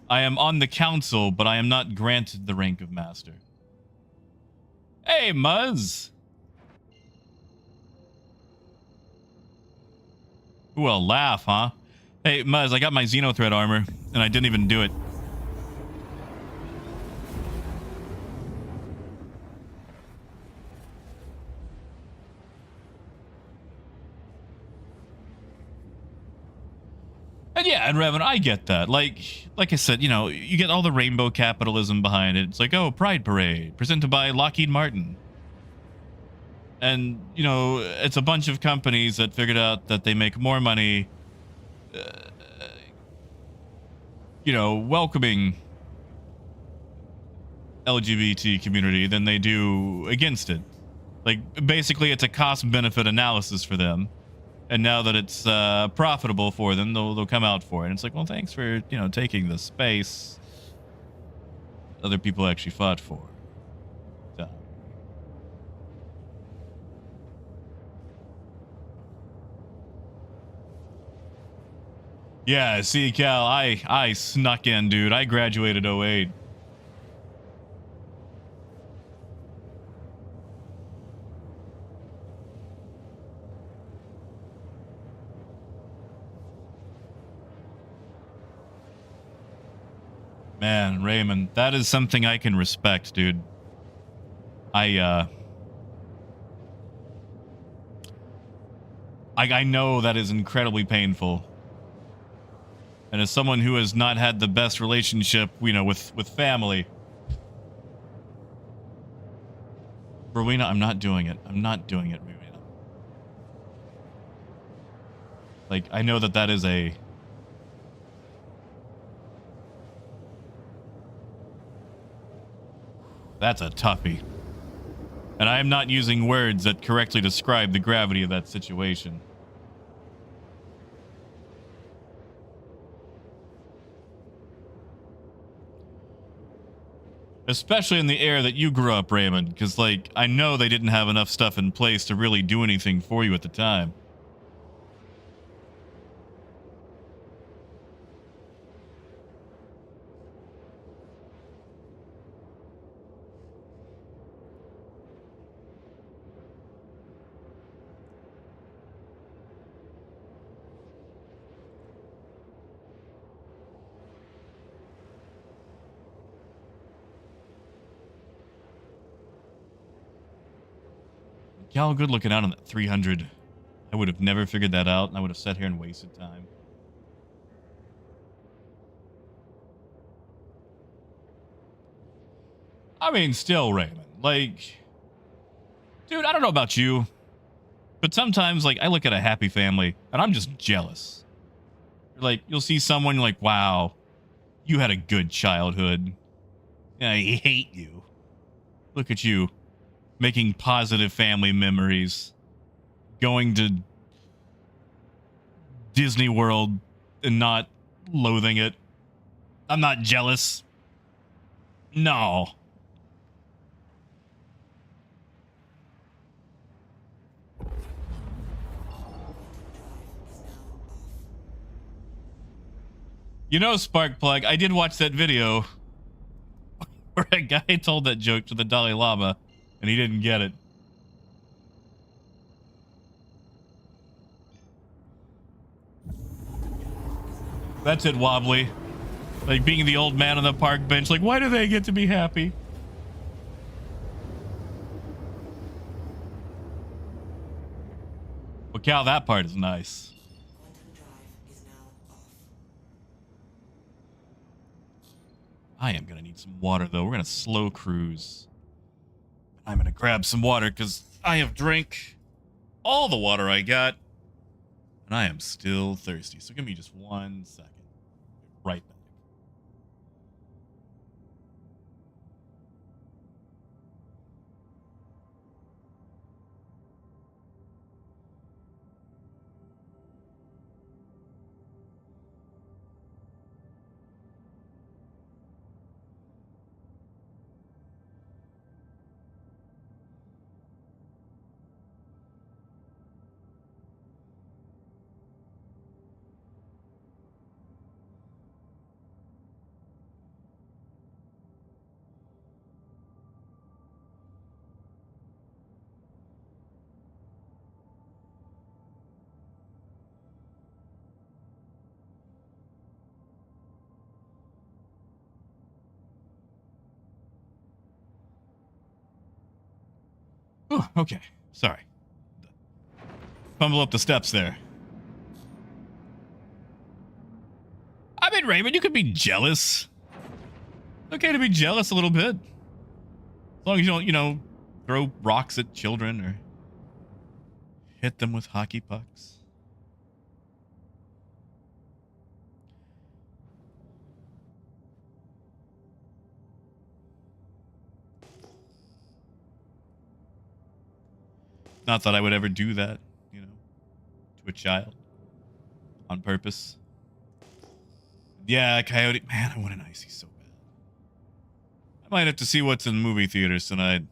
I am on the council, but I am not granted the rank of master. Hey, Muzz. Ooh, a laugh, huh? Hey, Muzz, I got my Xenothreat armor, and I didn't even do it. And yeah, and Revan, I get that. Like I said, you know, you get all the rainbow capitalism behind it. It's like, oh, Pride Parade, presented by Lockheed Martin. And, you know, it's a bunch of companies that figured out that they make more money, you know, welcoming LGBT community than they do against it. Like, basically, it's a cost-benefit analysis for them. And now that it's profitable for them, they'll come out for it. And it's like, well, thanks for, you know, taking the space other people actually fought for. So. Yeah, see, Cal, I snuck in, dude. I graduated 08. Man, Raymond, that is something I can respect, dude. I know that is incredibly painful. And as someone who has not had the best relationship, you know, with family. Rowena, I'm not doing it. I'm not doing it, Rowena. Like, I know that is a... That's a toughie. And I am not using words that correctly describe the gravity of that situation. Especially in the era that you grew up, Raymond, because, like, I know they didn't have enough stuff in place to really do anything for you at the time. How good looking out on that 300. I would have never figured that out, and I would have sat here and wasted time. I mean, still, Raymond. Like, dude, I don't know about you, but sometimes, like, I look at a happy family, and I'm just jealous. Like, you'll see someone, you're like, wow, you had a good childhood. I hate you. Look at you, making positive family memories, going to Disney World and not loathing it. I'm not jealous. No. You know, Sparkplug, I did watch that video where a guy told that joke to the Dalai Lama and he didn't get it. That's it, Wobbly. Like being the old man on the park bench. Like, why do they get to be happy? Well, Cal, that part is nice. I am going to need some water, though. We're going to slow cruise. I'm going to grab some water because I have drank all the water I got. And I am still thirsty. So give me just 1 second. Right back. Oh, okay. Sorry. Fumble up the steps there. I mean, Raymond, you could be jealous. Okay to be jealous a little bit. As long as you don't, you know, throw rocks at children or hit them with hockey pucks. Not that I would ever do that, you know, to a child on purpose. Yeah, Coyote. Man, I want an icy so bad. I might have to see what's in movie theaters tonight.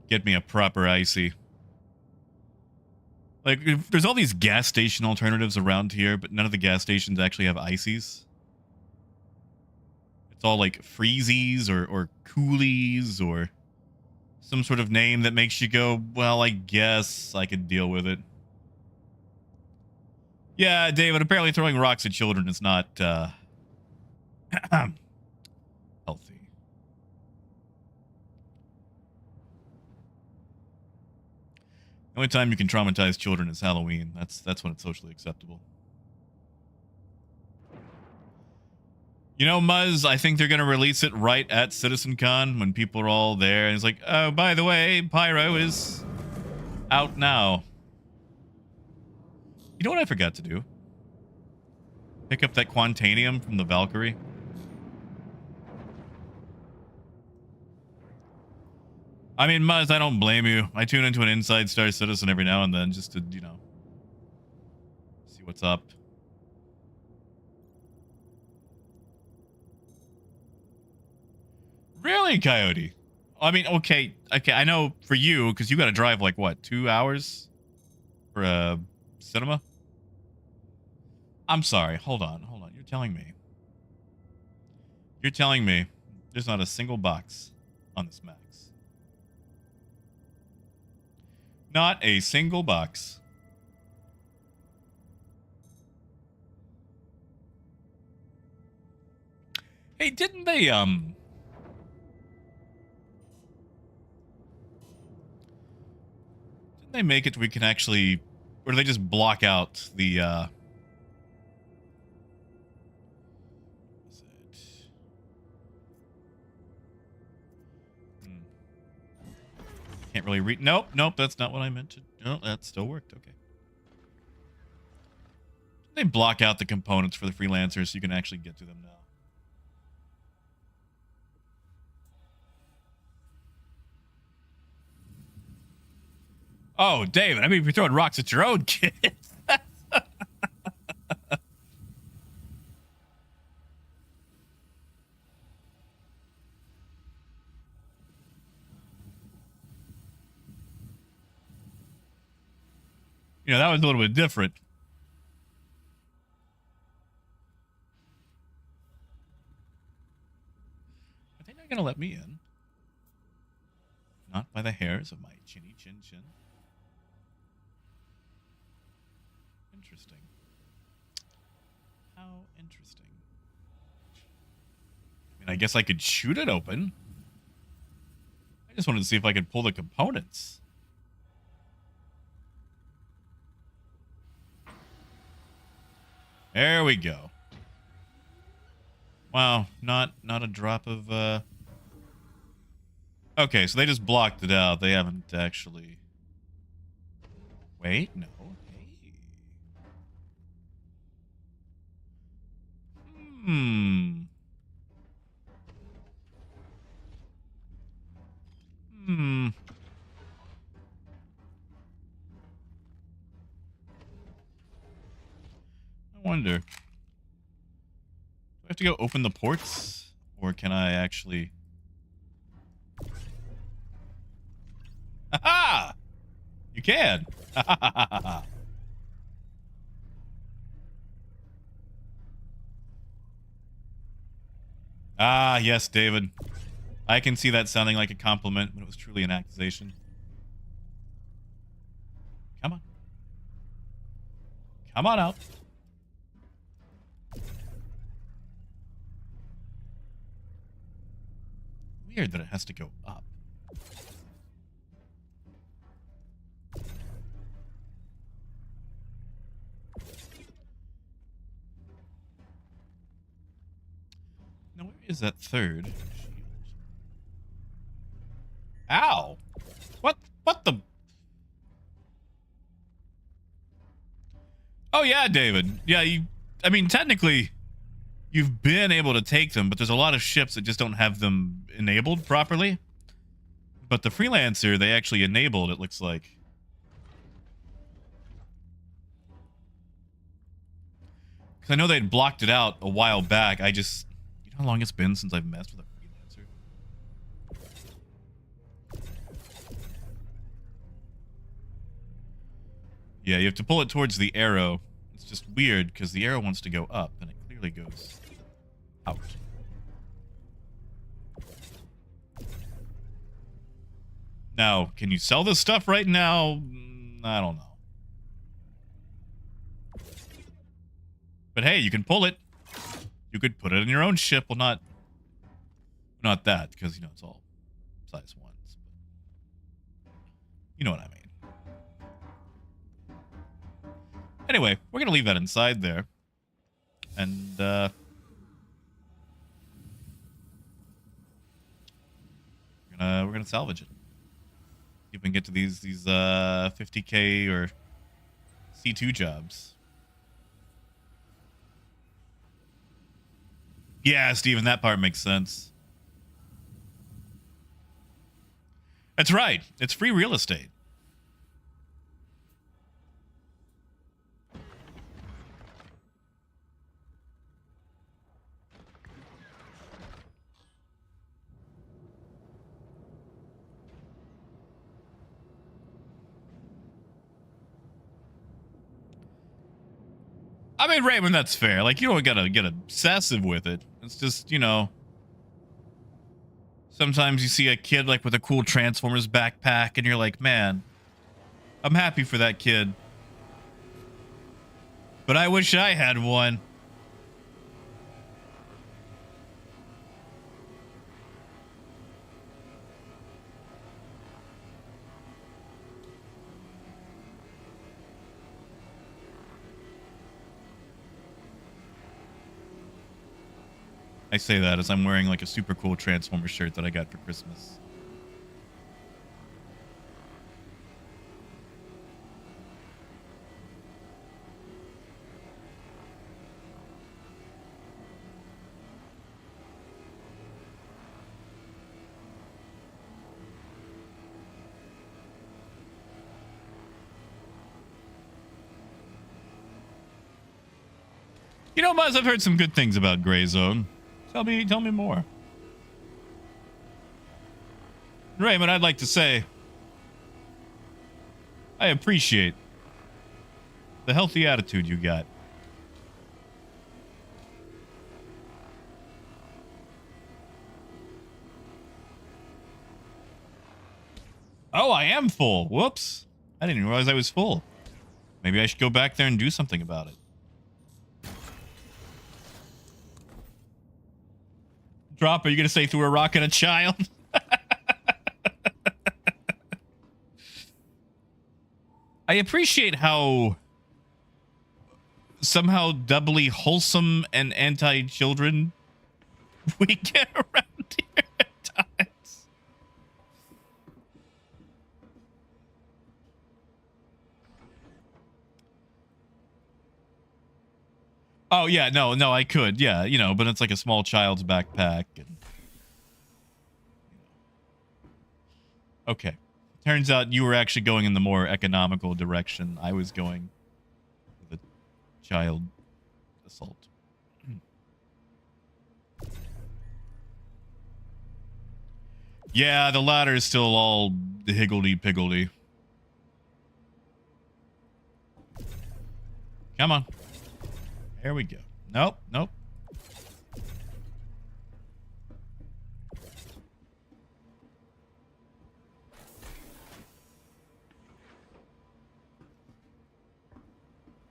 Get me a proper icy. Like, there's all these gas station alternatives around here, but none of the gas stations actually have ices. It's all like freezies or coolies or some sort of name that makes you go, well, I guess I could deal with it. Yeah, David, apparently throwing rocks at children is not healthy. The only time you can traumatize children is Halloween. That's when it's socially acceptable. You know, Muzz, I think they're going to release it right at CitizenCon when people are all there. And it's like, oh, by the way, Pyro is out now. You know what I forgot to do? Pick up that Quantanium from the Valkyrie. I mean, Muzz, I don't blame you. I tune into an Inside Star Citizen every now and then just to, you know, see what's up. Really, Coyote? I mean, okay, I know for you, because you got to drive like, what, 2 hours for a cinema? I'm sorry. Hold on. You're telling me there's not a single box on this Max. Not a single box. Hey, didn't they make it to we can actually, or do they just block out the is it? Can't really read. Nope, that's not what I meant to. No, that still worked. Okay. They block out the components for the freelancers so you can actually get to them now. Oh, David, I mean, if you're throwing rocks at your own kids. You know, that was a little bit different. Are they not going to let me in? Not by the hairs of my chinny chin chin. Interesting. How interesting. I mean, I guess I could shoot it open. I just wanted to see if I could pull the components. There we go. Wow, not a drop of Okay, so they just blocked it out. They haven't actually. Wait, no. Hey. I wonder. Do I have to go open the ports? Or can I actually... Aha! You can! Ah, yes, David. I can see that sounding like a compliment when it was truly an accusation. Come on. Come on out. Weird that it has to go up. Now, where is that third shield? Ow! What the? Oh, yeah, David. Yeah, I mean, technically, you've been able to take them, but there's a lot of ships that just don't have them enabled properly. But the Freelancer, they actually enabled, it looks like. Because I know they'd blocked it out a while back. You know how long it's been since I've messed with a Freelancer? Yeah, you have to pull it towards the arrow. It's just weird because the arrow wants to go up, and it clearly goes out. Now, can you sell this stuff right now? I don't know. But hey, you can pull it. You could put it in your own ship. Well, not that, because, you know, it's all size 1s. You know what I mean. Anyway, we're going to leave that inside there. And, we're gonna salvage it. See if we can get to these 50K or C2 jobs. Yeah, Steven, that part makes sense. That's right. It's free real estate. I mean, Raymond, that's fair. Like, you don't gotta get obsessive with it. It's just, you know, sometimes you see a kid, like, with a cool Transformers backpack, and you're like, man, I'm happy for that kid. But I wish I had one. I say that as I'm wearing like a super cool Transformer shirt that I got for Christmas. You know, Muzz, I've heard some good things about Gray Zone. Tell me more. Raymond, I'd like to say I appreciate the healthy attitude you got. Oh, I am full. Whoops. I didn't realize I was full. Maybe I should go back there and do something about it. Drop, are you going to say through a rock and a child? I appreciate how somehow doubly wholesome and anti-children we get around here at times. Oh, yeah, no, I could. Yeah, you know, but it's like a small child's backpack. And... Okay. Turns out you were actually going in the more economical direction. I was going with a child assault. Yeah, the ladder is still all higgledy-piggledy. Come on. There we go. Nope.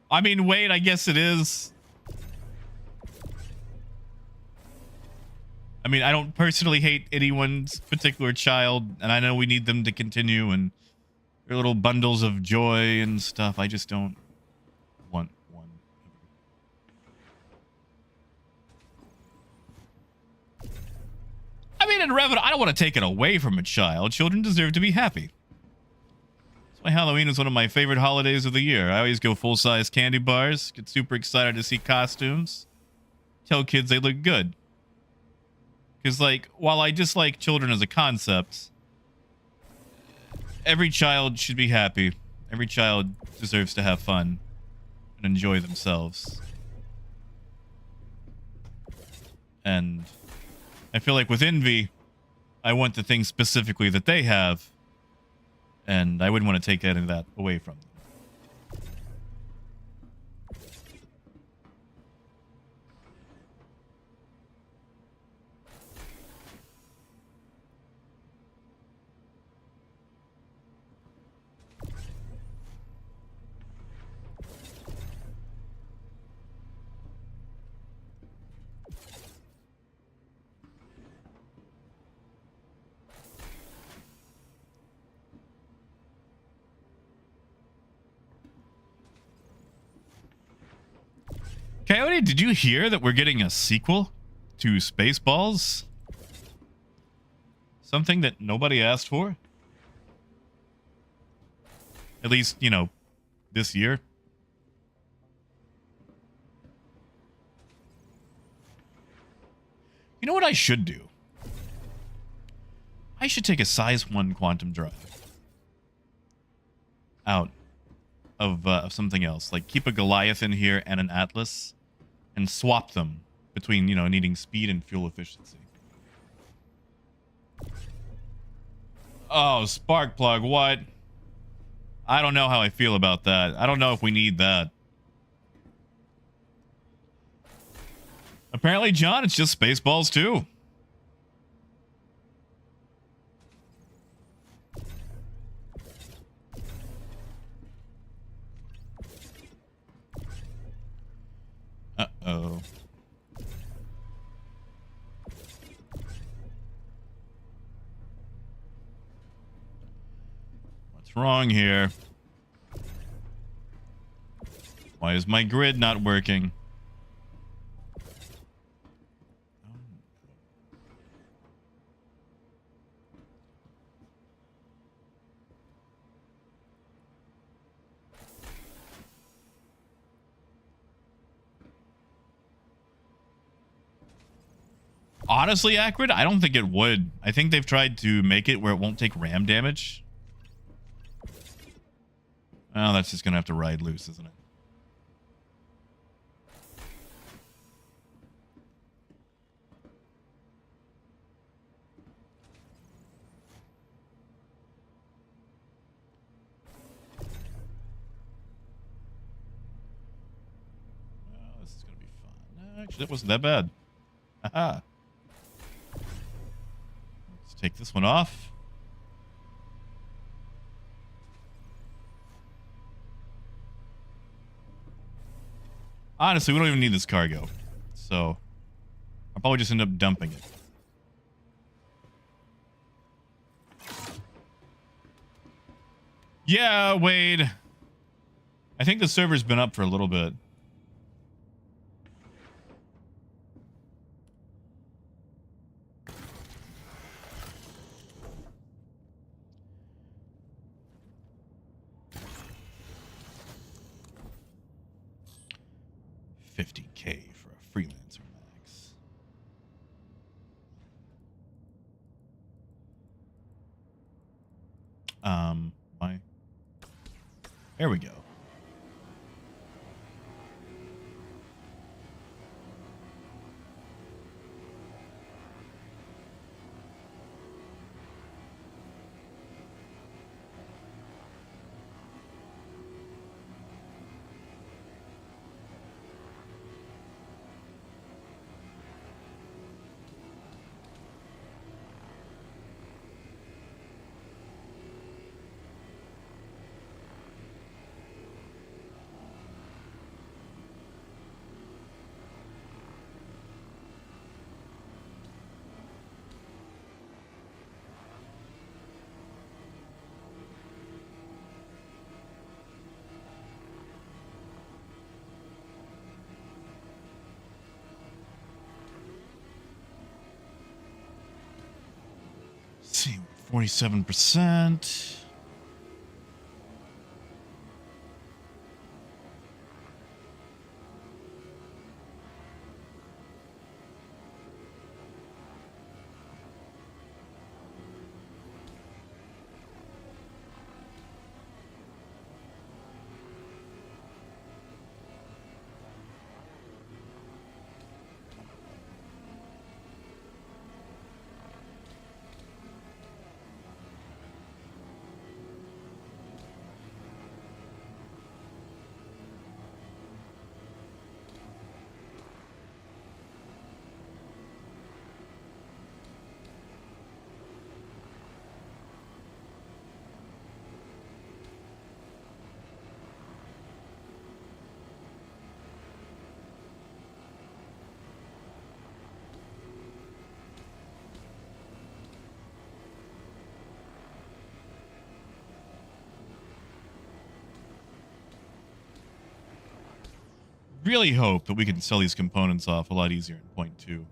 I mean, wait, I guess it is. I mean, I don't personally hate anyone's particular child, and I know we need them to continue, and their little bundles of joy and stuff. I just don't want one. I mean, in Revenant, I don't want to take it away from a child. Children deserve to be happy. That's why Halloween is one of my favorite holidays of the year. I always go full-size candy bars, get super excited to see costumes, tell kids they look good. Because, like, while I dislike children as a concept, every child should be happy. Every child deserves to have fun and enjoy themselves. And I feel like with Envy, I want the things specifically that they have, and I wouldn't want to take any of that away from them. Coyote, did you hear that we're getting a sequel to Spaceballs? Something that nobody asked for? At least, you know, this year. You know what I should do? I should take a size 1 quantum drive out of something else. Like, keep a Goliath in here and an Atlas and swap them between, you know, needing speed and fuel efficiency. Oh, Sparkplug, what? I don't know how I feel about that. I don't know if we need that. Apparently, John, it's just Spaceballs too. Uh-oh. What's wrong here? Why is my grid not working? Oh Honestly, accurate, I don't think it would. I think they've tried to make it where it won't take ram damage. Oh, that's just gonna have to ride loose, isn't it? Oh, this is gonna be fun. Actually, that wasn't that bad. Haha. Let's take this one off. Honestly, we don't even need this cargo. So, I'll probably just end up dumping it. Yeah, Wade. I think the server's been up for a little bit. $50K for a freelancer max. Why? There we go. See, 47%. Really hope that we can sell these components off a lot easier in point 2.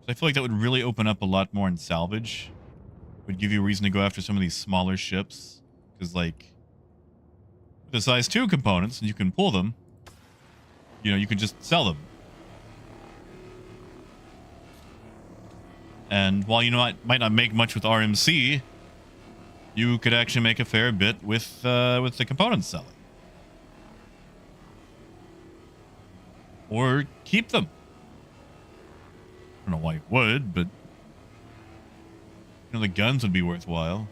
I feel like that would really open up a lot more in salvage. Would give you a reason to go after some of these smaller ships. Because, like, with the size 2 components, and you can pull them, you know, you can just sell them. And while you might not make much with RMC, you could actually make a fair bit with the components selling. Or keep them. I don't know why you would, but you know, the guns would be worthwhile.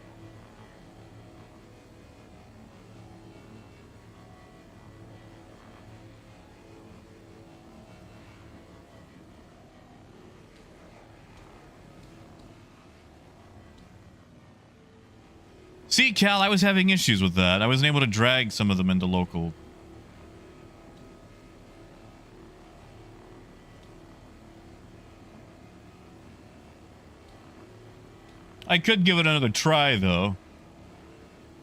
See, Cal, I was having issues with that. I wasn't able to drag some of them into local. I could give it another try, though.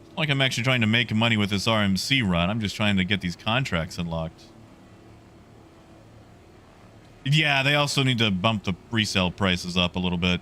It's not like I'm actually trying to make money with this RMC run. I'm just trying to get these contracts unlocked. Yeah, they also need to bump the resale prices up a little bit.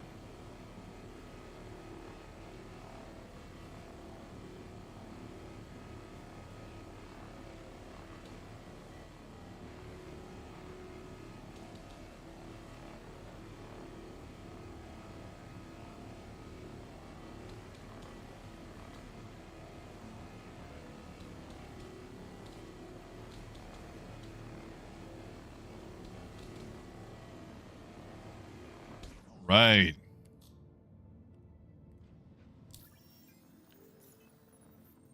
Right.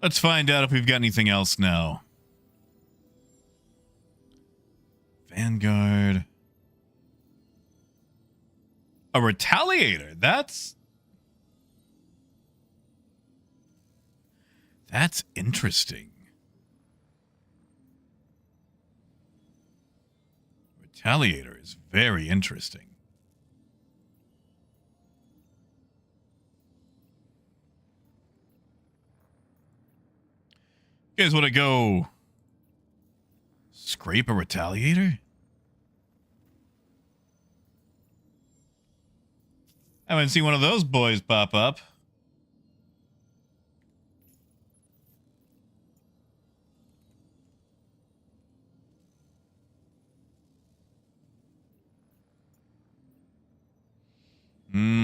Let's find out if we've got anything else now. Vanguard. A retaliator. That's interesting. Retaliator is very interesting. You guys want to go scrape a retaliator? I haven't seen one of those boys pop up.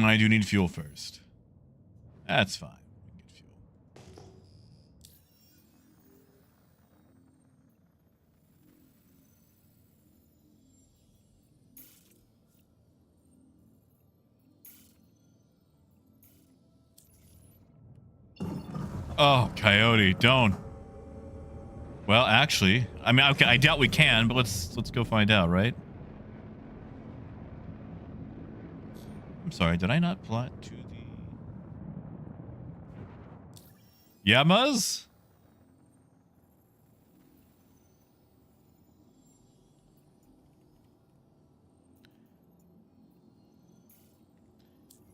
I do need fuel first. That's fine. We can get fuel. Oh, Coyote, don't. Well, actually, I mean, okay, I doubt we can, but let's go find out, right? I'm sorry, did I not plot to the Yamas?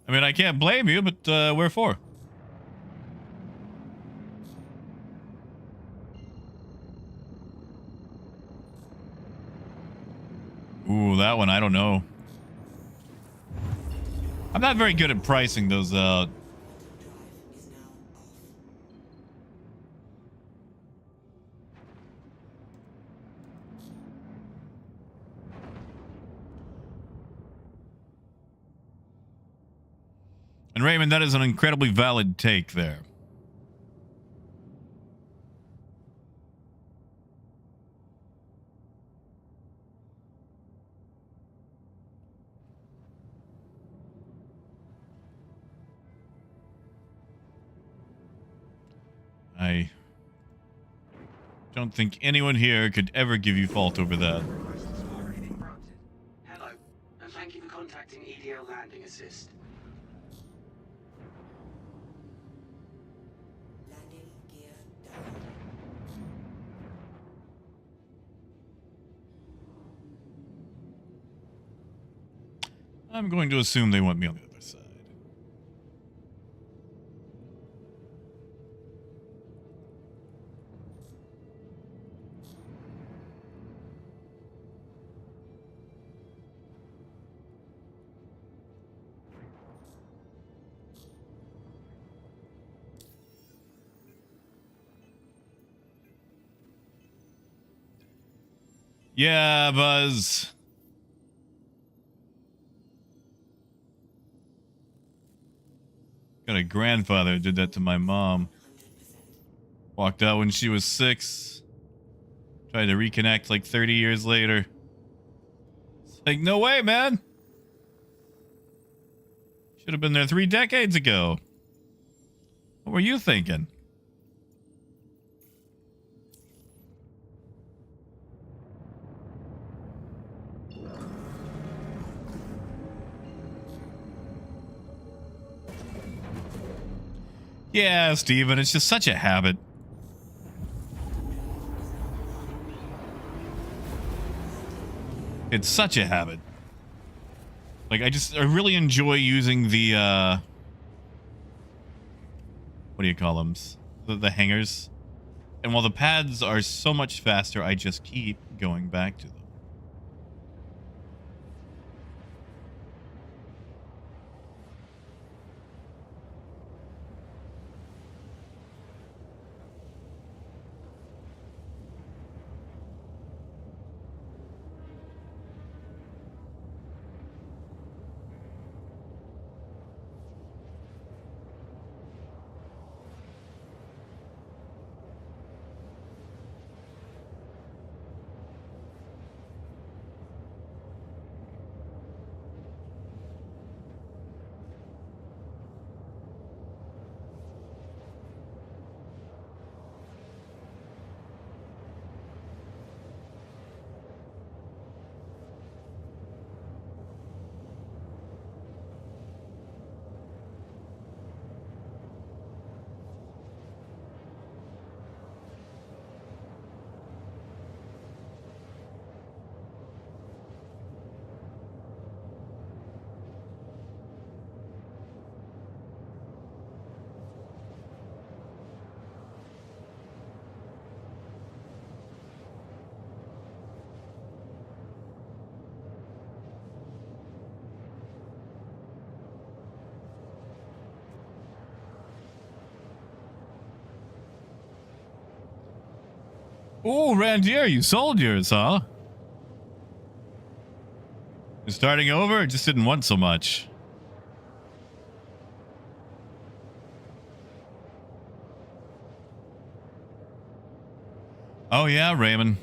I mean, I can't blame you, but where for? Ooh, that one, I don't know. I'm not very good at pricing those out. And Raymond, that is an incredibly valid take there. I don't think anyone here could ever give you fault over that. Hello, and thank you for contacting EDL Landing Assist. Landing gear down. I'm going to assume they want me on the other side. Yeah, Buzz. Got a grandfather who did that to my mom. Walked out when she was 6. Tried to reconnect like 30 years later. It's like, no way, man. Should have been there 3 decades ago. What were you thinking? Yeah, Steven, it's just such a habit. It's such a habit. Like, I really enjoy using the, what do you call them? The hangers. And while the pads are so much faster, I just keep going back to them. Oh, Randier, you sold yours, huh? You're starting over? Or just didn't want so much? Oh yeah, Raymond.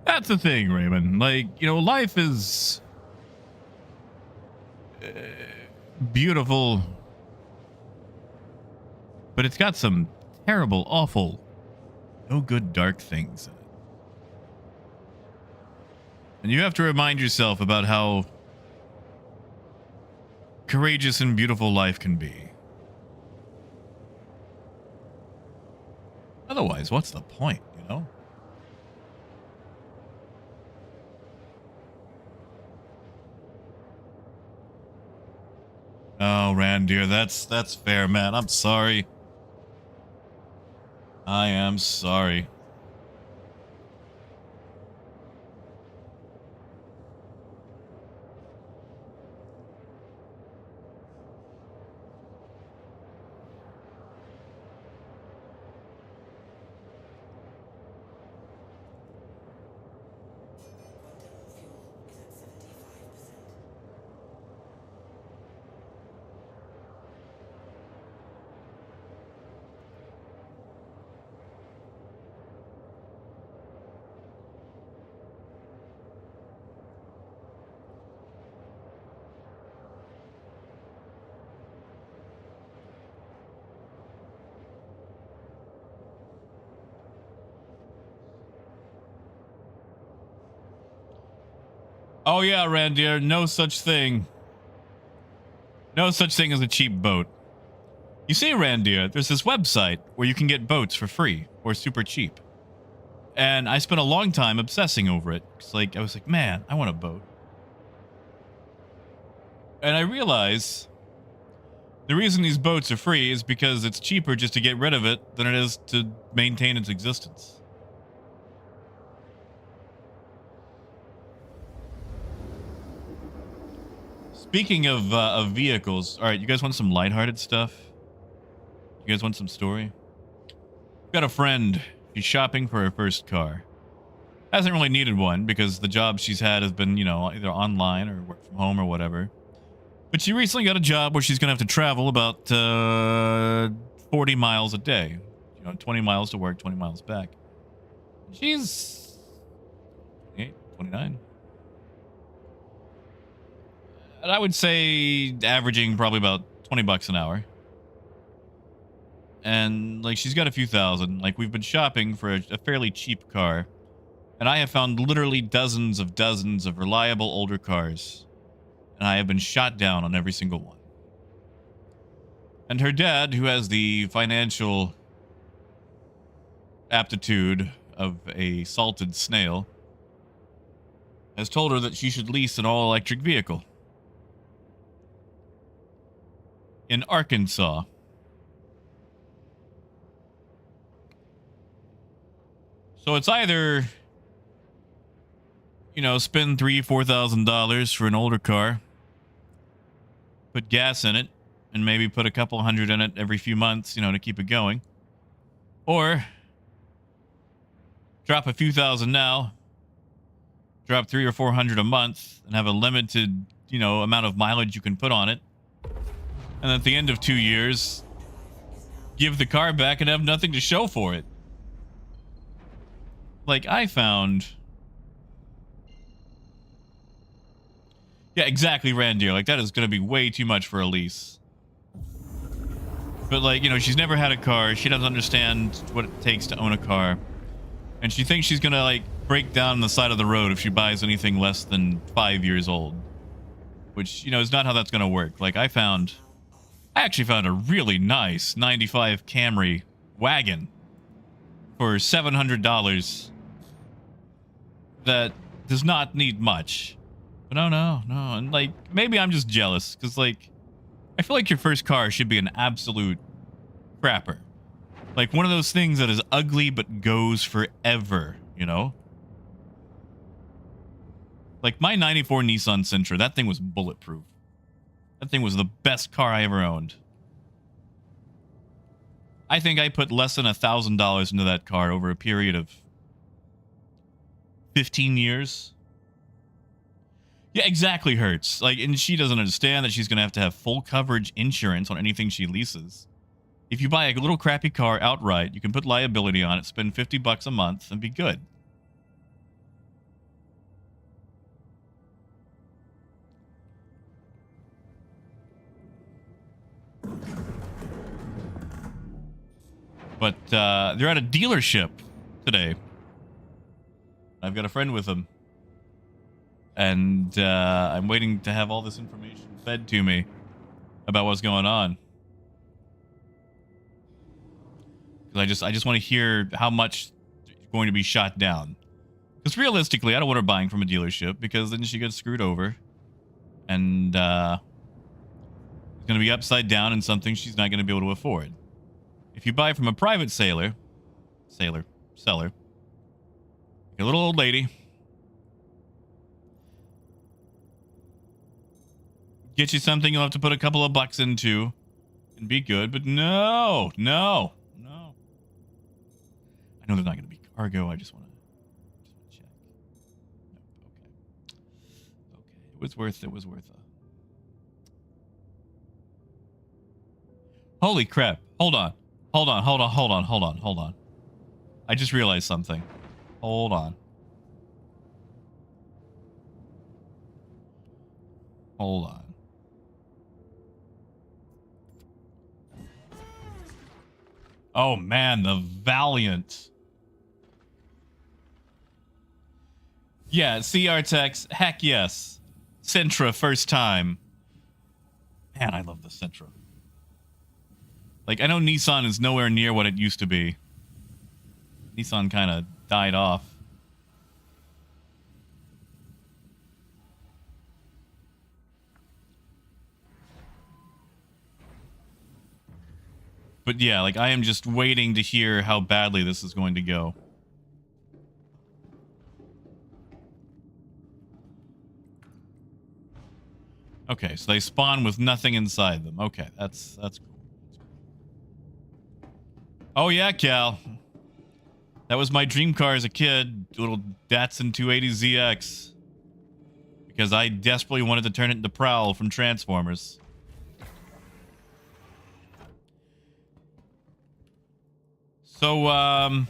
That's the thing, Raymond. Like, you know, life is beautiful, but it's got some terrible, awful, no good, dark things in it. And you have to remind yourself about how courageous and beautiful life can be. Otherwise, what's the point, you know? Oh, Randier, that's fair, man. I'm sorry. I am sorry. Oh yeah, Randier, no such thing. No such thing as a cheap boat. You see, Randier, there's this website where you can get boats for free or super cheap. And I spent a long time obsessing over it. It's like I was like, man, I want a boat. And I realize the reason these boats are free is because it's cheaper just to get rid of it than it is to maintain its existence. Speaking of vehicles, all right, you guys want some lighthearted stuff? You guys want some story? Got a friend. She's shopping for her first car. Hasn't really needed one because the job she's had has been, you know, either online or work from home or whatever. But she recently got a job where she's going to have to travel about 40 miles a day. You know, 20 miles to work, 20 miles back. She's 28, 29. And I would say averaging probably about 20 bucks an hour. And like she's got a few thousand. Like we've been shopping for a fairly cheap car. And I have found literally dozens of reliable older cars. And I have been shot down on every single one. And her dad, who has the financial aptitude of a salted snail, has told her that she should lease an all-electric vehicle. In Arkansas. So it's either, you know, spend $3,000-$4,000 for an older car, put gas in it, and maybe put a couple hundred in it every few months, you know, to keep it going. Or drop a few thousand now, drop $300 or $400 a month, and have a limited, you know, amount of mileage you can put on it. And at the end of 2 years, give the car back and have nothing to show for it. Like, I found... Yeah, exactly, Randier. Like, that is going to be way too much for a lease. But, like, you know, she's never had a car. She doesn't understand what it takes to own a car. And she thinks she's going to, like, break down on the side of the road if she buys anything less than 5 years old. Which, you know, is not how that's going to work. Like, I actually found a really nice 95 Camry wagon for $700 that does not need much. But no. And, like, maybe I'm just jealous because, like, I feel like your first car should be an absolute crapper. Like, one of those things that is ugly but goes forever, you know? Like, my 94 Nissan Sentra, that thing was bulletproof. That thing was the best car I ever owned. I think I put less than $1,000 into that car over a period of 15 years. Yeah, exactly, Hertz. Like, and she doesn't understand that she's going to have full coverage insurance on anything she leases. If you buy a little crappy car outright, you can put liability on it, spend $50 a month, and be good. But they're at a dealership today. I've got a friend with them. And I'm waiting to have all this information fed to me about what's going on. Because I just want to hear how much is going to be shot down. Because realistically, I don't want her buying from a dealership because then she gets screwed over. And it's going to be upside down in something she's not going to be able to afford. If you buy from a private seller, a little old lady, get you something you'll have to put a couple of bucks into and be good, but no. I know there's not going to be cargo. I just want to check. No, okay. It was worth a. Holy crap. Hold on. I just realized something. Hold on. Oh man, the Valiant. Yeah, CR Tex, heck yes. Sentra first time. Man, I love the Sentra. Like, I know Nissan is nowhere near what it used to be. Nissan kind of died off. But yeah, like, I am just waiting to hear how badly this is going to go. Okay, so they spawn with nothing inside them. Okay, that's cool. Oh yeah, Cal. That was my dream car as a kid, little Datsun 280ZX. Because I desperately wanted to turn it into Prowl from Transformers. So, how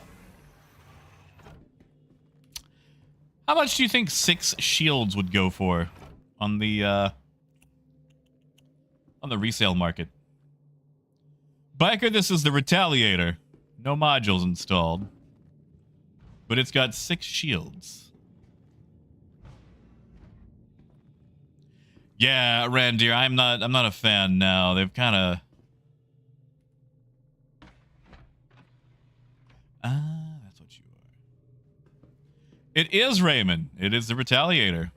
much do you think 6 shields would go for on the resale market? Biker, this is the Retaliator. No modules installed. But it's got 6 shields. Yeah, Randir, I'm not a fan now. They've kind of that's what you are. It is Raymond. It is the Retaliator.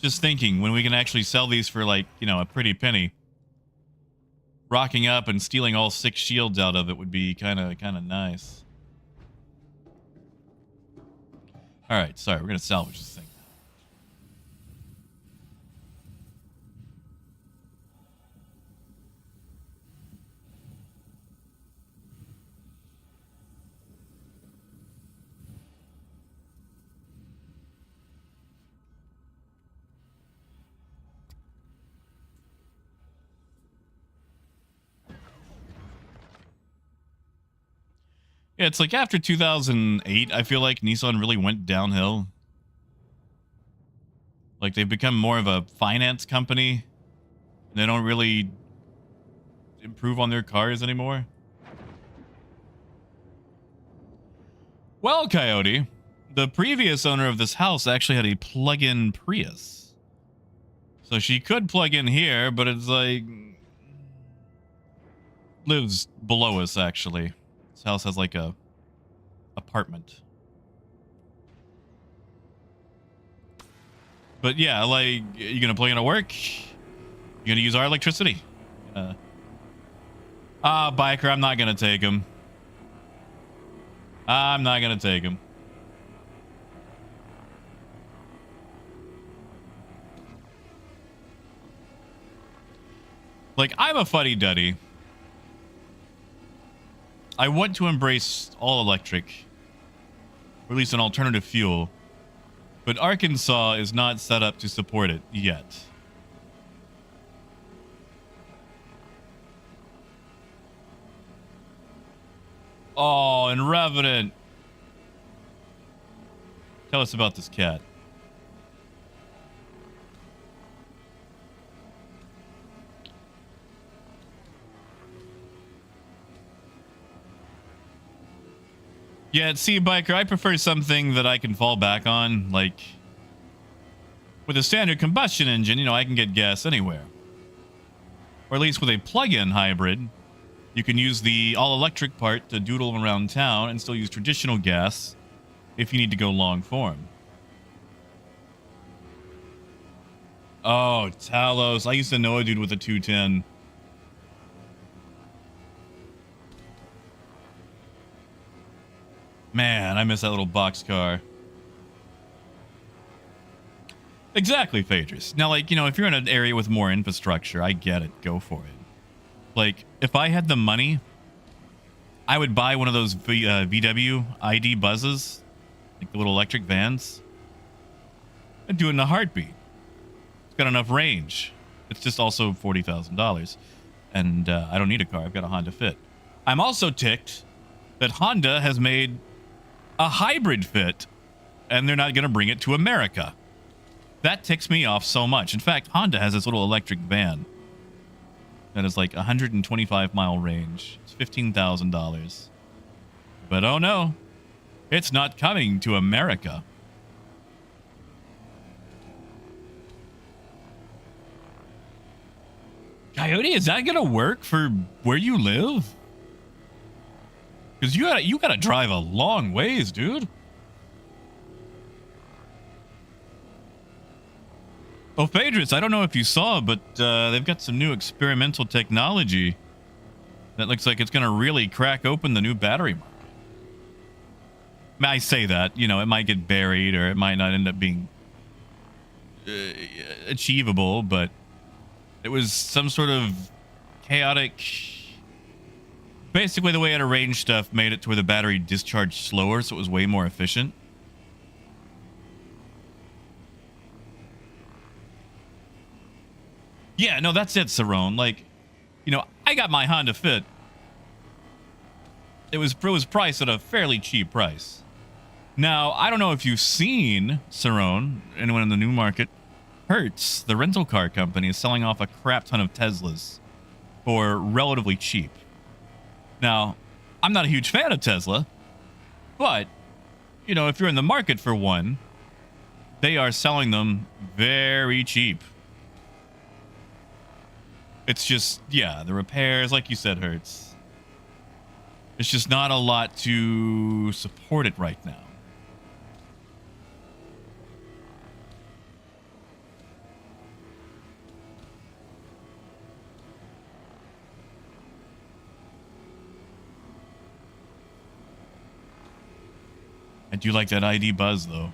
Just thinking, when we can actually sell these for, like, you know, a pretty penny. Rocking up and stealing all 6 shields out of it would be kind of nice. All right, sorry, we're gonna salvage this thing. Yeah, it's like after 2008, I feel like Nissan really went downhill. Like, they've become more of a finance company. And they don't really improve on their cars anymore. Well, Coyote, the previous owner of this house actually had a plug-in Prius. So she could plug in here, but it's like... lives below us, actually. This house has like a apartment. But yeah, like, you gonna plug into work? You gonna use our electricity? Biker, I'm not gonna take him. I'm not gonna take him. Like, I'm a fuddy-duddy. I want to embrace all electric, or at least an alternative fuel, but Arkansas is not set up to support it yet. Oh, and Revenant. Tell us about this cat. Yeah, at Sea Biker, I prefer something that I can fall back on. Like, with a standard combustion engine, you know, I can get gas anywhere. Or at least with a plug-in hybrid, you can use the all-electric part to doodle around town and still use traditional gas if you need to go long form. Oh, Talos. I used to know a dude with a 210. Man, I miss that little boxcar. Exactly, Phaedrus. Now, like, you know, if you're in an area with more infrastructure, I get it. Go for it. Like, if I had the money, I would buy one of those VW ID buzzes, like the little electric vans. I'd do it in a heartbeat. It's got enough range. It's just also $40,000. And I don't need a car. I've got a Honda Fit. I'm also ticked that Honda has made a hybrid Fit, and they're not going to bring it to America. That ticks me off so much. In fact, Honda has this little electric van that is like 125-mile range. It's $15,000. But oh no, it's not coming to America. Coyote, is that gonna work for where you live? Because you gotta drive a long ways, dude. Oh, Phaedrus, I don't know if you saw, but they've got some new experimental technology that looks like it's going to really crack open the new battery market. I say that, you know, it might get buried or it might not end up being achievable, but it was some sort of chaotic... Basically, the way it arranged stuff made it to where the battery discharged slower, so it was way more efficient. Yeah, no, that's it, Cerrone. Like, you know, I got my Honda Fit. It was priced at a fairly cheap price. Now, I don't know if you've seen, Cerrone, anyone in the new market, Hertz, the rental car company, is selling off a crap ton of Teslas for relatively cheap. Now, I'm not a huge fan of Tesla, but, you know, if you're in the market for one, they are selling them very cheap. It's just, yeah, the repairs, like you said, Hertz. It's just not a lot to support it right now. I do like that ID buzz, though.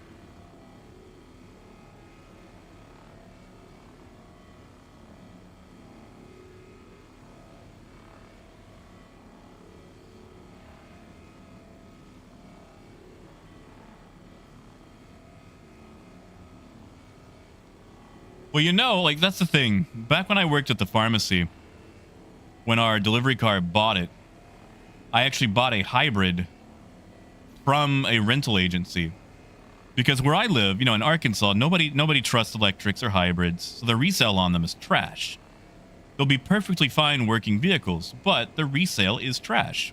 Well, you know, like, that's the thing. Back when I worked at the pharmacy, when our delivery car bought it, I actually bought a hybrid from a rental agency. Because where I live, you know, in Arkansas, nobody trusts electrics or hybrids, so the resale on them is trash. They'll be perfectly fine working vehicles, but the resale is trash.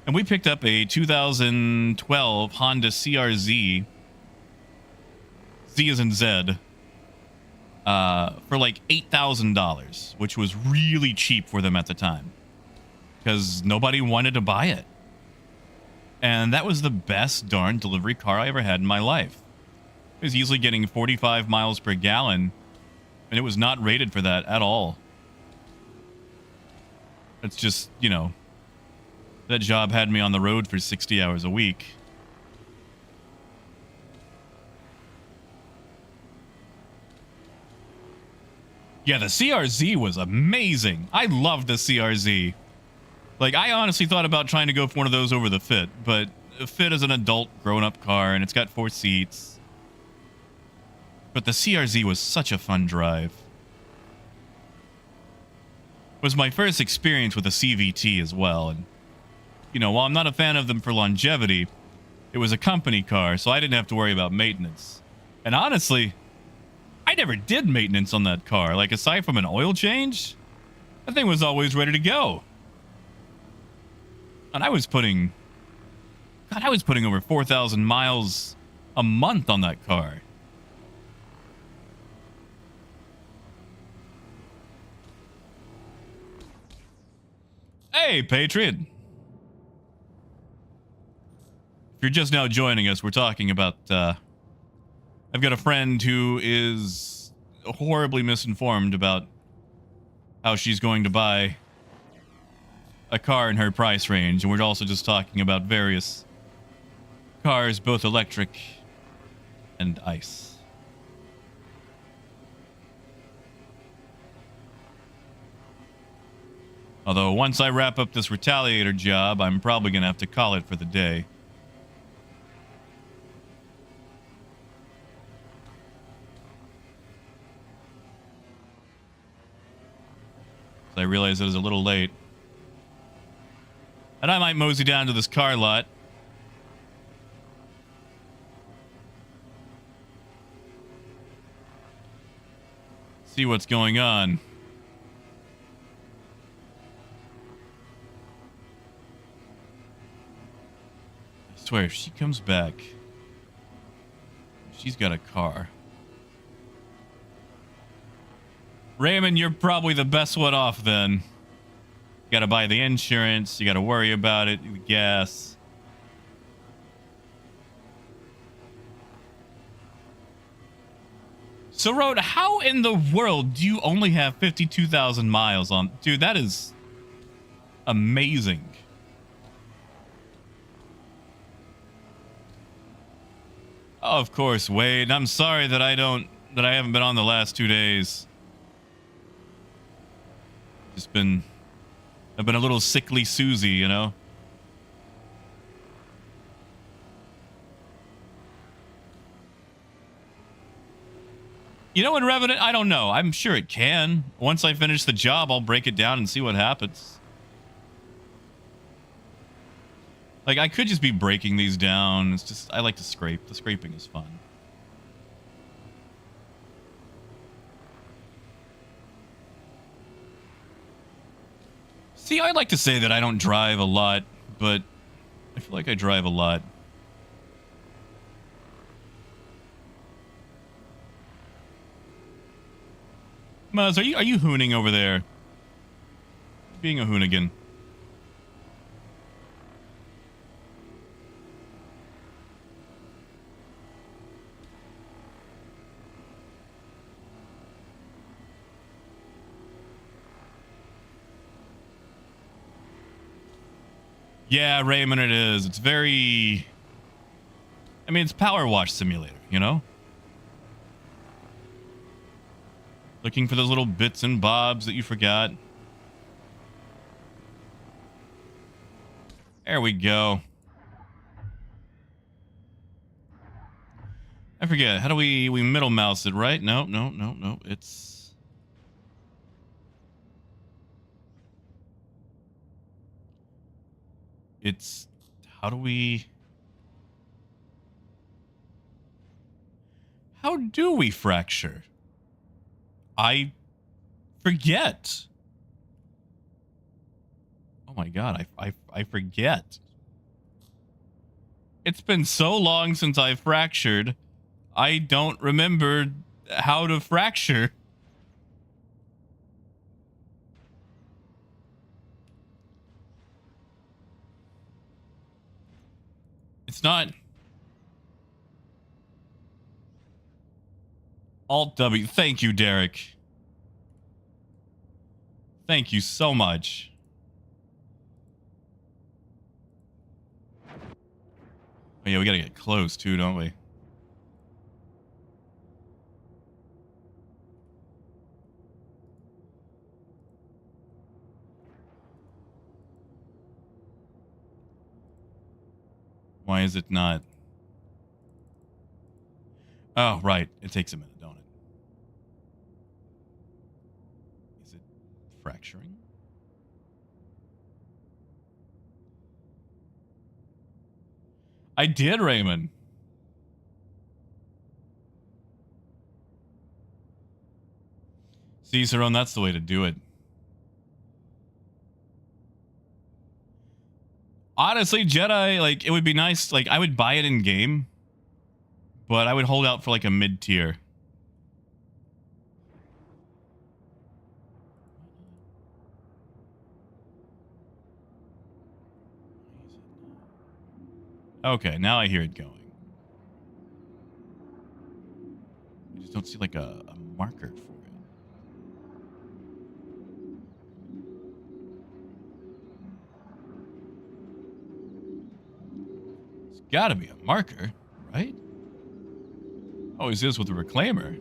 And we picked up a 2012 Honda CRZ, Z as in Z, for like $8,000, which was really cheap for them at the time because nobody wanted to buy it. And that was the best darn delivery car I ever had in my life. It was easily getting 45 miles per gallon, and it was not rated for that at all. It's just, you know, that job had me on the road for 60 hours a week. Yeah, the CRZ was amazing. I loved the CRZ. Like, I honestly thought about trying to go for one of those over the Fit, but the Fit is an adult grown-up car and it's got 4 seats. But the CRZ was such a fun drive. It was my first experience with a CVT as well, and you know, while I'm not a fan of them for longevity, it was a company car, so I didn't have to worry about maintenance. And honestly, I never did maintenance on that car. Like, aside from an oil change, that thing was always ready to go. And I was putting over 4,000 miles a month on that car. Hey, Patriot. If you're just now joining us, we're talking about, I've got a friend who is horribly misinformed about how she's going to buy a car in her price range. And we're also just talking about various cars, both electric and ICE. Although once I wrap up this Retaliator job, I'm probably going to have to call it for the day. I realize it is a little late. And I might mosey down to this car lot. See what's going on. I swear, if she comes back, she's got a car. Raymond, you're probably the best one off then. You gotta buy the insurance, you gotta worry about it, the gas. So, Road, how in the world do you only have 52,000 miles on? Dude, that is amazing. Oh, of course, Wade. I'm sorry that I haven't been on the last 2 days. I've been a little sickly Susie, you know? You know, in Revenant, I don't know. I'm sure it can. Once I finish the job, I'll break it down and see what happens. Like, I could just be breaking these down. It's just, I like to scrape. The scraping is fun. See, I like to say that I don't drive a lot, but I feel like I drive a lot. Muzz, are you hooning over there? Being a hoonigan. Yeah, Raymond, it is. It's very... I mean, it's Power Wash Simulator, you know? Looking for those little bits and bobs that you forgot. There we go. I forget. How do we middle mouse it, right? No. It's how do we fracture? I forget. Oh my god, I forget. It's been so long since I fractured. I don't remember how to fracture. It's not Alt W. Thank you, Derek. Thank you so much. Oh yeah, we gotta get close too, don't we? Why is it not? Oh, right. It takes a minute, don't it? Is it fracturing? I did, Raymond. See, Saron, that's the way to do it. Honestly, Jedi, like, it would be nice. Like, I would buy it in game, but I would hold out for like a mid tier. Okay, now I hear it going. I just don't see like a marker for it. It's gotta be a marker, right? Always is with the reclaimer.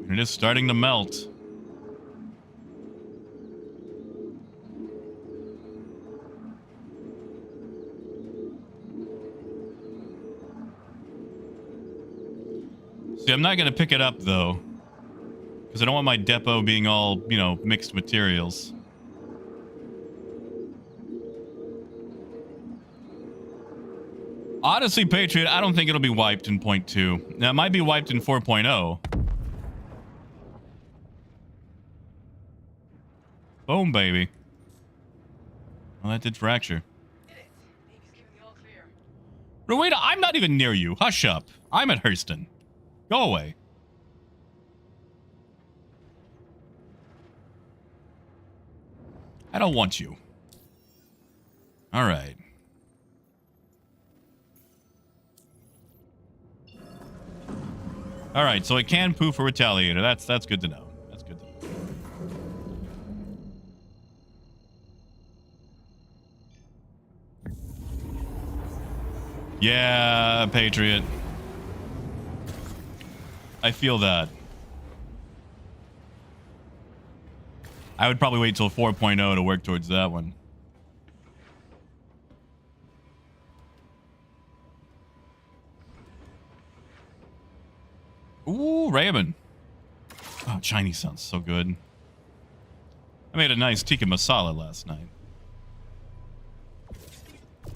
It is starting to melt. See, I'm not going to pick it up, though. Because I don't want my depot being all, you know, mixed materials. Honestly, Patriot, I don't think it'll be wiped in 0.2. Now, it might be wiped in 4.0. Boom, baby. Well, that did fracture. Rowena, I'm not even near you. Hush up. I'm at Hurston. Go away. I don't want you. All right. All right, so it can poof a retaliator. That's good to know. That's good to know. Yeah, Patriot. I feel that. I would probably wait till 4.0 to work towards that one. Ooh, ramen. Oh, Chinese sounds so good. I made a nice tikka masala last night.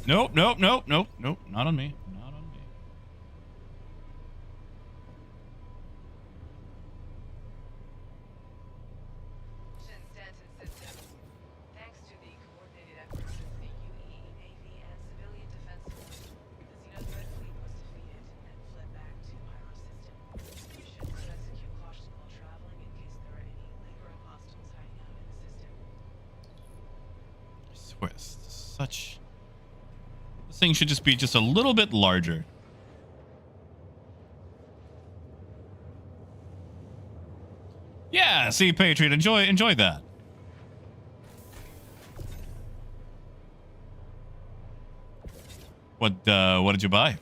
Nope, nope, nope, nope, nope. Not on me. Not on me. Thanks to the coordinated efforts of the UE, Navy, and civilian defense force, the Xenothreat fleet was defeated and fled back to Pyro's system. You should execute caution while traveling in case there are any lingering hostiles hiding out in the system. I swear, it's such... This thing should just be just a little bit larger. Yeah, see, Patriot, enjoy that. What did you buy?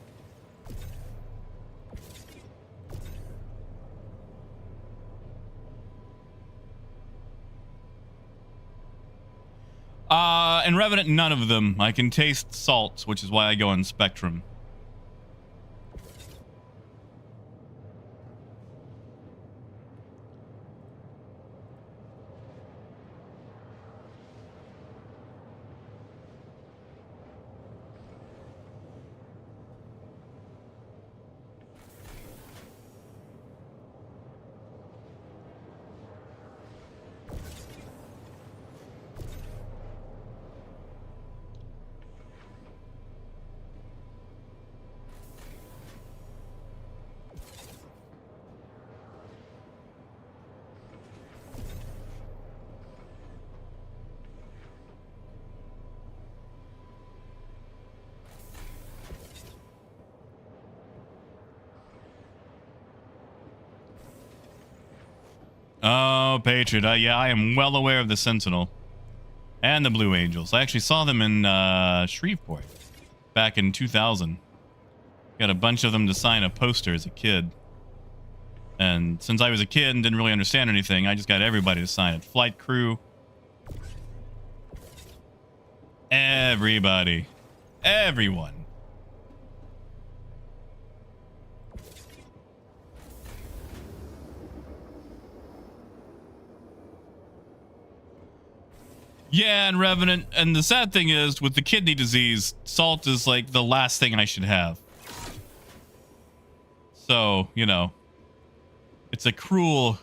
In Revenant, none of them. I can taste salt, which is why I go on Spectrum. Oh, Patriot. Yeah, I am well aware of the Sentinel and the Blue Angels. I actually saw them in Shreveport back in 2000. Got a bunch of them to sign a poster as a kid. And since I was a kid and didn't really understand anything, I just got everybody to sign it. Flight crew. Everybody. Everyone. Yeah, and Revenant, and the sad thing is, with the kidney disease, salt is like the last thing I should have. So, you know, it's a cruel,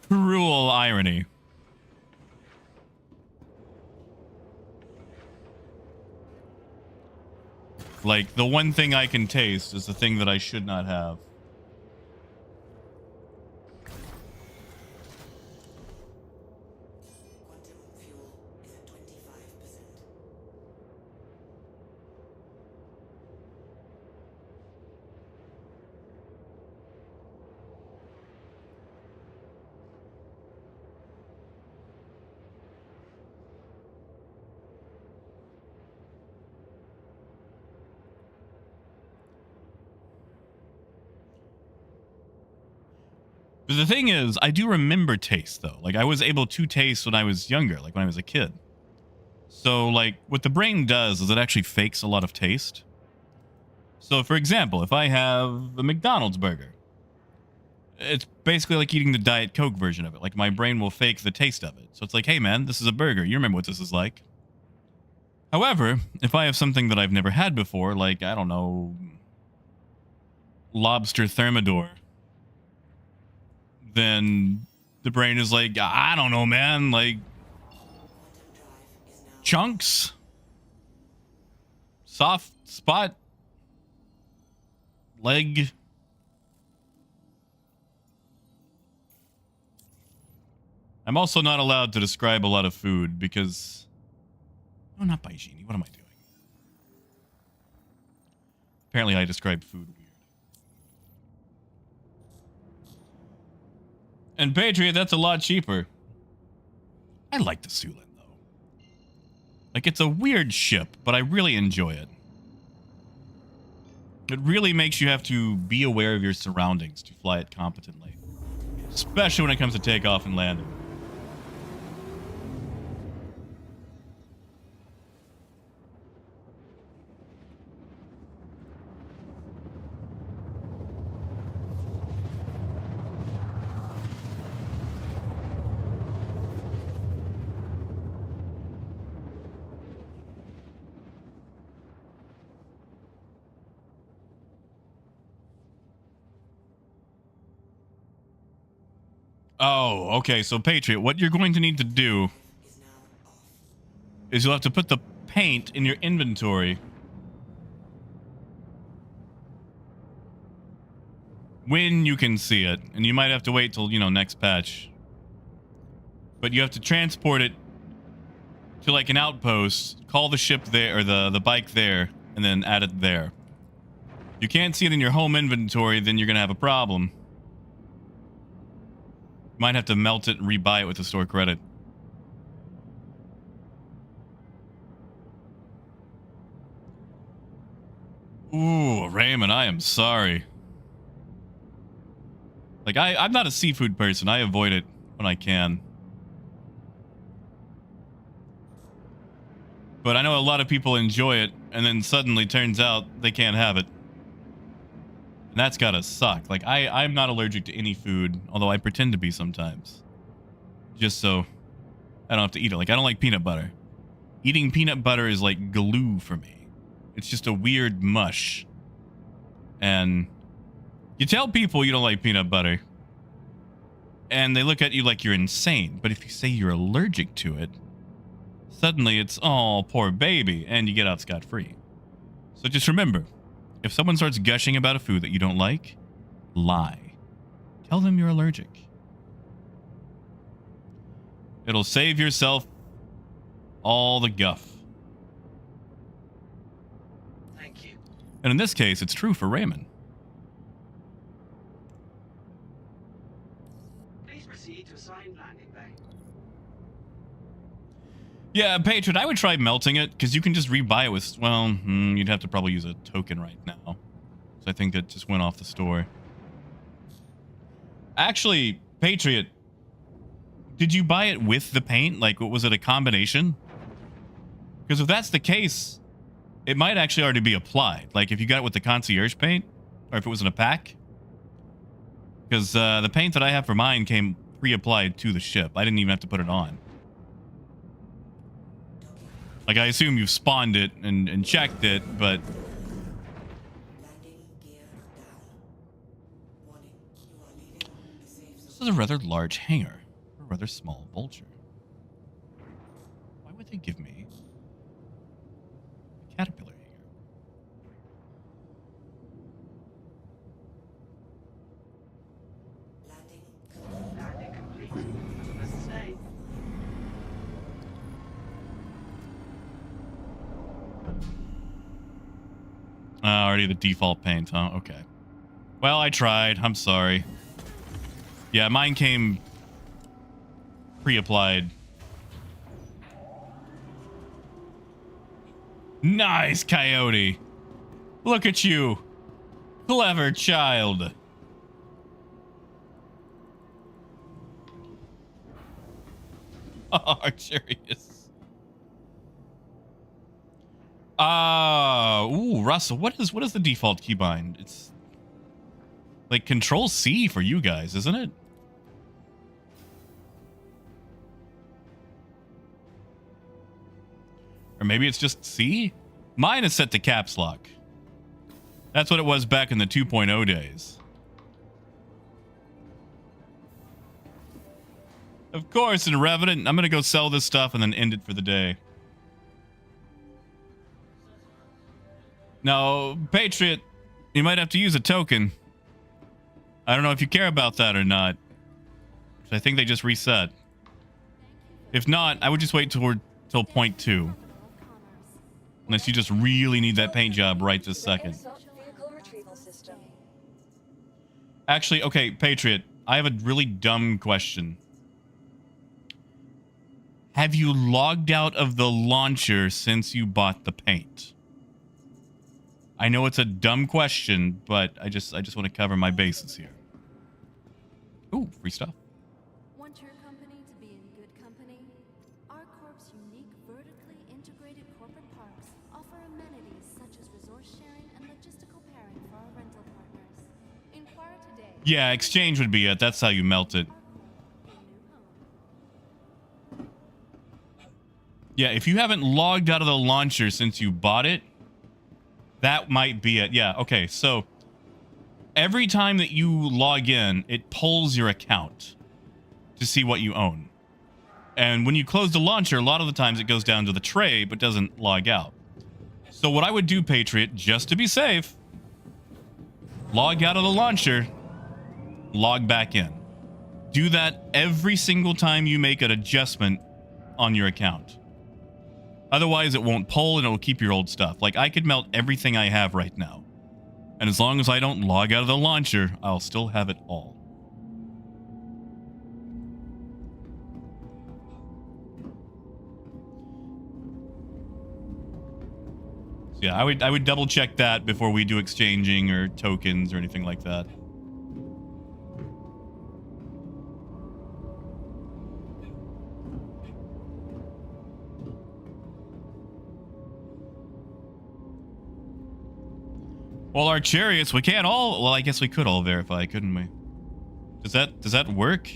cruel irony. Like, the one thing I can taste is the thing that I should not have. But the thing is, I do remember taste, though. Like, I was able to taste when I was younger, like when I was a kid. So, like, what the brain does is it actually fakes a lot of taste. So, for example, if I have a McDonald's burger, it's basically like eating the Diet Coke version of it. Like, my brain will fake the taste of it. So it's like, hey, man, this is a burger. You remember what this is like. However, if I have something that I've never had before, like, I don't know, lobster thermidor, then the brain is like, I don't know, man, like chunks, soft spot, leg. I'm also not allowed to describe a lot of food because, oh, not by Genie. What am I doing? Apparently I describe food weird. And Patriot, that's a lot cheaper. I like the Sulin, though. Like, it's a weird ship, but I really enjoy it. It really makes you have to be aware of your surroundings to fly it competently. Especially when it comes to takeoff and landing. Oh, okay. So, Patriot, what you're going to need to do is you'll have to put the paint in your inventory when you can see it. And you might have to wait till, you know, next patch. But you have to transport it to, like, an outpost, call the ship there, or the bike there, and then add it there. You can't see it in your home inventory, then you're going to have a problem. Might have to melt it and rebuy it with the store credit. Ooh, Raymond, I am sorry. Like, I'm not a seafood person. I avoid it when I can. But I know a lot of people enjoy it, and then suddenly turns out they can't have it. And that's gotta suck. Like, I'm not allergic to any food, although I pretend to be sometimes. Just so I don't have to eat it. Like, I don't like peanut butter. Eating peanut butter is like glue for me. It's just a weird mush. And you tell people you don't like peanut butter, and they look at you like you're insane. But if you say you're allergic to it, suddenly it's, oh, poor baby, and you get out scot-free. So just remember, if someone starts gushing about a food that you don't like, lie. Tell them you're allergic. It'll save yourself all the guff. Thank you. And in this case, it's true for Raymond. Please proceed to assigned landing bay. Yeah, Patron, I would try melting it, because you can just rebuy it with, well, you'd have to probably use a token right now. So I think that just went off the store. Actually, Patriot, did you buy it with the paint? Like, was it a combination? Because if that's the case, it might actually already be applied. Like, if you got it with the concierge paint, or if it was in a pack. Because the paint that I have for mine came pre-applied to the ship. I didn't even have to put it on. Like, I assume you've spawned it and checked it, but... This is a rather large hangar. A rather small vulture. Why would they give me a caterpillar hangar? Landing complete. Have a nice day. Already the default paint, huh? Okay. Well, I tried. I'm sorry. Yeah, mine came pre-applied. Nice, Coyote. Look at you. Clever child. Oh, curious. Ooh, Russell, what is the default keybind? It's like Control C for you guys, isn't it? Or maybe it's just C? Mine is set to caps lock. That's what it was back in the 2.0 days. Of course, in Revenant, I'm going to go sell this stuff and then end it for the day. Now, Patriot, you might have to use a token. I don't know if you care about that or not. I think they just reset. If not, I would just wait till point 2. Unless you just really need that paint job right this second. Vehicle retrieval system. Actually, okay, Patriot, I have a really dumb question. Have you logged out of the launcher since you bought the paint? I know it's a dumb question, but I just want to cover my bases here. Ooh, free stuff. Want your company to be in good company? ArcCorp's unique vertically integrated corporate parks offer amenities such as resource sharing and logistical pairing for our rental partners. Inquire today. Yeah, exchange would be it. That's how you melt it. Yeah, if you haven't logged out of the launcher since you bought it, that might be it. Yeah, okay, so every time that you log in, it pulls your account to see what you own. And when you close the launcher, a lot of the times it goes down to the tray, but doesn't log out. So what I would do, Patriot, just to be safe, log out of the launcher, log back in. Do that every single time you make an adjustment on your account. Otherwise, it won't pull and it'll keep your old stuff. Like, I could melt everything I have right now. And as long as I don't log out of the launcher, I'll still have it all. So yeah, I would double check that before we do exchanging or tokens or anything like that. Well, our chariots, we can't all... Well, I guess we could all verify, couldn't we? Does that work?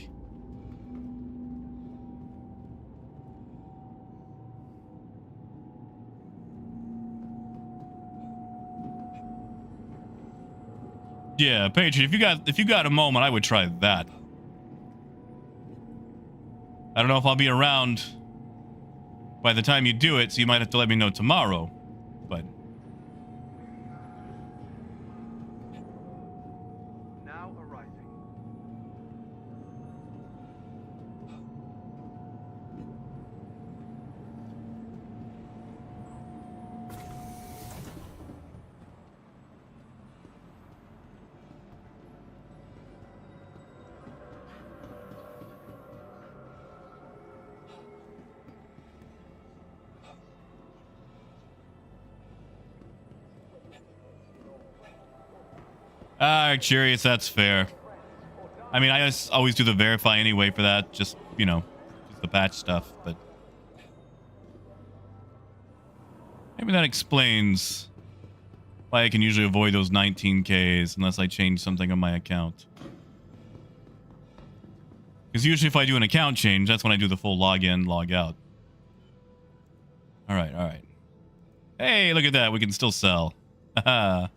Yeah, Patriot, if you got a moment, I would try that. I don't know if I'll be around by the time you do it, so you might have to let me know tomorrow. But Now arriving. curious, that's fair. I mean, I just always do the verify anyway for that. Just, you know, just the patch stuff. But maybe that explains why I can usually avoid those 19Ks unless I change something on my account. Because usually if I do an account change, that's when I do the full login, log out. All right, all right. Hey, look at that. We can still sell. Haha.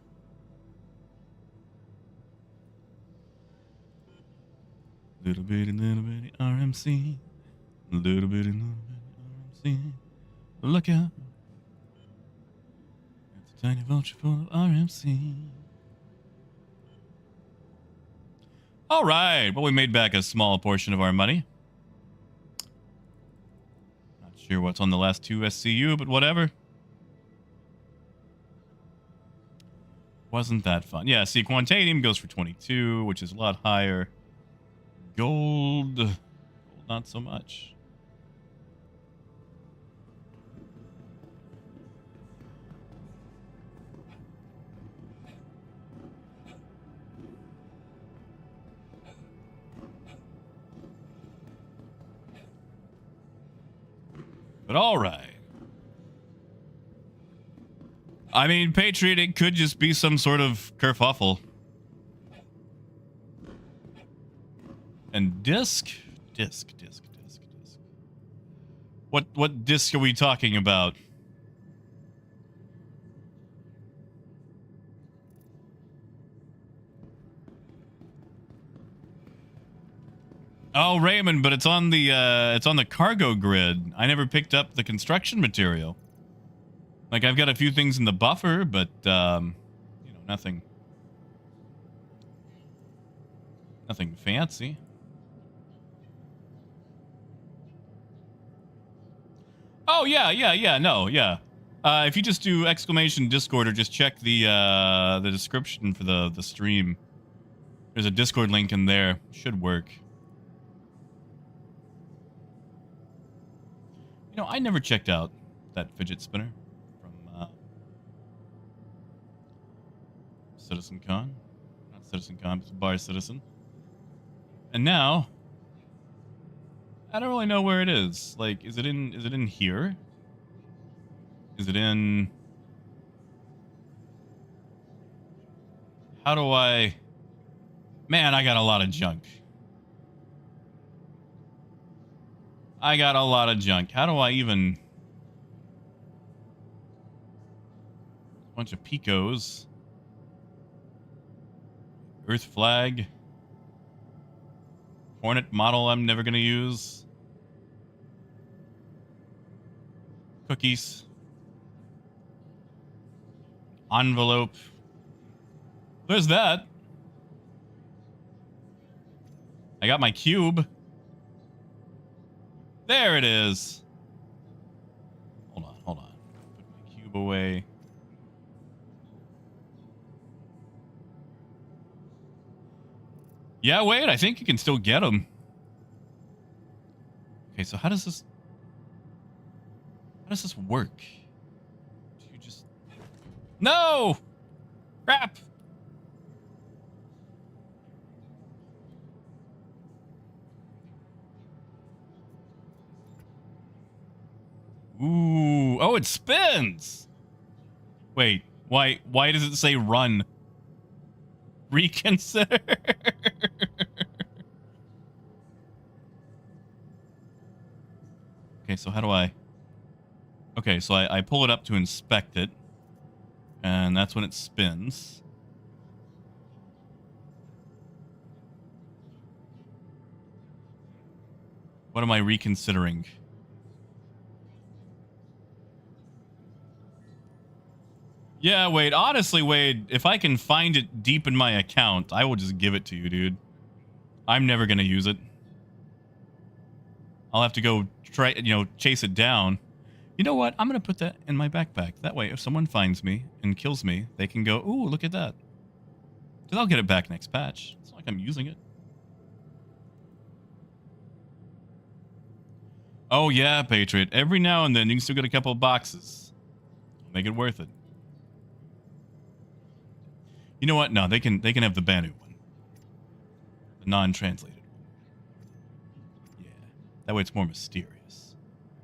Little bitty RMC. Little bitty RMC. Look out. It's a tiny vulture full of RMC. All right. Well, we made back a small portion of our money. Not sure what's on the last 2 SCU, but whatever. Wasn't that fun? Yeah, see, Quantanium goes for 22, which is a lot higher. Gold, not so much. But all right. I mean, Patriot, it could just be some sort of kerfuffle. And disc. What disc are we talking about? Oh, Raymond, but it's on the cargo grid. I never picked up the construction material. Like, I've got a few things in the buffer, but you know, nothing fancy. Oh, yeah. If you just do exclamation Discord or just check the description for the stream, there's a Discord link in there. Should work. You know, I never checked out that fidget spinner from Citizen Con. Not Citizen Con, but Bar Citizen. And now I don't really know where it is. Like, is it in here? Is it in... How do I... Man, I got a lot of junk. How do I even... Bunch of Picos. Earth flag. Hornet model I'm never gonna use. Cookies. Envelope. There's that. I got my cube. There it is. Hold on. Put my cube away. Yeah, wait, I think you can still get them. Okay, so how does this work? Do you just... No! Crap! Ooh, oh, it spins. Wait, why does it say run? Reconsider. Okay, so how do I... Okay, so I pull it up to inspect it. And that's when it spins. What am I reconsidering? Yeah, Wade. Honestly, Wade, if I can find it deep in my account, I will just give it to you, dude. I'm never going to use it. I'll have to go try, chase it down. You know what? I'm going to put that in my backpack. That way, if someone finds me and kills me, they can go, ooh, look at that. Because I'll get it back next patch. It's not like I'm using it. Oh, yeah, Patriot. Every now and then, you can still get a couple of boxes. Make it worth it. You know what? No, they can have the Banu one. The non-translated one. Yeah. That way it's more mysterious.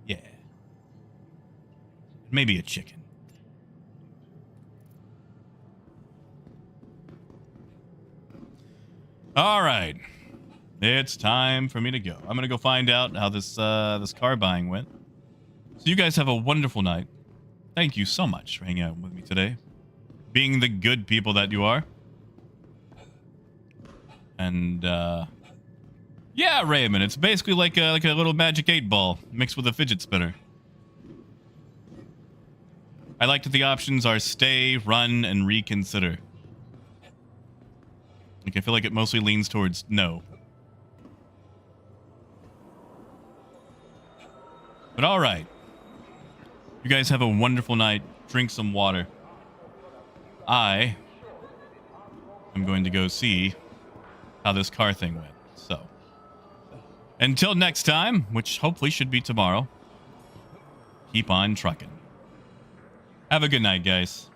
Yeah. Maybe a chicken. All right. It's time for me to go. I'm going to go find out how this car buying went. So you guys have a wonderful night. Thank you so much for hanging out with me today. Being the good people that you are. And, yeah, Raymond, it's basically like a little magic 8-ball mixed with a fidget spinner. I like that the options are stay, run, and reconsider. Like, I feel like it mostly leans towards no. But all right. You guys have a wonderful night. Drink some water. I am going to go see how this car thing went. So, until next time, which hopefully should be tomorrow, keep on trucking. Have a good night, guys.